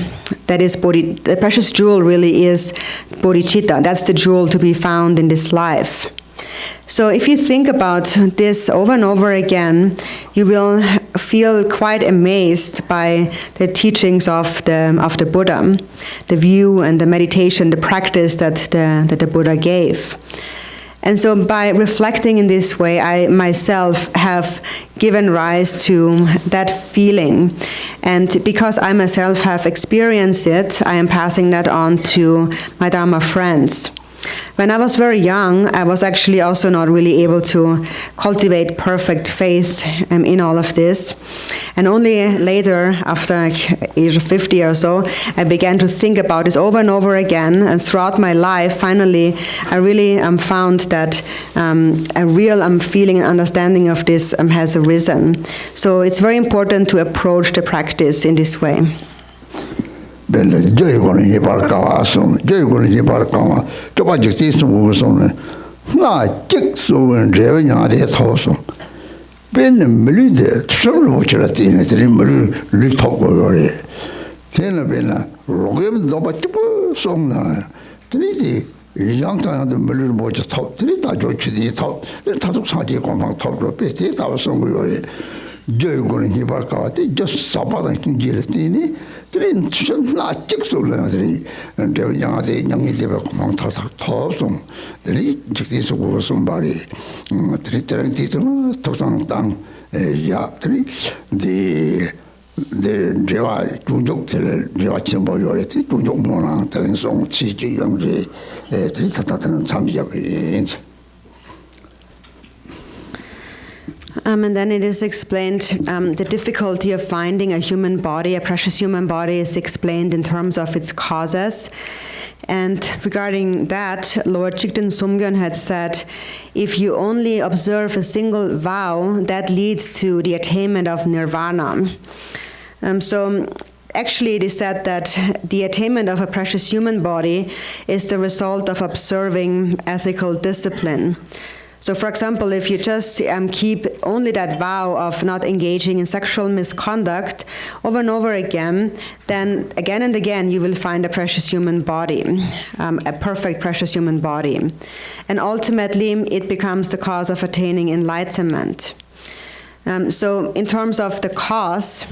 Speaker 2: That is the precious jewel really is bodhicitta. That's the jewel to be found in this life. So if you think about this over and over again, you will feel quite amazed by the teachings of the Buddha, the view and the meditation, the practice that the Buddha gave. And so by reflecting in this way, I myself have given rise to that feeling. And because I myself have experienced it, I am passing that on to my Dharma friends. When I was very young, I was actually also not really able to cultivate perfect faith in all of this. And only later, after age of 50 or so, I began to think about this over and over again. And throughout my life, finally, I really found that a real feeling and understanding of this has arisen. So it's very important to approach the practice in this way.
Speaker 3: bella joy con i barcason joy con i barcama to ba ji su son na jik su wen je nya de thoso ben mlu de tshom lo chra tin de mlu lu to go re ten bella rogem do ba tu song na tri di yang ta de mlu mo je to tri da jo chi di to ta du sa ji kon ma to ro pe ti ta song go re joy con i barcama ti just sabada kin ji le tin Trin na chik so la de yang de yang de ba mang ta ta song de chik so go song ba ri trin ti to sang tang ya tri de jewa junjok de jewa chen bo yo le ti junjok mo na trin song chi ji yang de tri ta ta cham ya
Speaker 2: And then it is explained, the difficulty of finding a human body, a precious human body, is explained in terms of its causes. And regarding that, Lord Chigden Sumgyon had said, if you only observe a single vow, that leads to the attainment of nirvana. Actually, it is said that the attainment of a precious human body is the result of observing ethical discipline. So, for example, if you just keep only that vow of not engaging in sexual misconduct over and over again, then again and again you will find a precious human body, a perfect precious human body. And ultimately, it becomes the cause of attaining enlightenment. So, in terms of the cause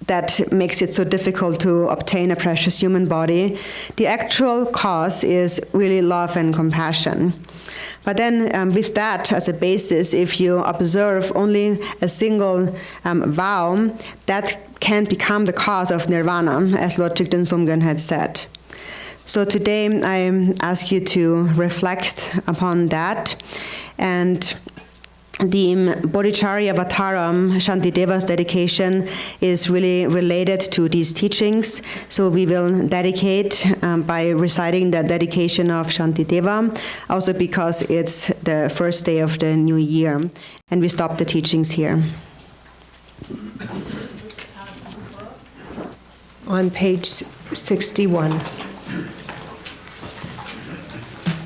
Speaker 2: that makes it so difficult to obtain a precious human body, the actual cause is really love and compassion. But then with that as a basis, if you observe only a single vow, that can become the cause of nirvana, as Lord Chigden Sumgyon had said. So today I ask you to reflect upon that. And the Bodhicharya Avataram, Shantideva's dedication, is really related to these teachings. So we will dedicate by reciting the dedication of Shantideva, also because it's the first day of the new year. And we stop the teachings here.
Speaker 1: On page 61.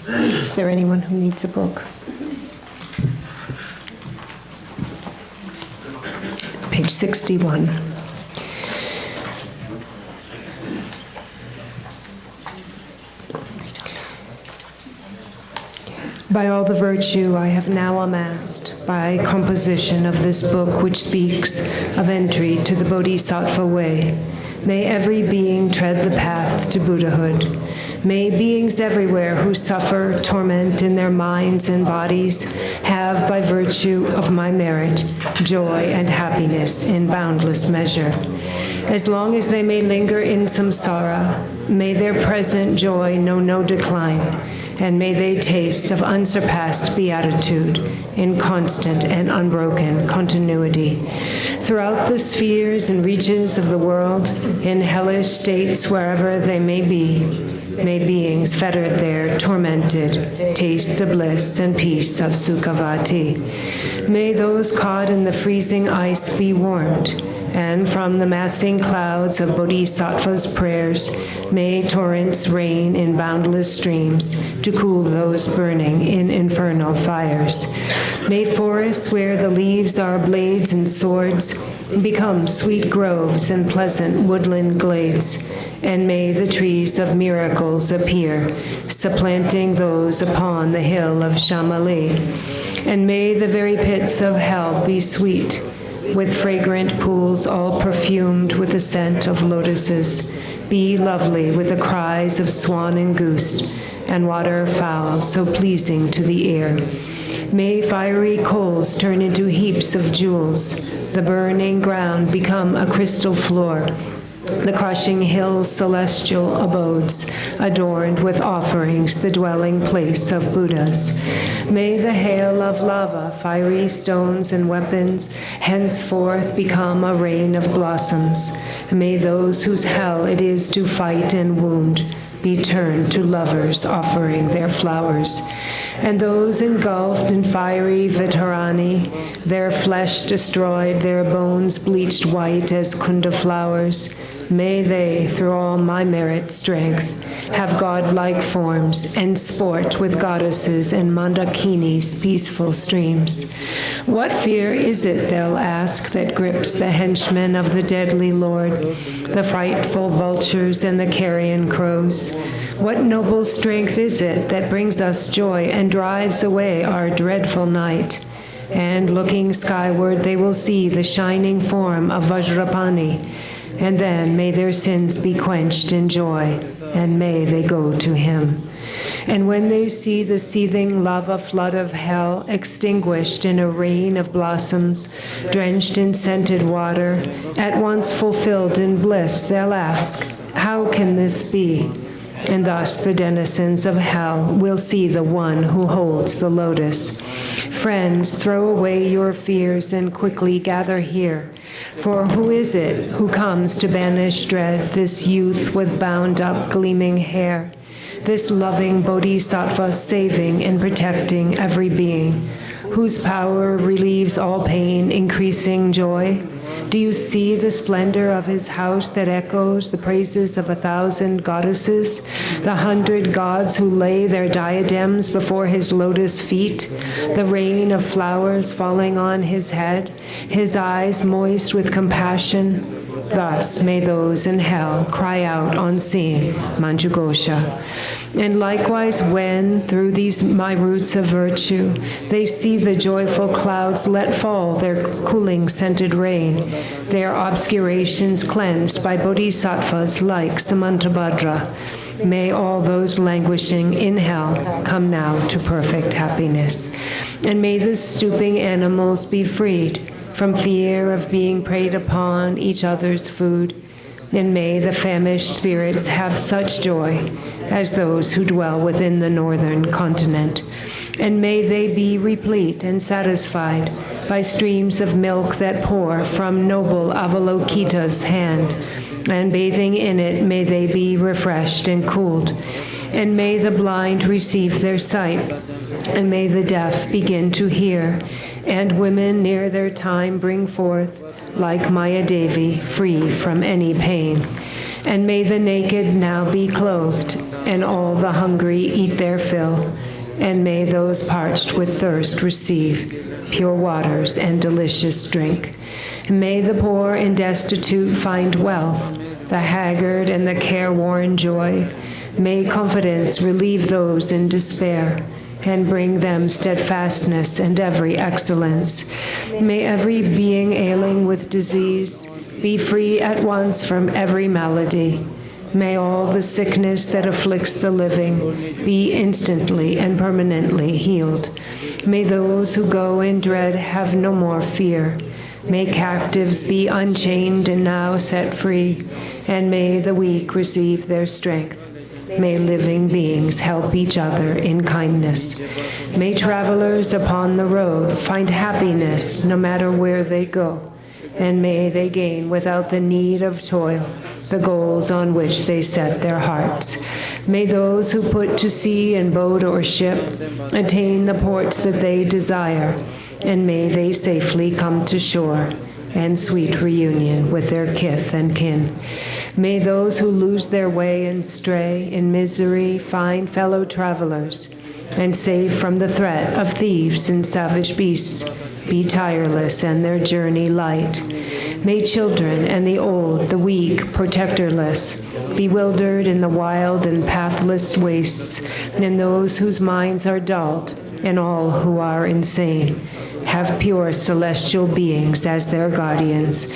Speaker 1: Is there anyone who needs a book? Page 61. By all the virtue I have now amassed, by composition of this book which speaks of entry to the Bodhisattva way, may every being tread the path to Buddhahood. May beings everywhere who suffer torment in their minds and bodies have, by virtue of my merit, joy and happiness in boundless measure. As long as they may linger in samsara, may their present joy know no decline, and may they taste of unsurpassed beatitude in constant and unbroken continuity. Throughout the spheres and reaches of the world, in hellish states wherever they may be, may beings fettered there, tormented, taste the bliss and peace of Sukhavati. May those caught in the freezing ice be warmed, and from the massing clouds of Bodhisattva's prayers, may torrents rain in boundless streams to cool those burning in infernal fires. May forests where the leaves are blades and swords become sweet groves and pleasant woodland glades, and may the trees of miracles appear, supplanting those upon the hill of Shamali. And may the very pits of hell be sweet, with fragrant pools all perfumed with the scent of lotuses, be lovely with the cries of swan and goose, and waterfowl so pleasing to the ear. May fiery coals turn into heaps of jewels, the burning ground become a crystal floor, the crushing hills celestial abodes, adorned with offerings, the dwelling place of Buddhas. May the hail of lava, fiery stones and weapons, henceforth become a rain of blossoms. May those whose hell it is to fight and wound be turned to lovers offering their flowers. And those engulfed in fiery Vitarani, their flesh destroyed, their bones bleached white as kunda flowers, May they, through all my merit strength, have godlike forms and sport with goddesses and Mandakini's peaceful streams. What fear is it, they'll ask, that grips the henchmen of the deadly Lord, the frightful vultures and the carrion crows? What noble strength is it that brings us joy and drives away our dreadful night? And looking skyward, they will see the shining form of Vajrapani, and then may their sins be quenched in joy, and may they go to him. And when they see the seething lava flood of hell extinguished in a rain of blossoms, drenched in scented water, at once fulfilled in bliss, they'll ask, how can this be? And thus the denizens of hell will see the one who holds the lotus. Friends, throw away your fears and quickly gather here. For who is it who comes to banish dread, this youth with bound-up gleaming hair, this loving Bodhisattva saving and protecting every being, whose power relieves all pain, increasing joy? Do you see the splendor of his house that echoes the praises of 1,000 goddesses, the 100 gods who lay their diadems before his lotus feet, the rain of flowers falling on his head, his eyes moist with compassion? Thus may those in hell cry out on seeing Manjughosha. And likewise when, through these my roots of virtue, they see the joyful clouds let fall their cooling scented rain, their obscurations cleansed by bodhisattvas like Samantabhadra, may all those languishing in hell come now to perfect happiness. And may the stooping animals be freed from fear of being preyed upon each other's food, and may the famished spirits have such joy as those who dwell within the northern continent, and may they be replete and satisfied by streams of milk that pour from noble Avalokita's hand, and bathing in it may they be refreshed and cooled, and may the blind receive their sight, and may the deaf begin to hear, and women near their time bring forth, like Maya Devi, free from any pain. And may the naked now be clothed, and all the hungry eat their fill, and may those parched with thirst receive pure waters and delicious drink. And may the poor and destitute find wealth, the haggard and the careworn joy. May confidence relieve those in despair, and bring them steadfastness and every excellence. May every being ailing with disease be free at once from every malady. May all the sickness that afflicts the living be instantly and permanently healed. May those who go in dread have no more fear. May captives be unchained and now set free, and may the weak receive their strength. May living beings help each other in kindness. May travelers upon the road find happiness no matter where they go, and may they gain without the need of toil the goals on which they set their hearts. May those who put to sea in boat or ship attain the ports that they desire, and may they safely come to shore and sweet reunion with their kith and kin. May those who lose their way and stray in misery find fellow travelers, and safe from the threat of thieves and savage beasts, be tireless and their journey light. May children and the old, the weak, protectorless, bewildered in the wild and pathless wastes, and those whose minds are dulled, and all who are insane, have pure celestial beings as their guardians.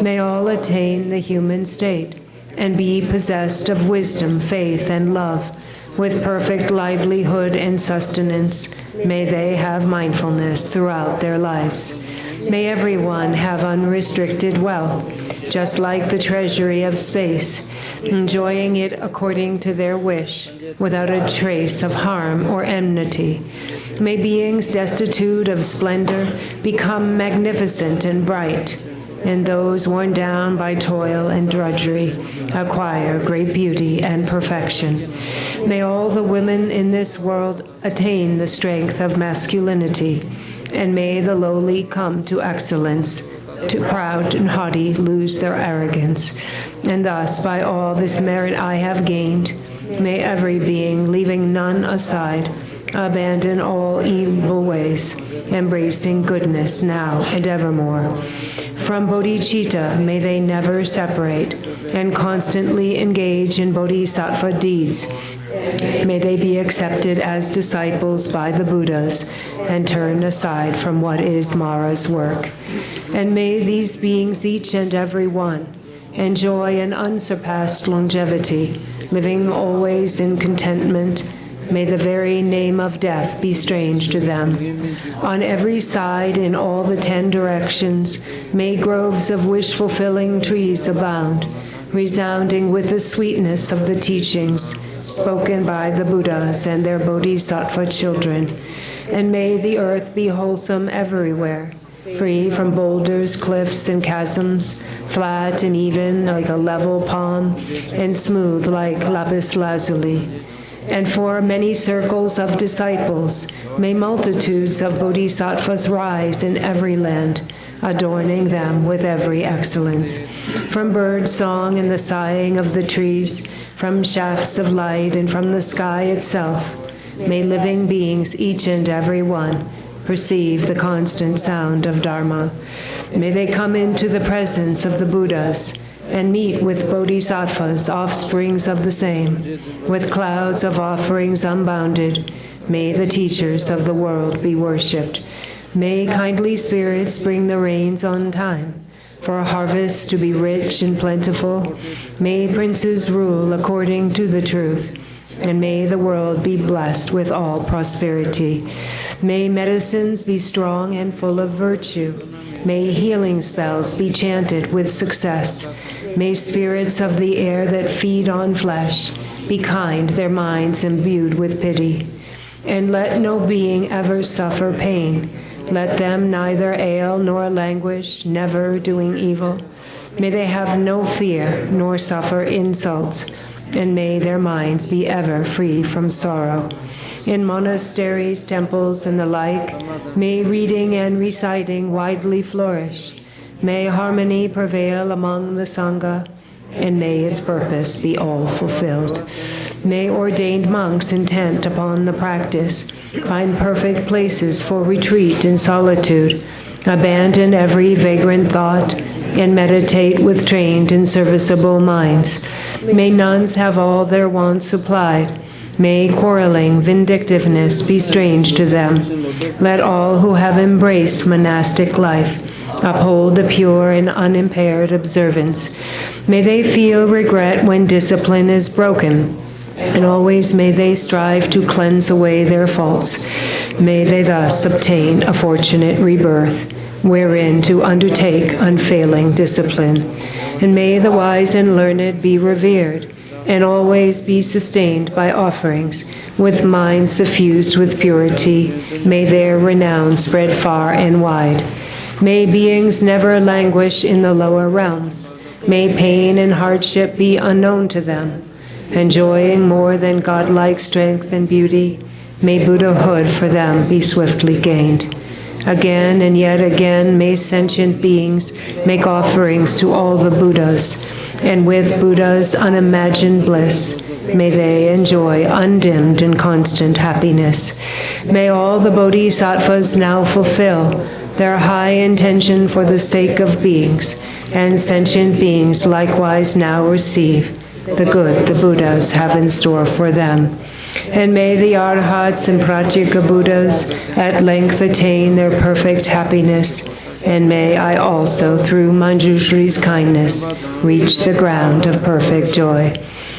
Speaker 1: May all attain the human state, and be possessed of wisdom, faith, and love, with perfect livelihood and sustenance. May they have mindfulness throughout their lives. May everyone have unrestricted wealth, just like the treasury of space, enjoying it according to their wish, without a trace of harm or enmity. May beings destitute of splendor become magnificent and bright, and those worn down by toil and drudgery acquire great beauty and perfection. May all the women in this world attain the strength of masculinity, and may the lowly come to excellence proud and haughty lose their arrogance. And thus, by all this merit I have gained, may every being, leaving none aside, abandon all evil ways, embracing goodness now and evermore. From bodhicitta may they never separate, and constantly engage in bodhisattva deeds. May they be accepted as disciples by the Buddhas and turn aside from what is Mara's work. And may these beings, each and every one, enjoy an unsurpassed longevity, living always in contentment. May the very name of death be strange to them. On every side, in all the 10 directions, may groves of wish-fulfilling trees abound, resounding with the sweetness of the teachings spoken by the Buddhas and their bodhisattva children. And may the earth be wholesome everywhere, free from boulders, cliffs, and chasms, flat and even like a level palm, and smooth like lapis lazuli. And for many circles of disciples, may multitudes of bodhisattvas rise in every land, adorning them with every excellence. From bird song and the sighing of the trees, from shafts of light and from the sky itself, may living beings, each and every one, perceive the constant sound of Dharma. May they come into the presence of the Buddhas and meet with bodhisattvas, offsprings of the same, with clouds of offerings unbounded. May the teachers of the world be worshipped. May kindly spirits bring the rains on time, for a harvest to be rich and plentiful. May princes rule according to the truth, and may the world be blessed with all prosperity. May medicines be strong and full of virtue. May healing spells be chanted with success. May spirits of the air that feed on flesh be kind, their minds imbued with pity. And let no being ever suffer pain. Let them neither ail nor languish, never doing evil. May they have no fear nor suffer insults, and may their minds be ever free from sorrow. In monasteries, temples, and the like, may reading and reciting widely flourish. May harmony prevail among the Sangha, and may its purpose be all fulfilled. May ordained monks intent upon the practice find perfect places for retreat and solitude, abandon every vagrant thought, and meditate with trained and serviceable minds. May nuns have all their wants supplied. May quarreling, vindictiveness be strange to them. Let all who have embraced monastic life uphold the pure and unimpaired observance. May they feel regret when discipline is broken, and always may they strive to cleanse away their faults. May they thus obtain a fortunate rebirth, wherein to undertake unfailing discipline. And may the wise and learned be revered, and always be sustained by offerings, with minds suffused with purity. May their renown spread far and wide. May beings never languish in the lower realms. May pain and hardship be unknown to them. Enjoying more than godlike strength and beauty, may Buddhahood for them be swiftly gained. Again and yet again may sentient beings make offerings to all the Buddhas, and with Buddha's unimagined bliss, may they enjoy undimmed and constant happiness. May all the bodhisattvas now fulfill their high intention for the sake of beings, and sentient beings likewise now receive the good the Buddhas have in store for them. And may the Arhats and Pratyeka Buddhas at length attain their perfect happiness, and may I also, through Manjushri's kindness, reach the ground of perfect joy.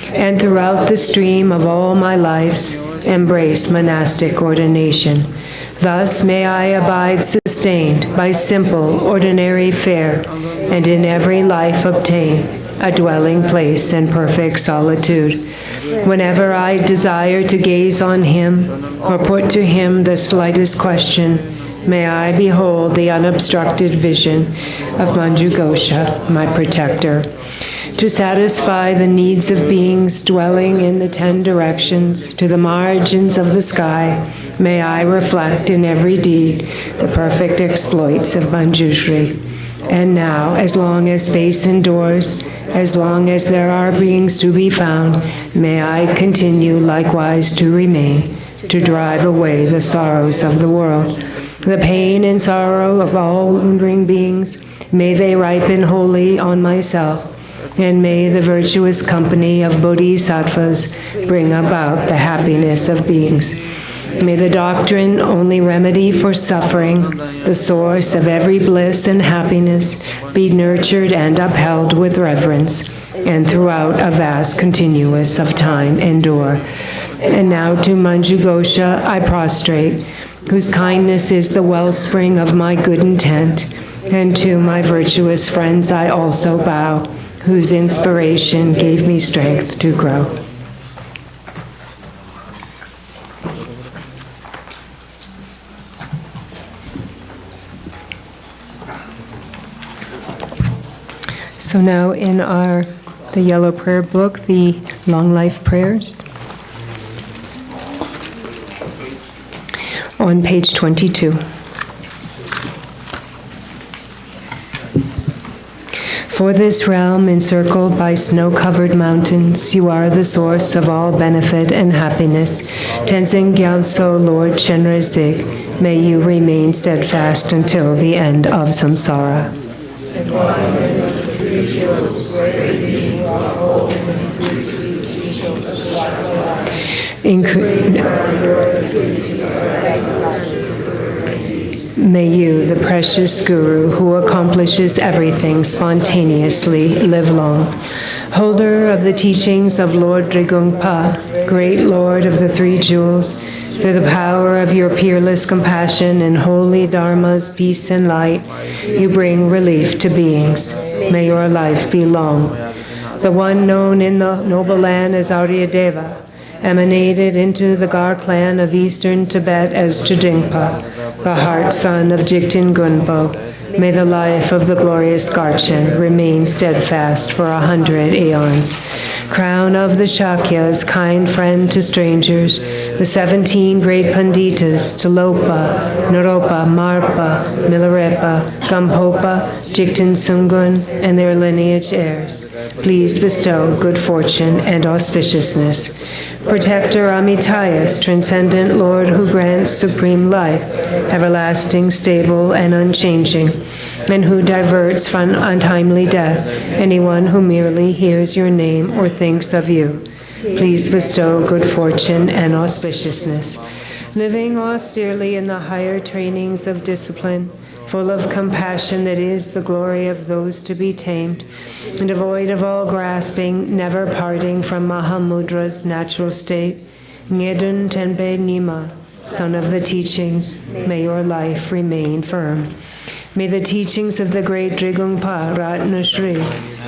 Speaker 1: And throughout the stream of all my lives, embrace monastic ordination. Thus may I abide sustained by simple, ordinary fare, and in every life obtain a dwelling place and perfect solitude. Whenever I desire to gaze on him, or put to him the slightest question, may I behold the unobstructed vision of Manjughosha, my protector. To satisfy the needs of beings dwelling in the 10 directions to the margins of the sky, may I reflect in every deed the perfect exploits of Manjushri. And now, as long as space endures, as long as there are beings to be found, may I continue likewise to remain, to drive away the sorrows of the world, the pain and sorrow of all lingering beings. May they ripen wholly on myself, and may the virtuous company of Bodhisattvas bring about the happiness of beings. May the doctrine, only remedy for suffering, the source of every bliss and happiness, be nurtured and upheld with reverence, and throughout a vast continuous of time endure. And now to Manju Gosha I prostrate, whose kindness is the wellspring of my good intent, and to my virtuous friends I also bow, whose inspiration gave me strength to grow. So now in the yellow prayer book, the long life prayers, on page 22. For this realm encircled by snow-covered mountains, you are the source of all benefit and happiness. Tenzin Gyaltso, Lord Chenrezig, may you remain steadfast until the end of samsara. May you, the precious Guru, who accomplishes everything spontaneously, live long. Holder of the teachings of Lord Drigungpa, great Lord of the Three Jewels, through the power of your peerless compassion and holy Dharma's peace and light, you bring relief to beings. May your life be long. The one known in the noble land as Aryadeva, emanated into the Gar clan of eastern Tibet as Chidingpa, the heart son of Jigten Gunpo. May the life of the glorious Garchen remain steadfast for 100 aeons. Crown of the Shakyas, kind friend to strangers, the 17 great Panditas, Tilopa, Naropa, Marpa, Milarepa, Gampopa, Jigten Sungun, and their lineage heirs, please bestow good fortune and auspiciousness. Protector Amitayas, transcendent Lord who grants supreme life, everlasting, stable, and unchanging, and who diverts from untimely death anyone who merely hears your name or thinks of you. Please bestow good fortune and auspiciousness. Living austerely in the higher trainings of discipline, full of compassion that is the glory of those to be tamed, and devoid of all grasping, never parting from Mahamudra's natural state, Ngedun Tenpe Nima, son of the teachings, may your life remain firm. May the teachings of the great Drigungpa Ratna Shri,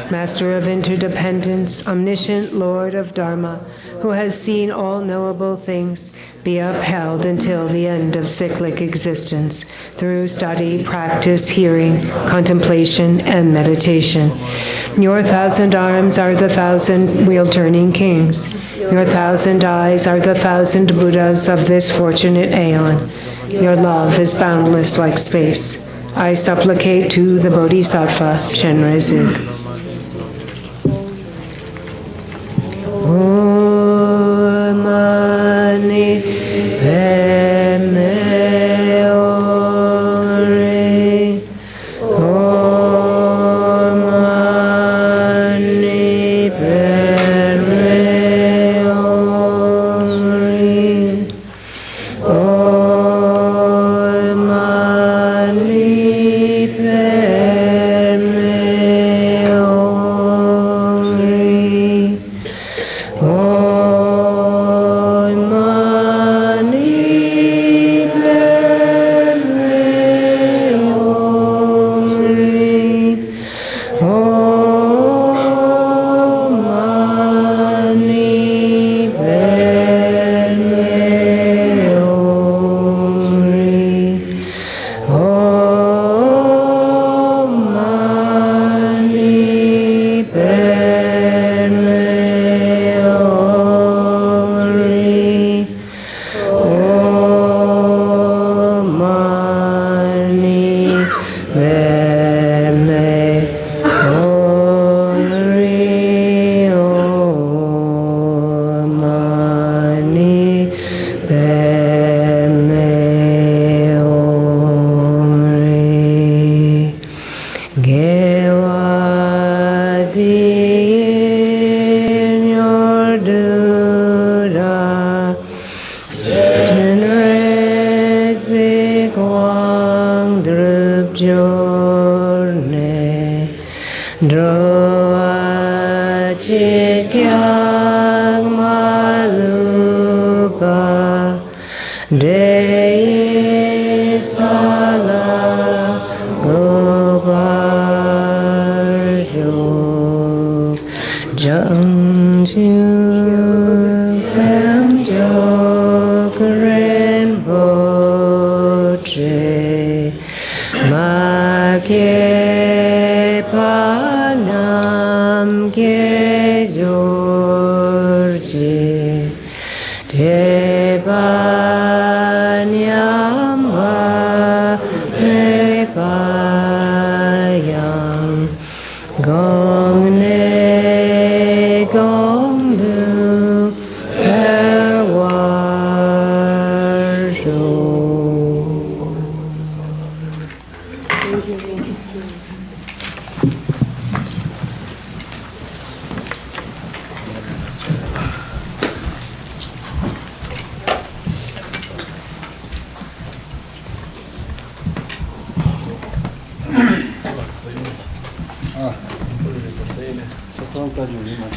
Speaker 1: Master of Interdependence, omniscient Lord of Dharma, who has seen all knowable things, be upheld until the end of cyclic existence, through study, practice, hearing, contemplation, and meditation. Your 1,000 arms are the 1,000 wheel-turning kings. Your 1,000 eyes are the 1,000 Buddhas of this fortunate aeon. Your love is boundless like space. I supplicate to the Bodhisattva Chenrezig. Mani Padme Ore, Mani Padme Ore, Mani Padme Ore, Peme Omri Gewadi in your Duda Tenrezi Kwang Drup Jorne Droa Chikyang Malupa Dei Sala Gobarjo Jang Chu Sam Jok Rinpoche Ma Ke Panam Ke Jorji Te Banyamba Re Payam Gong Ne Gong Du Erwarjo.
Speaker 5: 아, 저 사람까지 오면